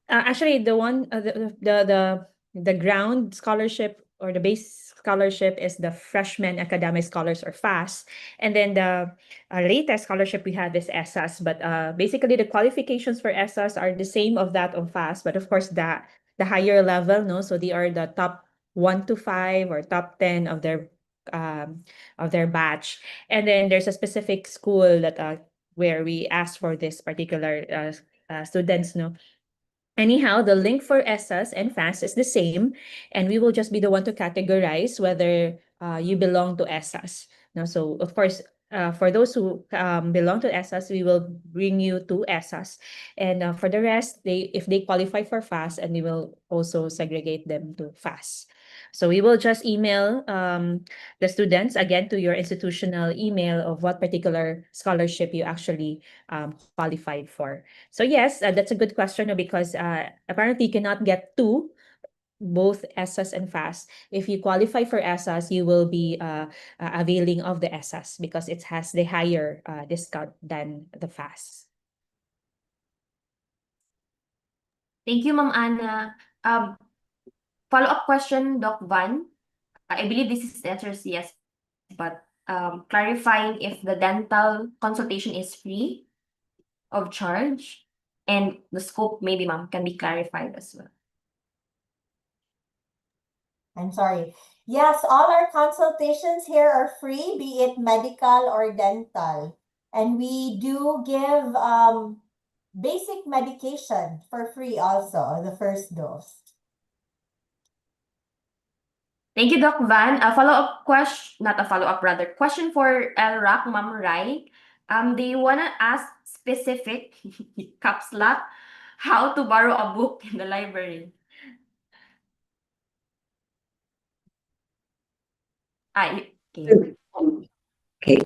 Actually, the one, the ground scholarship or the base scholarship is the freshman academic scholars or FAS, and then the latest scholarship we have is ESAS. But basically, the qualifications for ESAS are the same of that of FAS, but of course, the higher level, no. So they are the top 1 to 5 or top 10 of their batch, and then there's a specific school that where we ask for this particular students, no. Anyhow, the link for ESAS and FAS is the same, and we will just be the one to categorize whether you belong to ESAS. Now, so of course, for those who belong to ESAS, we will bring you to ESAS, and for the rest, if they qualify for FAS, and we will also segregate them to FAS. So we will just email the students again to your institutional email of what particular scholarship you actually qualified for. So yes, that's a good question, no, because apparently you cannot get two, both ESAS and FAS. If you qualify for ESAS, you will be availing of the ESAS because it has the higher discount than the FAS. Thank you, Ma'am Anna. Follow-up question, Doc Van. I believe this is the answer is yes, but clarifying if the dental consultation is free of charge and the scope maybe, ma'am, can be clarified as well. I'm sorry. Yes, all our consultations here are free, be it medical or dental. And we do give basic medication for free also, the first dose. Thank you, Doc Van. A follow-up question, not a follow-up, rather, question for Elrak, Ma'am Rai. They wanna ask specific, caps lock, how to borrow a book in the library. Okay. Okay.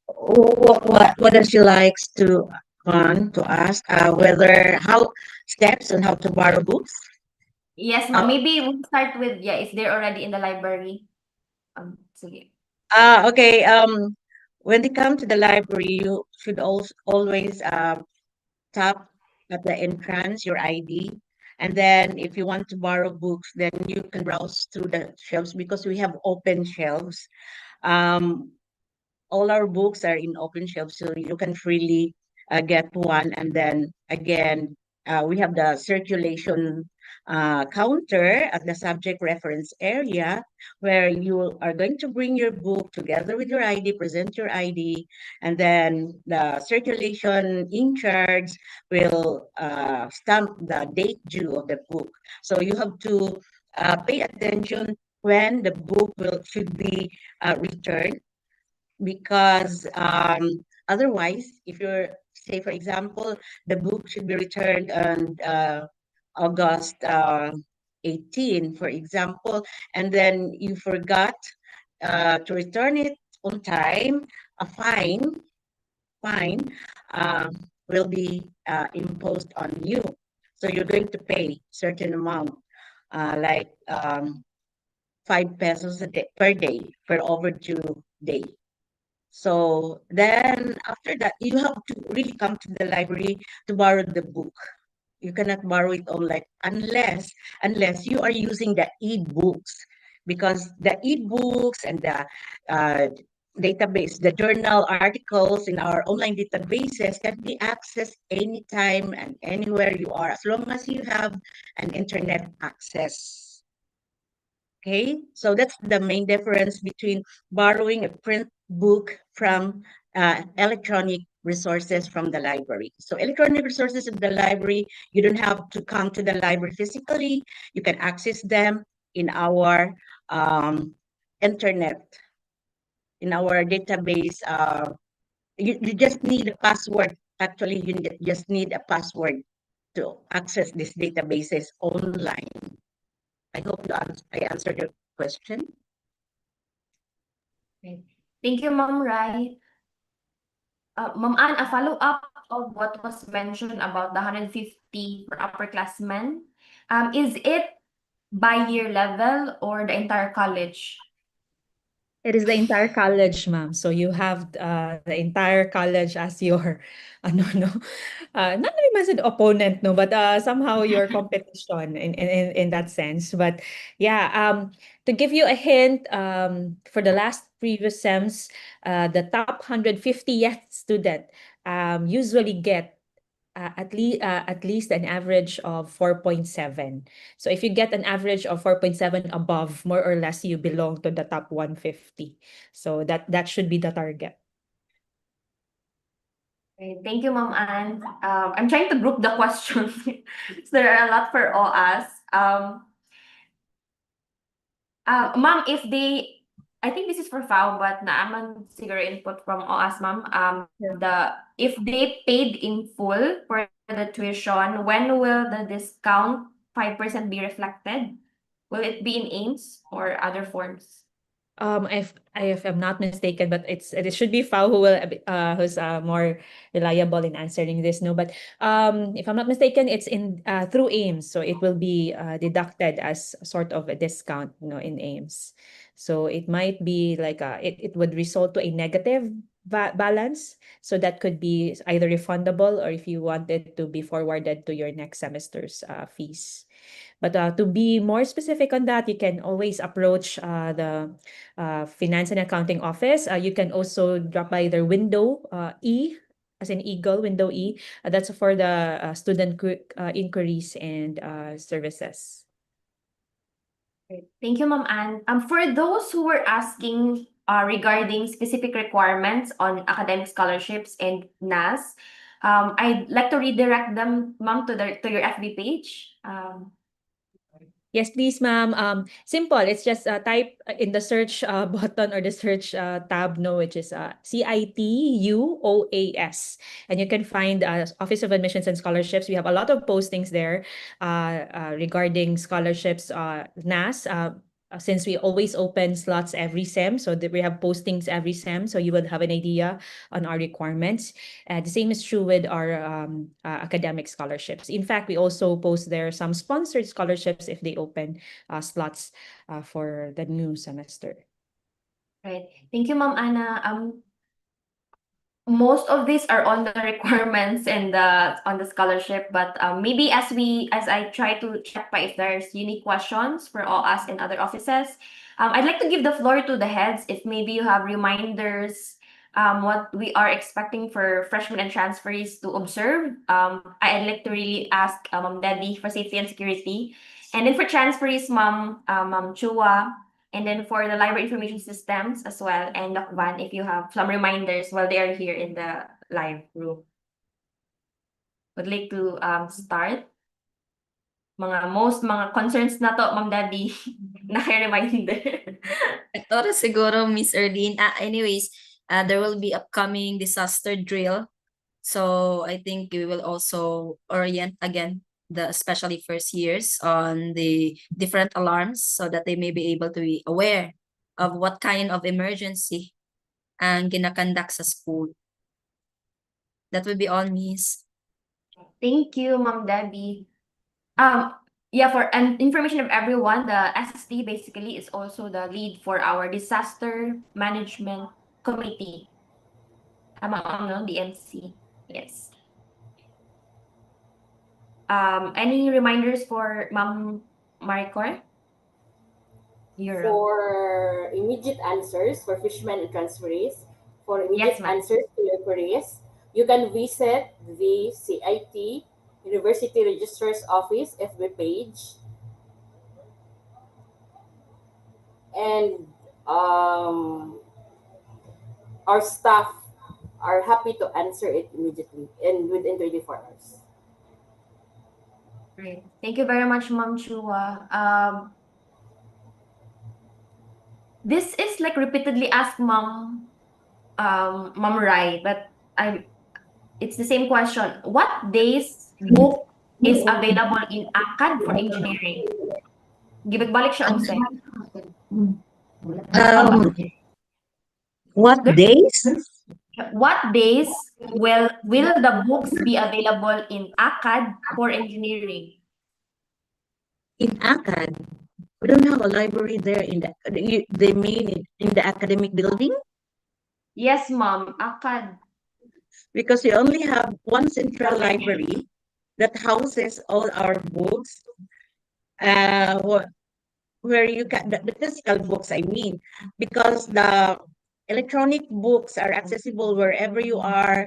What does she likes to ask whether how steps on how to borrow books? Yes, ma'am. Maybe we'll start with, yeah, if they're already in the library. Sige. Okay. When they come to the library, you should also always tap at the entrance your ID, and then if you want to borrow books, then you can browse through the shelves because we have open shelves. Um, all our books are in open shelves, so you can freely get one. And then again, we have the circulation counter at the subject reference area where you are going to bring your book together with your ID, present your ID, and then the circulation in charge will stamp the date due of the book. So you have to pay attention when the book should be returned, because otherwise, if you're, say for example, the book should be returned on August 18, for example, and then you forgot to return it on time, a fine will be imposed on you. So you're going to pay certain amount, like 5 pesos a day per day per overdue day. So then after that, you have to really come to the library to borrow the book. You cannot borrow it online unless you are using the e-books, because the e-books and the uh, database, the journal articles in our online databases can be accessed anytime and anywhere you are, as long as you have an internet access. Okay, so that's the main difference between borrowing a print book from electronic resources from the library. So electronic resources in the library, you don't have to come to the library physically. You can access them in our internet, in our database. You just need a password. Actually, you just need a password to access these databases online. I hope I answered your question. Okay. Thank you, Ma'am Rai. Ma'am Ann, a follow-up of what was mentioned about the 150 for upperclassmen. Is it by year level or the entire college? It is the entire college, ma'am. So you have the entire college as your, no, not really as an opponent, no, but somehow your competition in that sense. But yeah, to give you a hint, for the last previous sems, the top 150th student usually get at least an average of 4.7. So if you get an average of 4.7 above, more or less you belong to the top 150. So that should be the target. Okay, thank you, Ma'am Ann. I'm trying to group the questions. So there are a lot for all us. Ma'am, if they, I think this is for FAO, but naaman siguro input from OAS, ma'am. If they paid in full for the tuition, when will the discount 5% be reflected? Will it be in AIMS or other forms? If I'm not mistaken, but it should be Fao who will who's more reliable in answering this. No, but if I'm not mistaken, it's in through AIMS, so it will be deducted as sort of a discount, in AIMS. So it might be like it would result to a negative balance. So that could be either refundable or if you wanted to be forwarded to your next semester's fees. But to be more specific on that, you can always approach the Finance and Accounting Office. You can also drop by their window E, as in Eagle, window E. That's for the student inquiries and services. Great. Thank you, Ma'am Ann. For those who were asking regarding specific requirements on academic scholarships and NAS, I'd like to redirect them, ma'am, to your FB page. Yes, please, ma'am. Simple. It's just type in the search button or the search tab, which is CIT-U-OAS. And you can find Office of Admissions and Scholarships. We have a lot of postings there regarding scholarships, NAS. Since we always open slots every SEM, so that we have postings every SEM, so you would have an idea on our requirements. The same is true with our academic scholarships. In fact, we also post there some sponsored scholarships if they open slots for the new semester. Right. Thank you, Ma'am Anna. Most of these are on the requirements and on the scholarship, but maybe as I try to check by if there's unique questions for all us and other offices, I'd like to give the floor to the heads if maybe you have reminders what we are expecting for freshmen and transferees to observe. I'd like to really ask Ma'am Debbie for safety and security, and then for transferees, Ma'am Chua. And then for the library information systems as well, and Doc Van, if you have some reminders while they are here in the live room. Would like to start? Mga concerns na to, Ma'am Debbie, naka-reminder. Ito siguro, Miss Erlene. Anyways, there will be upcoming disaster drill. So I think we will also orient again the especially first years on the different alarms so that they may be able to be aware of what kind of emergency ang ginakandak sa school. That would be all, Miss. Thank you, Ma'am Debbie. Yeah, for information of everyone, the SST basically is also the lead for our disaster management committee. Ma'am, no? DMC. Yes. Any reminders for Ma'am Maricor? For immediate answers for freshmen and transferees, for immediate Yes, ma'am. answers to your queries, you can visit the CIT University Registrar's Office FB page, and our staff are happy to answer it immediately and within 24 hours. Great. Thank you very much, Ma'am Chua. This is like repeatedly asked, Ma'am Rai, but it's the same question. What days book is available in ACAD for engineering? Gibig-balik siya, Ose. What days? What days will the books be available in ACAD for engineering? In ACAD, we don't have a library there they mean it in the academic building? Yes, ma'am. ACAD. Because we only have one central library that houses all our books, where you can, the physical books, I mean, because the electronic books are accessible wherever you are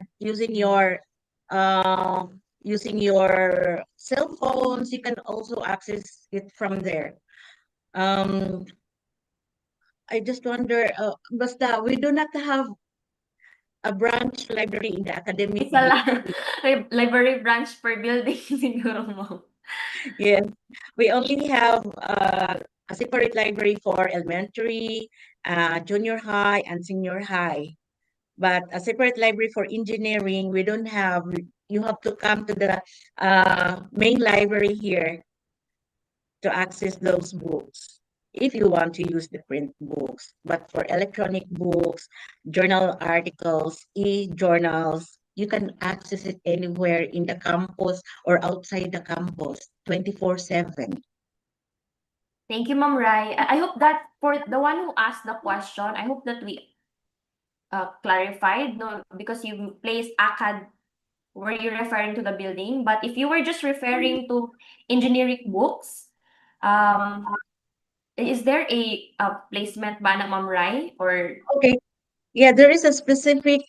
uh, using your cell phones. You can also access it from there. I just wonder, basta we do not have a branch library in the academic Isa lang. building. Library branch per building siguro, ma'am. Yes, we only have a separate library for elementary, junior high, and senior high. But a separate library for engineering, we don't have. You have to come to the main library here to access those books if you want to use the print books. But for electronic books, journal articles, e-journals, you can access it anywhere in the campus or outside the campus, 24/7. Thank you, Ma'am Rai. I hope that for the one who asked the question, I hope that we clarified, no, because you placed ACAD, were you referring to the building? But if you were just referring to engineering books, is there a placement ba na, Ma'am Rai? Or Okay. Yeah, there is a specific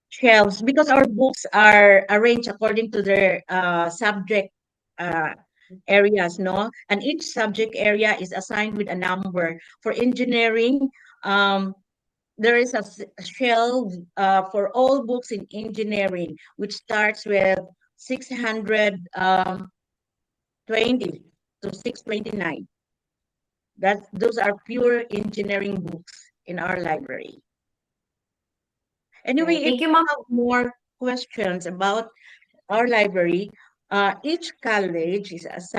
shelves because our books are arranged according to their subject uh, areas, no? And each subject area is assigned with a number. For engineering, there is a shelf for all books in engineering, which starts with 620 to 629. Those are pure engineering books in our library. Anyway, Thank if you, you Ma'am. have more questions about our library, each college has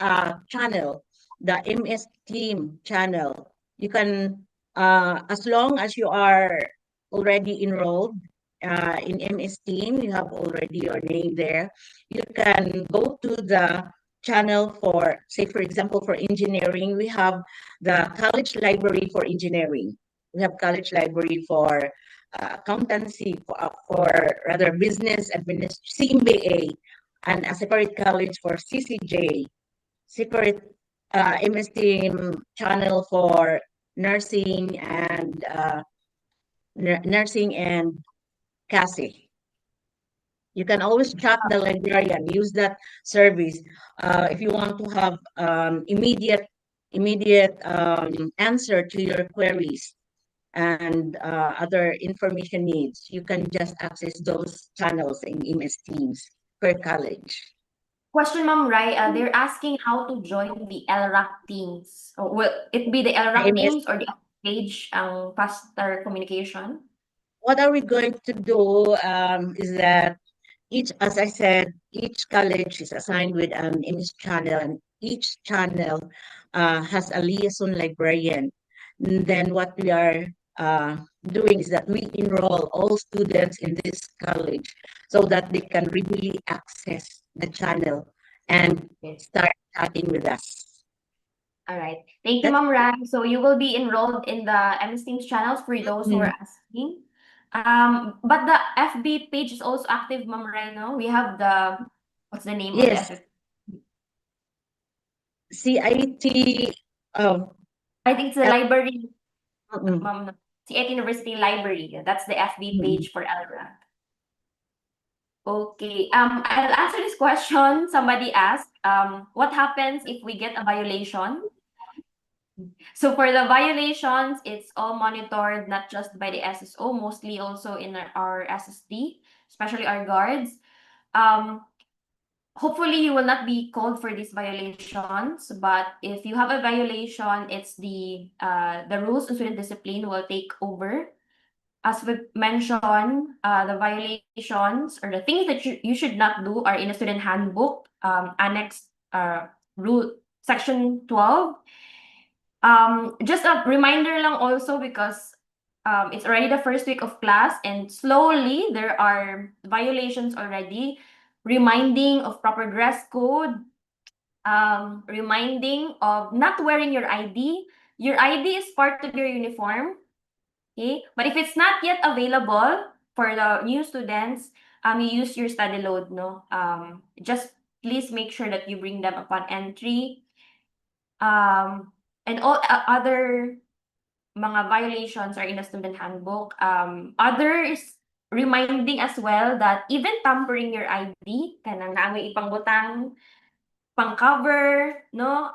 a channel, the MS Team channel. You can, as long as you are already enrolled in MS Team, you have already your name there. You can go to the channel for, say, for example, for engineering, we have the college library for engineering. We have college library for accountancy, for rather business administration, CMBA, and a separate college for CCJ, separate MS channel for nursing and nursing and CASI. You can always chat the librarian, use that service if you want to have immediate answer to your queries and other information needs. You can just access those channels in MS Teams per college. Question, Ma'am Rai, they're asking how to join the LRAC teams. Will it be the LRAC MS teams or the page faster communication? What are we going to do is that as I said, each college is assigned with an English channel, and each channel has a liaison librarian. And then what we are uh, doing is that we enroll all students in this college so that they can really access the channel and start chatting with us. All right. Thank you, Ma'am Ram. So you will be enrolled in the MS Teams channels for those who are asking. But the FB page is also active, Ma'am Rhino. We have the what's the name of the Yes, FB? CIT. Oh, I think it's the library, mm-mm, Ma'am. CIT University Library. That's the FB mm-mm. page for LRAP. Okay. I'll answer this question. Somebody asked, what happens if we get a violation? So for the violations, it's all monitored not just by the SSO, mostly also in our SSD, especially our guards. Um, Hopefully you will not be called for these violations, but if you have a violation, it's the rules of student discipline will take over. As we mentioned, the violations or the things that you should not do are in a student handbook, annex rule section 12. Just a reminder lang also because it's already the first week of class and slowly there are violations already, reminding of proper dress code, reminding of not wearing your ID. Your ID is part of your uniform, okay? But if it's not yet available for the new students, you use your study load, no? Just please make sure that you bring them upon entry. And all other mga violations are in the student handbook. Others reminding as well that even tampering your ID, kanang naamay ipangbutang, pang cover, no?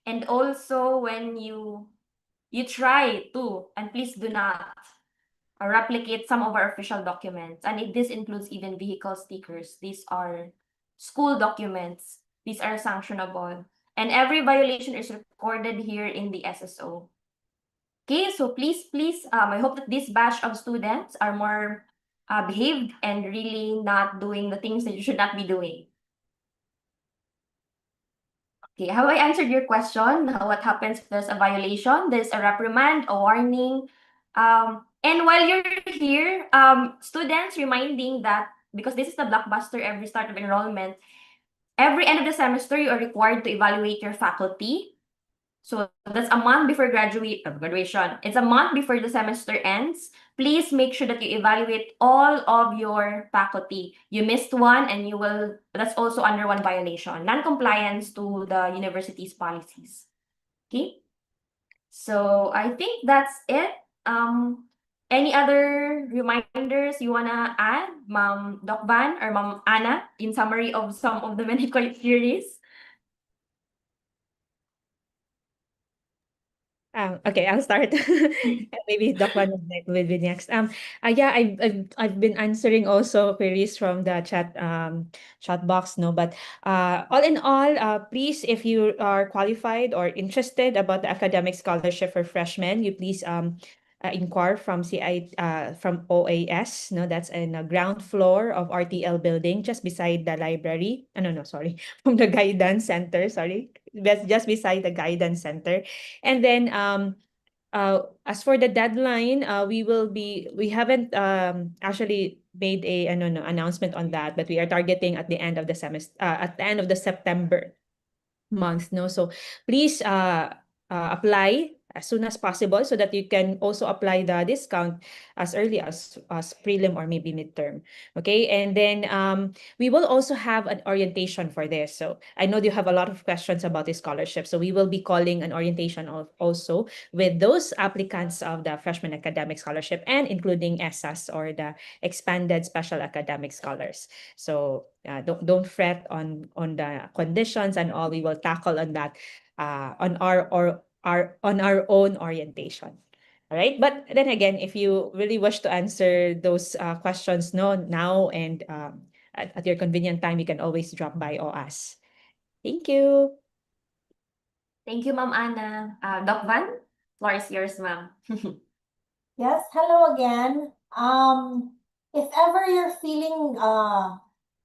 And also when you try to, and please do not replicate some of our official documents. And this includes even vehicle stickers. These are school documents. These are sanctionable. And every violation is recorded here in the SSO. Okay, so please, I hope that this batch of students are more behaved and really not doing the things that you should not be doing. Okay, have I answered your question? Now, what happens if there's a violation? There's a reprimand, a warning. And while you're here, students reminding that because this is the blockbuster every start of enrollment, every end of the semester, you are required to evaluate your faculty. So that's a month before graduation. It's a month before the semester ends. Please make sure that you evaluate all of your faculty. You missed one and that's also under one violation, non-compliance to the university's policies. Okay? So I think that's it. Any other reminders you wanna add, Ma'am Doc Van or Ma'am Anna, in summary of some of the many queries? Okay, I'll start. Maybe Doc Van will be next. Yeah, I've been answering also queries from the chat box, no, but all in all, please, if you are qualified or interested about the academic scholarship for freshmen, you please inquire from from OAS, no, that's in the ground floor of RTL building, just beside the library. No, sorry, from the guidance center. Sorry, that's just beside the guidance center. And then as for the deadline, we haven't actually made a announcement on that, but we are targeting at the end of the semester, at the end of the September month, no? So please apply as soon as possible so that you can also apply the discount as early as prelim or maybe midterm. Okay, and then we will also have an orientation for this. So I know you have a lot of questions about this scholarship, so we will be calling an orientation also with those applicants of the freshman academic scholarship and including ESAS or the expanded special academic scholars. So don't fret on the conditions and all. We will tackle on that on our own orientation. All right. But then again, if you really wish to answer those questions now and at your convenient time, you can always drop by OAS. Thank you. Thank you, Ma'am Anna. Doc Van, floor is yours, ma'am. Yes, hello again. If ever you're feeling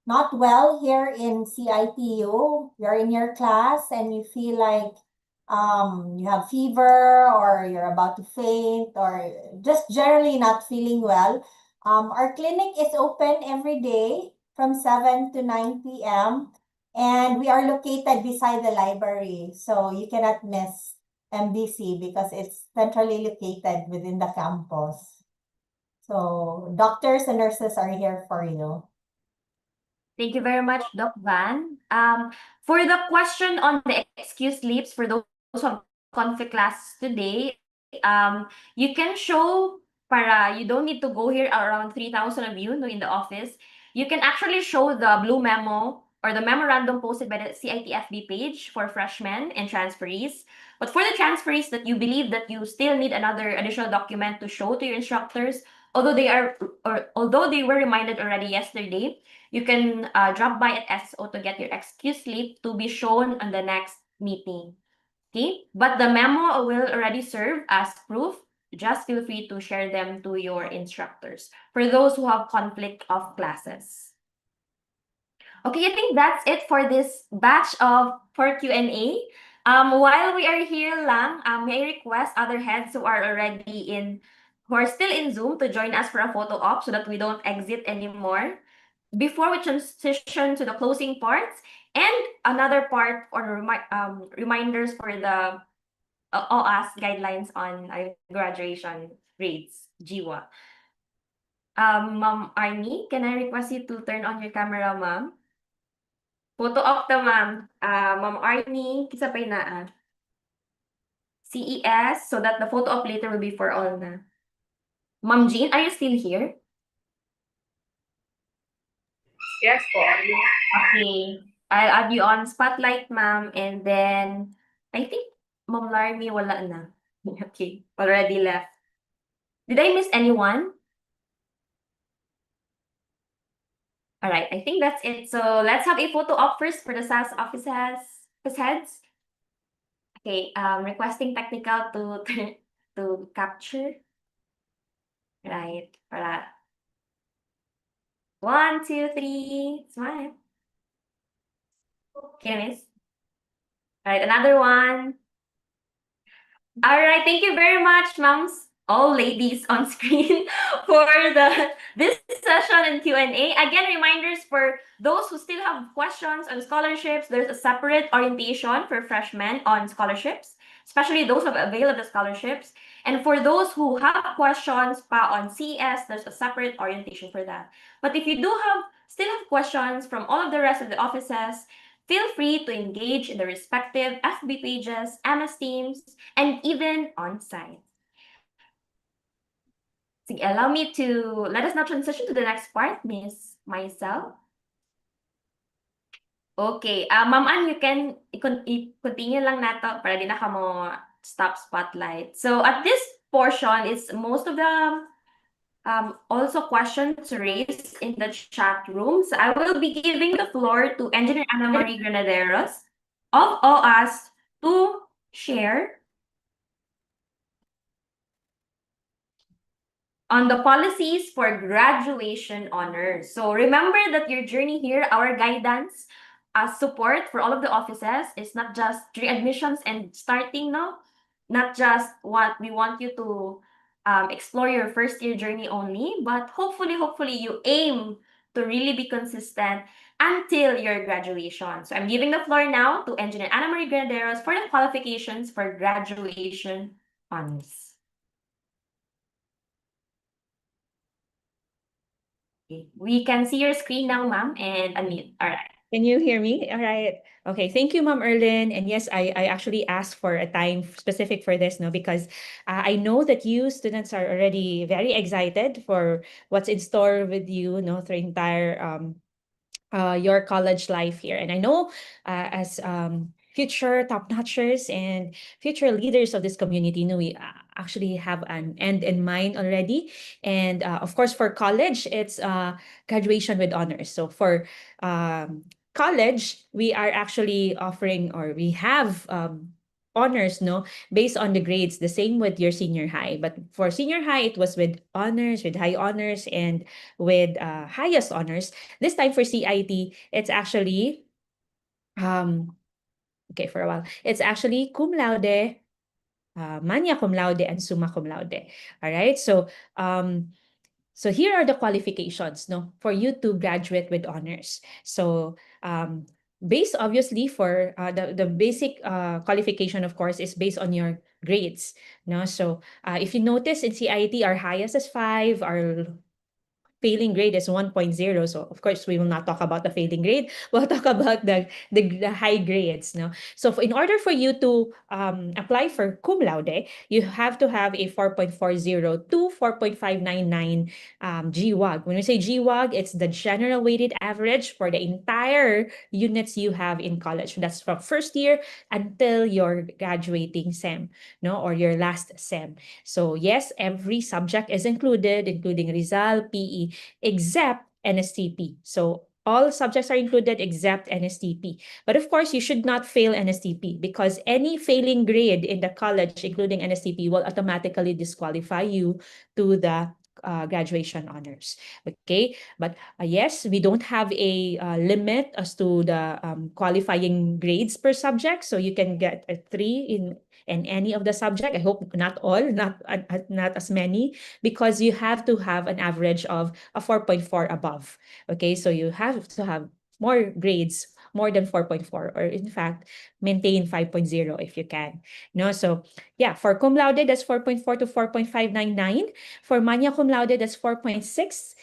not well here in CIT-U, you're in your class and you feel like you have fever or you're about to faint or just generally not feeling well, our clinic is open every day from 7 to 9 p.m. and we are located beside the library. So you cannot miss MDC because it's centrally located within the campus. So doctors and nurses are here for you. Thank you very much, Doc Van. For the question on the excuse leaves for those who have conflict class today, you can show para you don't need to go here around 3,000 of you no, in the office. You can actually show the blue memo or the memorandum posted by the CIT-FB page for freshmen and transferees. But for the transferees that you believe that you still need another additional document to show to your instructors, although they were reminded already yesterday, you can drop by at SO to get your excuse leave to be shown on the next meeting. Okay, but the memo will already serve as proof. Just feel free to share them to your instructors for those who have conflict of classes. Okay, I think that's it for this batch of for Q&A. While we are here lang, may I request other heads who are still in Zoom to join us for a photo op so that we don't exit anymore. Before we transition to the closing parts and another part or reminders for the OAS guidelines on graduation grades, GWA. Ma'am Arnie, can I request you to turn on your camera, ma'am? Photo op ta, ma'am. Ma'am Arnie, kisa pa na CES, so that the photo op later will be for all na. Ma'am Jean, are you still here? Yes po. Okay. I'll add you on spotlight, ma'am, and then I think Ma'am Larmy wala na. Okay, already left. Did I miss anyone? All right, I think that's it. So let's have a photo op first for the SAS office heads. Okay, requesting technical to capture. Right, para 1, 2, 3, smile. Okay, miss. All right, another one. All right, thank you very much, moms, all ladies on screen for this session and Q&A. Again, reminders for those who still have questions on scholarships, there's a separate orientation for freshmen on scholarships, especially those who have availed of the scholarships. And for those who have questions on CES, there's a separate orientation for that. But if you still have questions from all of the rest of the offices, feel free to engage in the respective FB pages, MS Teams, and even on-site. Sige, let us now transition to the next part, Miss Myself. Okay, Ma'am Ann, you can i-continue lang nato para di na ka mo stop spotlight. So at this portion, it's most of the also questions raised in the chat room. So I will be giving the floor to Engineer Ana Marie Granaderos of OAS to share on the policies for graduation honors. So remember that your journey here, our guidance, support for all of the offices is not just re-admissions and starting now, not just what we want you to explore your first year journey only, but hopefully you aim to really be consistent until your graduation. So I'm giving the floor now to Engineer Ana Marie Granaderos for the qualifications for graduation honors. Okay. We can see your screen now, ma'am, and unmute. All right. Can you hear me? All right. Okay. Thank you, Ma'am Erlyn. And yes, I actually asked for a time specific for this, no, because I know that you students are already very excited for what's in store with you, no, through entire your college life here. And I know as future top-notchers and future leaders of this community, we actually have an end in mind already. And of course, for college, it's graduation with honors. So for college, we are actually offering, or we have honors, no, based on the grades, the same with your senior high. But for senior high, it was with honors, with high honors, and with highest honors. This time for CIT, it's actually okay, for a while. It's actually cum laude, magna cum laude, and summa cum laude. All right. So here are the qualifications, no, for you to graduate with honors. So based obviously for the basic qualification, of course, is based on your grades. No, so if you notice in CIT, our highest is 5, our failing grade is 1.0. So of course, we will not talk about the failing grade. We'll talk about the high grades. No, so in order for you to apply for cum laude, you have to have a 4.40 to 4.599 GWAG. When we say GWAG, it's the general weighted average for the entire units you have in college. That's from first year until your graduating SEM, no, or your last SEM. So yes, every subject is included, including Rizal, PE, except NSTP. So all subjects are included except NSTP. But of course, you should not fail NSTP because any failing grade in the college, including NSTP, will automatically disqualify you to the graduation honors. Okay, but yes, we don't have a limit as to the qualifying grades per subject, so you can get a 3 in any of the subject. I hope not all, not as many, because you have to have an average of a 4.4 above. Okay, so you have to have more grades, more than 4.4, or in fact, maintain 5.0 if you can. No, so yeah, for cum laude, that's 4.4 to 4.599. For magna cum laude, that's 4.6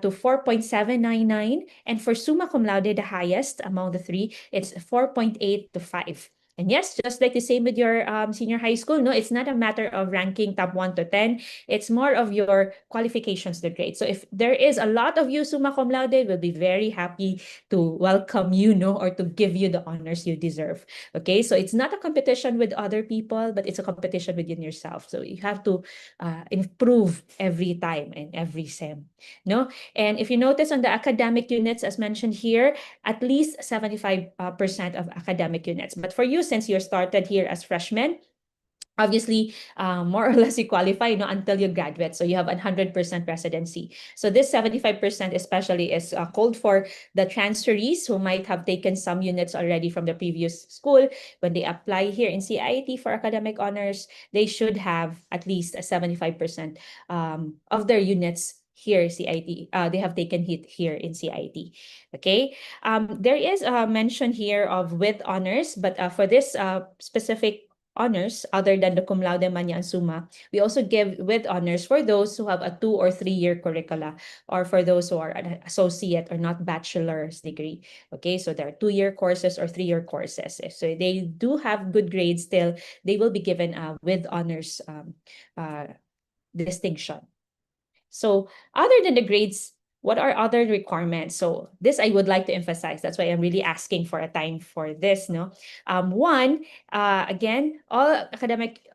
to 4.799. And for summa cum laude, the highest among the three, it's 4.8 to 5. And yes, just like the same with your senior high school, no, it's not a matter of ranking top 1 to 10. It's more of your qualifications, the grade. So if there is a lot of you summa cum laude, we'll be very happy to welcome you, no, or to give you the honors you deserve. Okay, so it's not a competition with other people, but it's a competition within yourself. So you have to improve every time and every SEM, no? And if you notice on the academic units, as mentioned here, at least 75% of academic units. But for you, since you started here as freshmen, obviously, more or less you qualify, until you graduate. So you have 100% residency. So this 75% especially is called for the transferees who might have taken some units already from the previous school. When they apply here in CIT for academic honors, they should have at least 75% of their units here CIT. They have taken it here in CIT. Okay. There is a mention here of with honors, but for this specific honors, other than the cum laude, magna, and summa, we also give with honors for those who have a 2 or 3 year curricula, or for those who are an associate or not bachelor's degree. Okay, so there are 2 year courses or 3 year courses. So they do have good grades still, they will be given a with honors distinction. So other than the grades, what are other requirements? So this I would like to emphasize. That's why I'm really asking for a time for this. No, one, again, all academic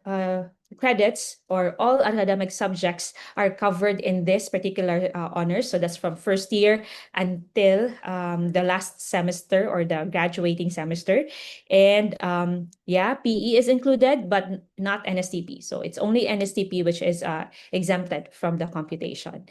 credits or all academic subjects are covered in this particular honors. So that's from first year until the last semester or the graduating semester. And yeah, PE is included, but not NSTP. So it's only NSTP which is exempted from the computation.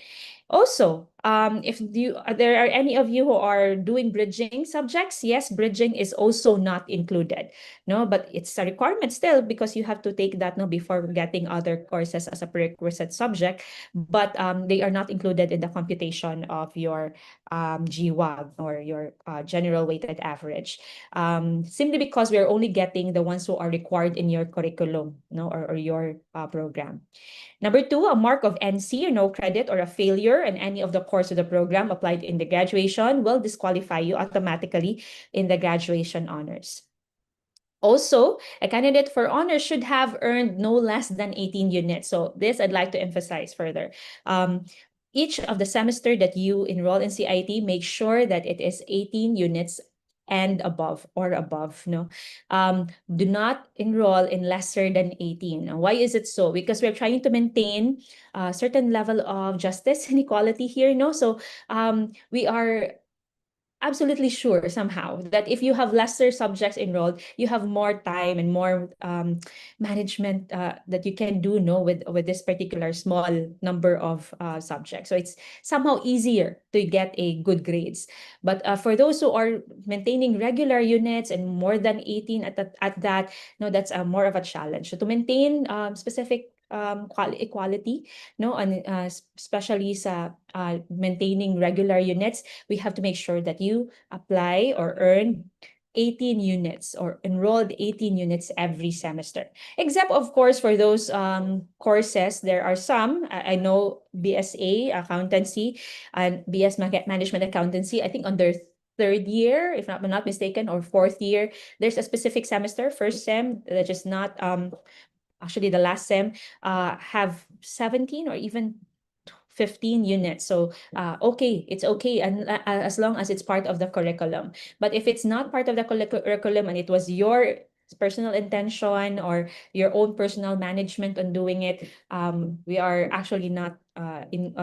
Also, if there are any of you who are doing bridging subjects, yes, bridging is also not included. No, but it's a requirement still because you have to take that before getting other courses as a prerequisite subject. But they are not included in the computation of your GWAG or your general weighted average. Simply because we're only getting the ones who are required in your curriculum, or your program. Number 2, a mark of NC, or no credit, or a failure in any of the course of the program applied in the graduation will disqualify you automatically in the graduation honors. Also, a candidate for honors should have earned no less than 18 units. So this I'd like to emphasize further. Each of the semester that you enroll in CIT, make sure that it is 18 units and above or above. No, do not enroll in lesser than 18. Now, why is it so? Because we're trying to maintain a certain level of justice and equality here. So we are absolutely sure somehow that if you have lesser subjects enrolled, you have more time and more management that you can do no with this particular small number of subjects. So it's somehow easier to get a good grades. But for those who are maintaining regular units and more than 18 at that, no, that's more of a challenge. So to maintain specific equality, no, and especially sa maintaining regular units, we have to make sure that you apply or earn 18 units or enrolled 18 units every semester. Except, of course, for those courses, there are some, I know BSA, accountancy, and BS Management Accountancy, I think on their third year, if I'm not mistaken, or fourth year, there's a specific semester, first sem, that is not, actually the last sem, have 17 or even 15 units. So, okay, it's okay, and as long as it's part of the curriculum. But if it's not part of the curriculum and it was your personal intention or your own personal management on doing it, we are actually not in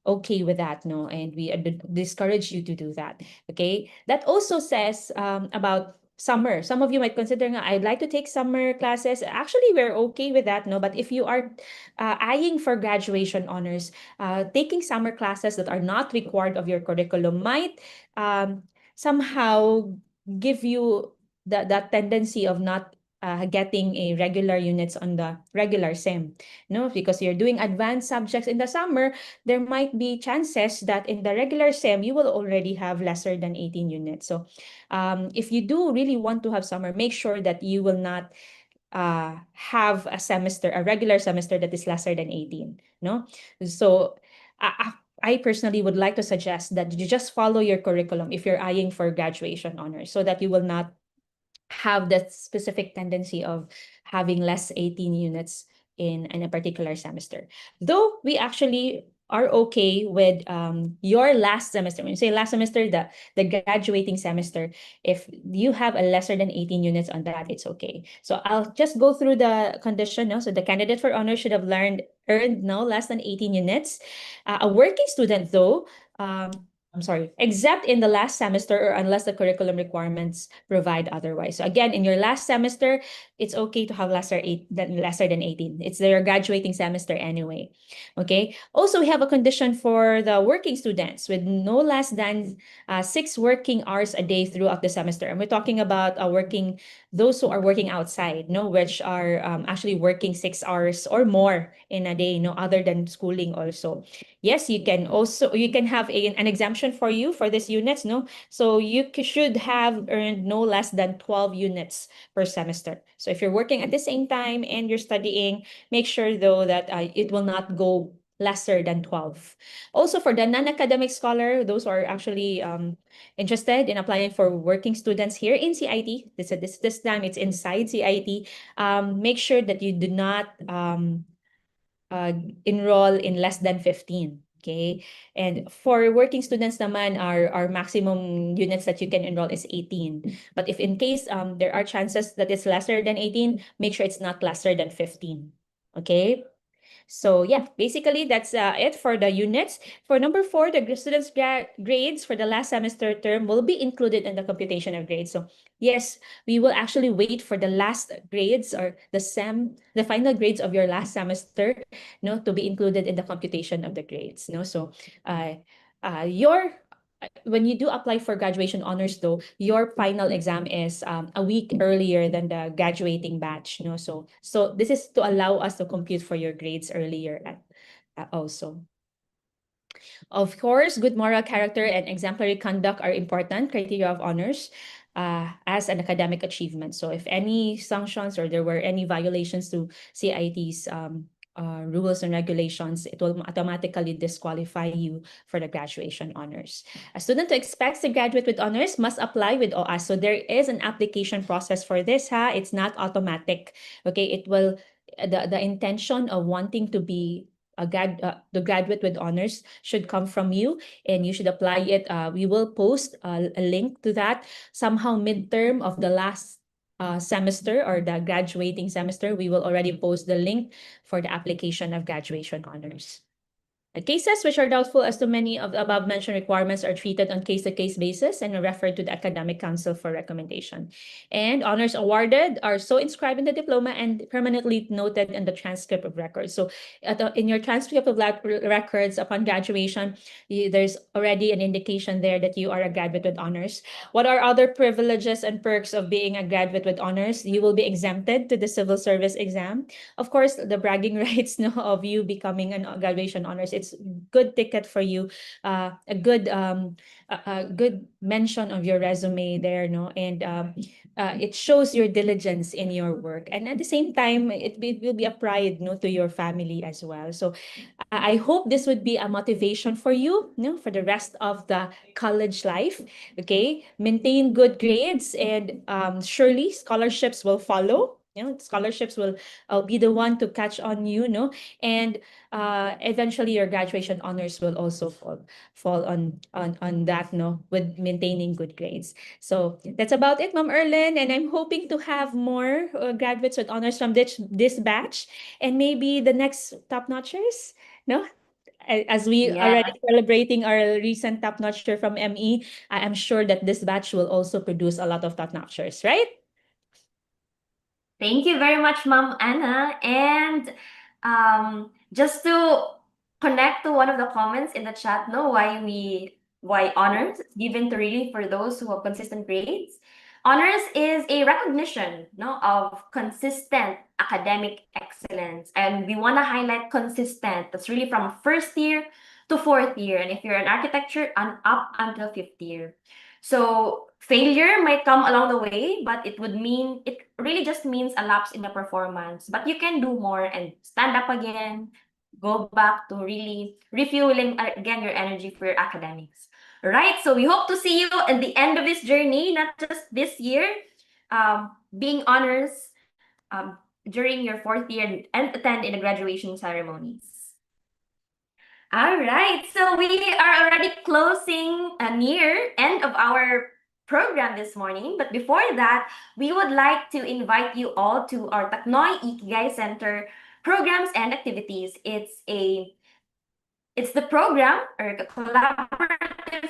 okay with that, no, and we discourage you to do that. Okay, that also says about summer. Some of you might consider nga, I'd like to take summer classes. Actually, we're okay with that, no? But if you are eyeing for graduation honors, taking summer classes that are not required of your curriculum might somehow give you that tendency of not getting a regular units on the regular sem, no? Because you're doing advanced subjects in the summer, there might be chances that in the regular sem, you will already have lesser than 18 units. So if you do really want to have summer, make sure that you will not have a regular semester that is lesser than 18, no? So I personally would like to suggest that you just follow your curriculum if you're eyeing for graduation honors, so that you will not have that specific tendency of having less 18 units in a particular semester. Though we actually are okay with your last semester. When you say last semester, the graduating semester, if you have a lesser than 18 units on that, it's okay. So I'll just go through the condition. No? So the candidate for honor should have earned no less than 18 units. A working student, though, I'm sorry, except in the last semester or unless the curriculum requirements provide otherwise. So again, in your last semester, it's okay to have lesser than 18. It's their graduating semester anyway. Okay. Also, we have a condition for the working students with no less than 6 working hours a day throughout the semester. And we're talking about those who are working outside, no, which are actually working 6 hours or more in a day, no, other than schooling also. Yes, you can have an exemption for you for these units, no? So you should have earned no less than 12 units per semester. So if you're working at the same time and you're studying, make sure though that it will not go lesser than 12. Also for the non-academic scholar, those who are actually interested in applying for working students here in CIT, this time it's inside CIT, make sure that you do not enroll in less than 15. Okay. And for working students naman, our maximum units that you can enroll is 18. But if in case there are chances that it's lesser than 18, make sure it's not lesser than 15. Okay. So yeah, basically that's it for the units. For number 4, the students' grades for the last semester term will be included in the computation of grades. So yes, we will actually wait for the last grades or the final grades of your last semester, no, to be included in the computation of the grades. No, so your when you do apply for graduation honors, though, your final exam is a week earlier than the graduating batch. No, so this is to allow us to compute for your grades earlier also. Of course, good moral character and exemplary conduct are important criteria of honors as an academic achievement. So if any sanctions or there were any violations to CIT's rules and regulations, it will automatically disqualify you for the graduation honors. A student who expects to graduate with honors must apply with OAS. So there is an application process for this. It's not automatic. Okay, it will the intention of wanting to be the graduate with honors should come from you, and you should apply it. We will post a link to that somehow midterm of the last semester or the graduating semester. We will already post the link for the application of graduation honors. Cases which are doubtful as to many of the above-mentioned requirements are treated on case-to-case basis and are referred to the Academic Council for recommendation. And honors awarded are so inscribed in the diploma and permanently noted in the transcript of records. So in your transcript of records upon graduation, there's already an indication there that you are a graduate with honors. What are other privileges and perks of being a graduate with honors? You will be exempted to the civil service exam. Of course, the bragging rights of you becoming an graduation honors, it's good ticket for you, a good mention of your resume there, and it shows your diligence in your work, and at the same time, it will be a pride, to your family as well. So I hope this would be a motivation for you, for the rest of the college life. Okay, maintain good grades, and surely scholarships will follow. Scholarships will be the one to catch on you, and eventually your graduation honors will also fall on that, with maintaining good grades. So that's about it, Ma'am Erlyn, and I'm hoping to have more graduates with honors from this batch, and maybe the next top notchers, no? As we Yeah. already celebrating our recent top notcher from ME, I am sure that this batch will also produce a lot of top notchers, right? Thank you very much, Ma'am Anna. And just to connect to one of the comments in the chat, why honors is given to really for those who have consistent grades. Honors is a recognition, of consistent academic excellence, and we want to highlight consistent. That's really from first year to fourth year, and if you're an architecture, and up until fifth year. So failure might come along the way, but it really just means a lapse in the performance. But you can do more and stand up again, go back to really refueling again your energy for your academics. All right, so we hope to see you at the end of this journey, not just this year, being honors during your fourth year and attend in the graduation ceremonies. All right, so we are already closing near end of our program this morning. But before that, we would like to invite you all to our Taknoy Ikigai Center programs and activities. It's the program or a collaborative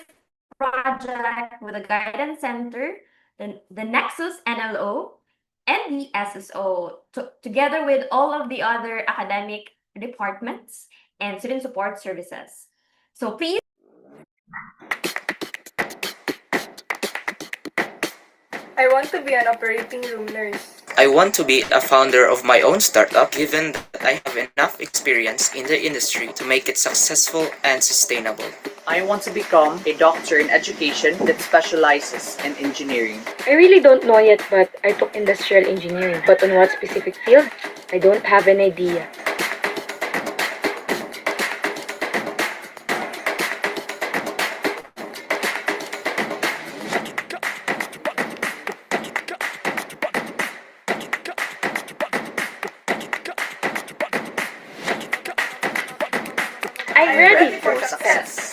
project with the Guidance Center, the Nexus NLO, and the SSO, together with all of the other academic departments and student support services. So please. I want to be an operating room nurse. I want to be a founder of my own startup given that I have enough experience in the industry to make it successful and sustainable. I want to become a doctor in education that specializes in engineering. I really don't know yet, but I took industrial engineering. But on what specific field? I don't have an idea. I'm ready for success.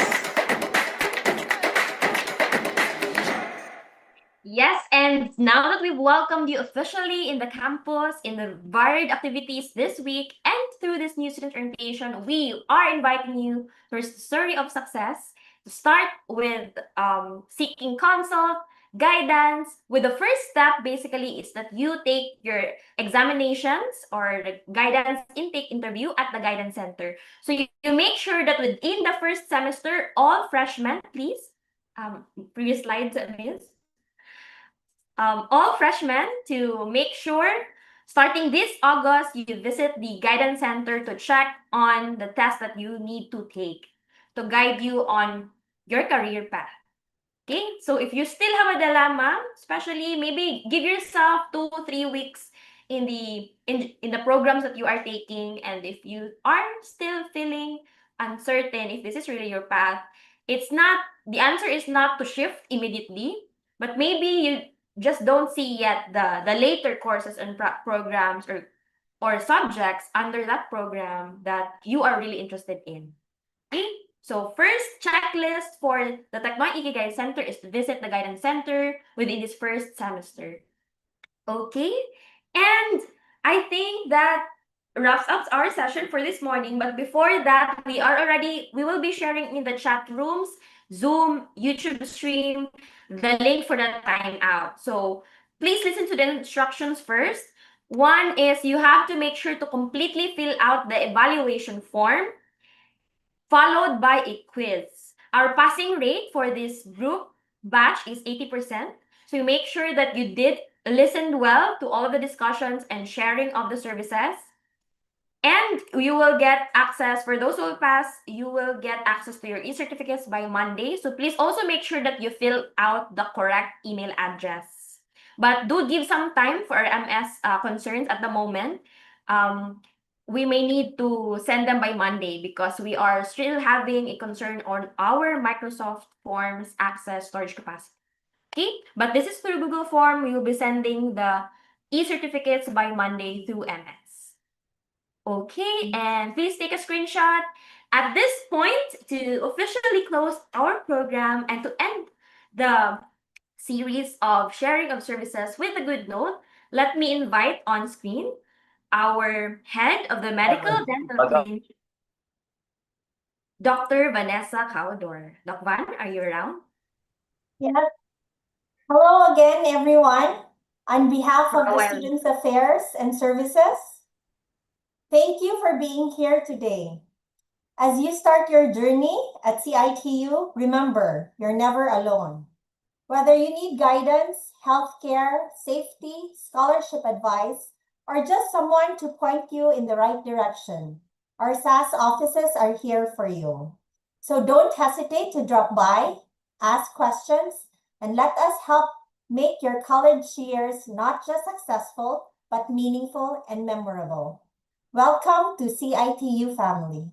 Yes, and now that we've welcomed you officially in the campus, in the varied activities this week, and through this new student orientation, we are inviting you to a story of success to start with seeking consult, guidance. With the first step, basically, is that you take your examinations or the guidance intake interview at the Guidance Center. So you make sure that within the first semester, all freshmen, please, previous slides, please. All freshmen to make sure starting this August, you visit the Guidance Center to check on the test that you need to take to guide you on your career path. Okay, so if you still have a dilemma, especially maybe give yourself 2-3 weeks in the programs that you are taking, and if you are still feeling uncertain if this is really your path, the answer is not to shift immediately, but maybe you just don't see yet the later courses and programs or subjects under that program that you are really interested in. Okay, so first checklist for the Taknoy Ikigai Center is to visit the Guidance Center within this first semester. Okay, and I think that wraps up our session for this morning. But before that, we will be sharing in the chat rooms, Zoom, YouTube stream, the link for the timeout. So please listen to the instructions first. One is you have to make sure to completely fill out the evaluation form, followed by a quiz. Our passing rate for this group batch is 80%. So you make sure that you did listen well to all of the discussions and sharing of the services. And you will get access, for those who will pass, you will get access to your e-certificates by Monday. So please also make sure that you fill out the correct email address. But do give some time for our MS concerns at the moment. We may need to send them by Monday because we are still having a concern on our Microsoft Forms access storage capacity. Okay, but this is through Google Form. We will be sending the e-certificates by Monday through MS. Okay, and please take a screenshot. At this point, to officially close our program and to end the series of sharing of services with a good note, let me invite on screen our head of the medical dental clinic, Dr. Vanessa Caudor. Doc Van, are you around? Yeah. Hello again, everyone. On behalf of the Students Affairs and Services, thank you for being here today. As you start your journey at CIT-U, remember, you're never alone. Whether you need guidance, healthcare, safety, scholarship advice, or just someone to point you in the right direction, our SAS offices are here for you. So don't hesitate to drop by, ask questions, and let us help make your college years not just successful, but meaningful and memorable. Welcome to CIT-U family.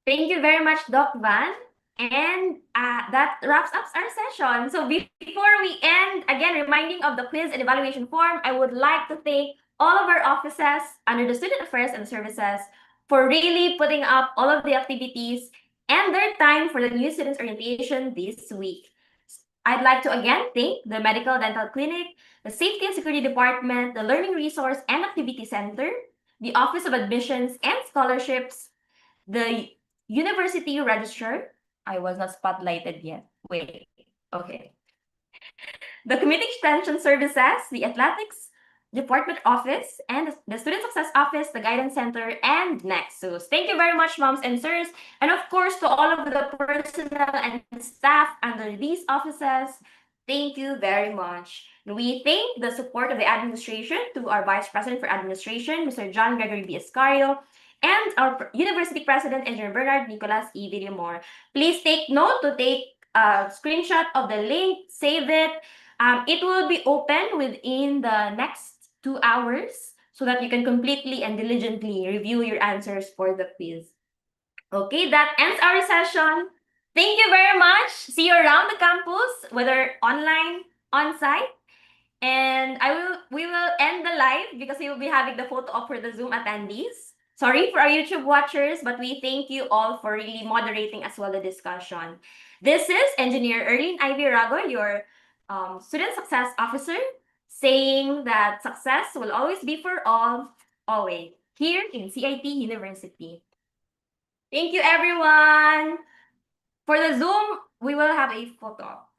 Thank you very much, Doc Van. And that wraps up our session. So before we end, again, reminding of the quiz and evaluation form, I would like to thank all of our offices under the Student Affairs and Services for really putting up all of the activities and their time for the new students orientation this week. I'd like to again thank the Medical Dental Clinic, the Safety and Security Department, the Learning Resource and Activity Center, the Office of Admissions and Scholarships, the University Registrar. I was not spotlighted yet. Wait, okay. The Community Extension Services, the Athletics Department Office, and the Student Success Office, the Guidance Center, and Nexus. Thank you very much, moms and sirs. And of course, to all of the personnel and staff under these offices, thank you very much. We thank the support of the administration to our Vice President for Administration, Mr. John Gregory B. Escario, and our University President, Engineer Bernard Nicolas E. Villamor. Please take note to take a screenshot of the link, save it. It will be open within the next 2 hours so that you can completely and diligently review your answers for the quiz. Okay, that ends our session. Thank you very much. See you around the campus, whether online, on-site. And we will end the live because we will be having the photo op for the Zoom attendees. Sorry for our YouTube watchers, but we thank you all for really moderating as well the discussion. This is Engineer Erlene Ivy Rago, your Student Success Officer, saying that success will always be for all, always, here in CIT University. Thank you, everyone. For the Zoom, we will have a photo op.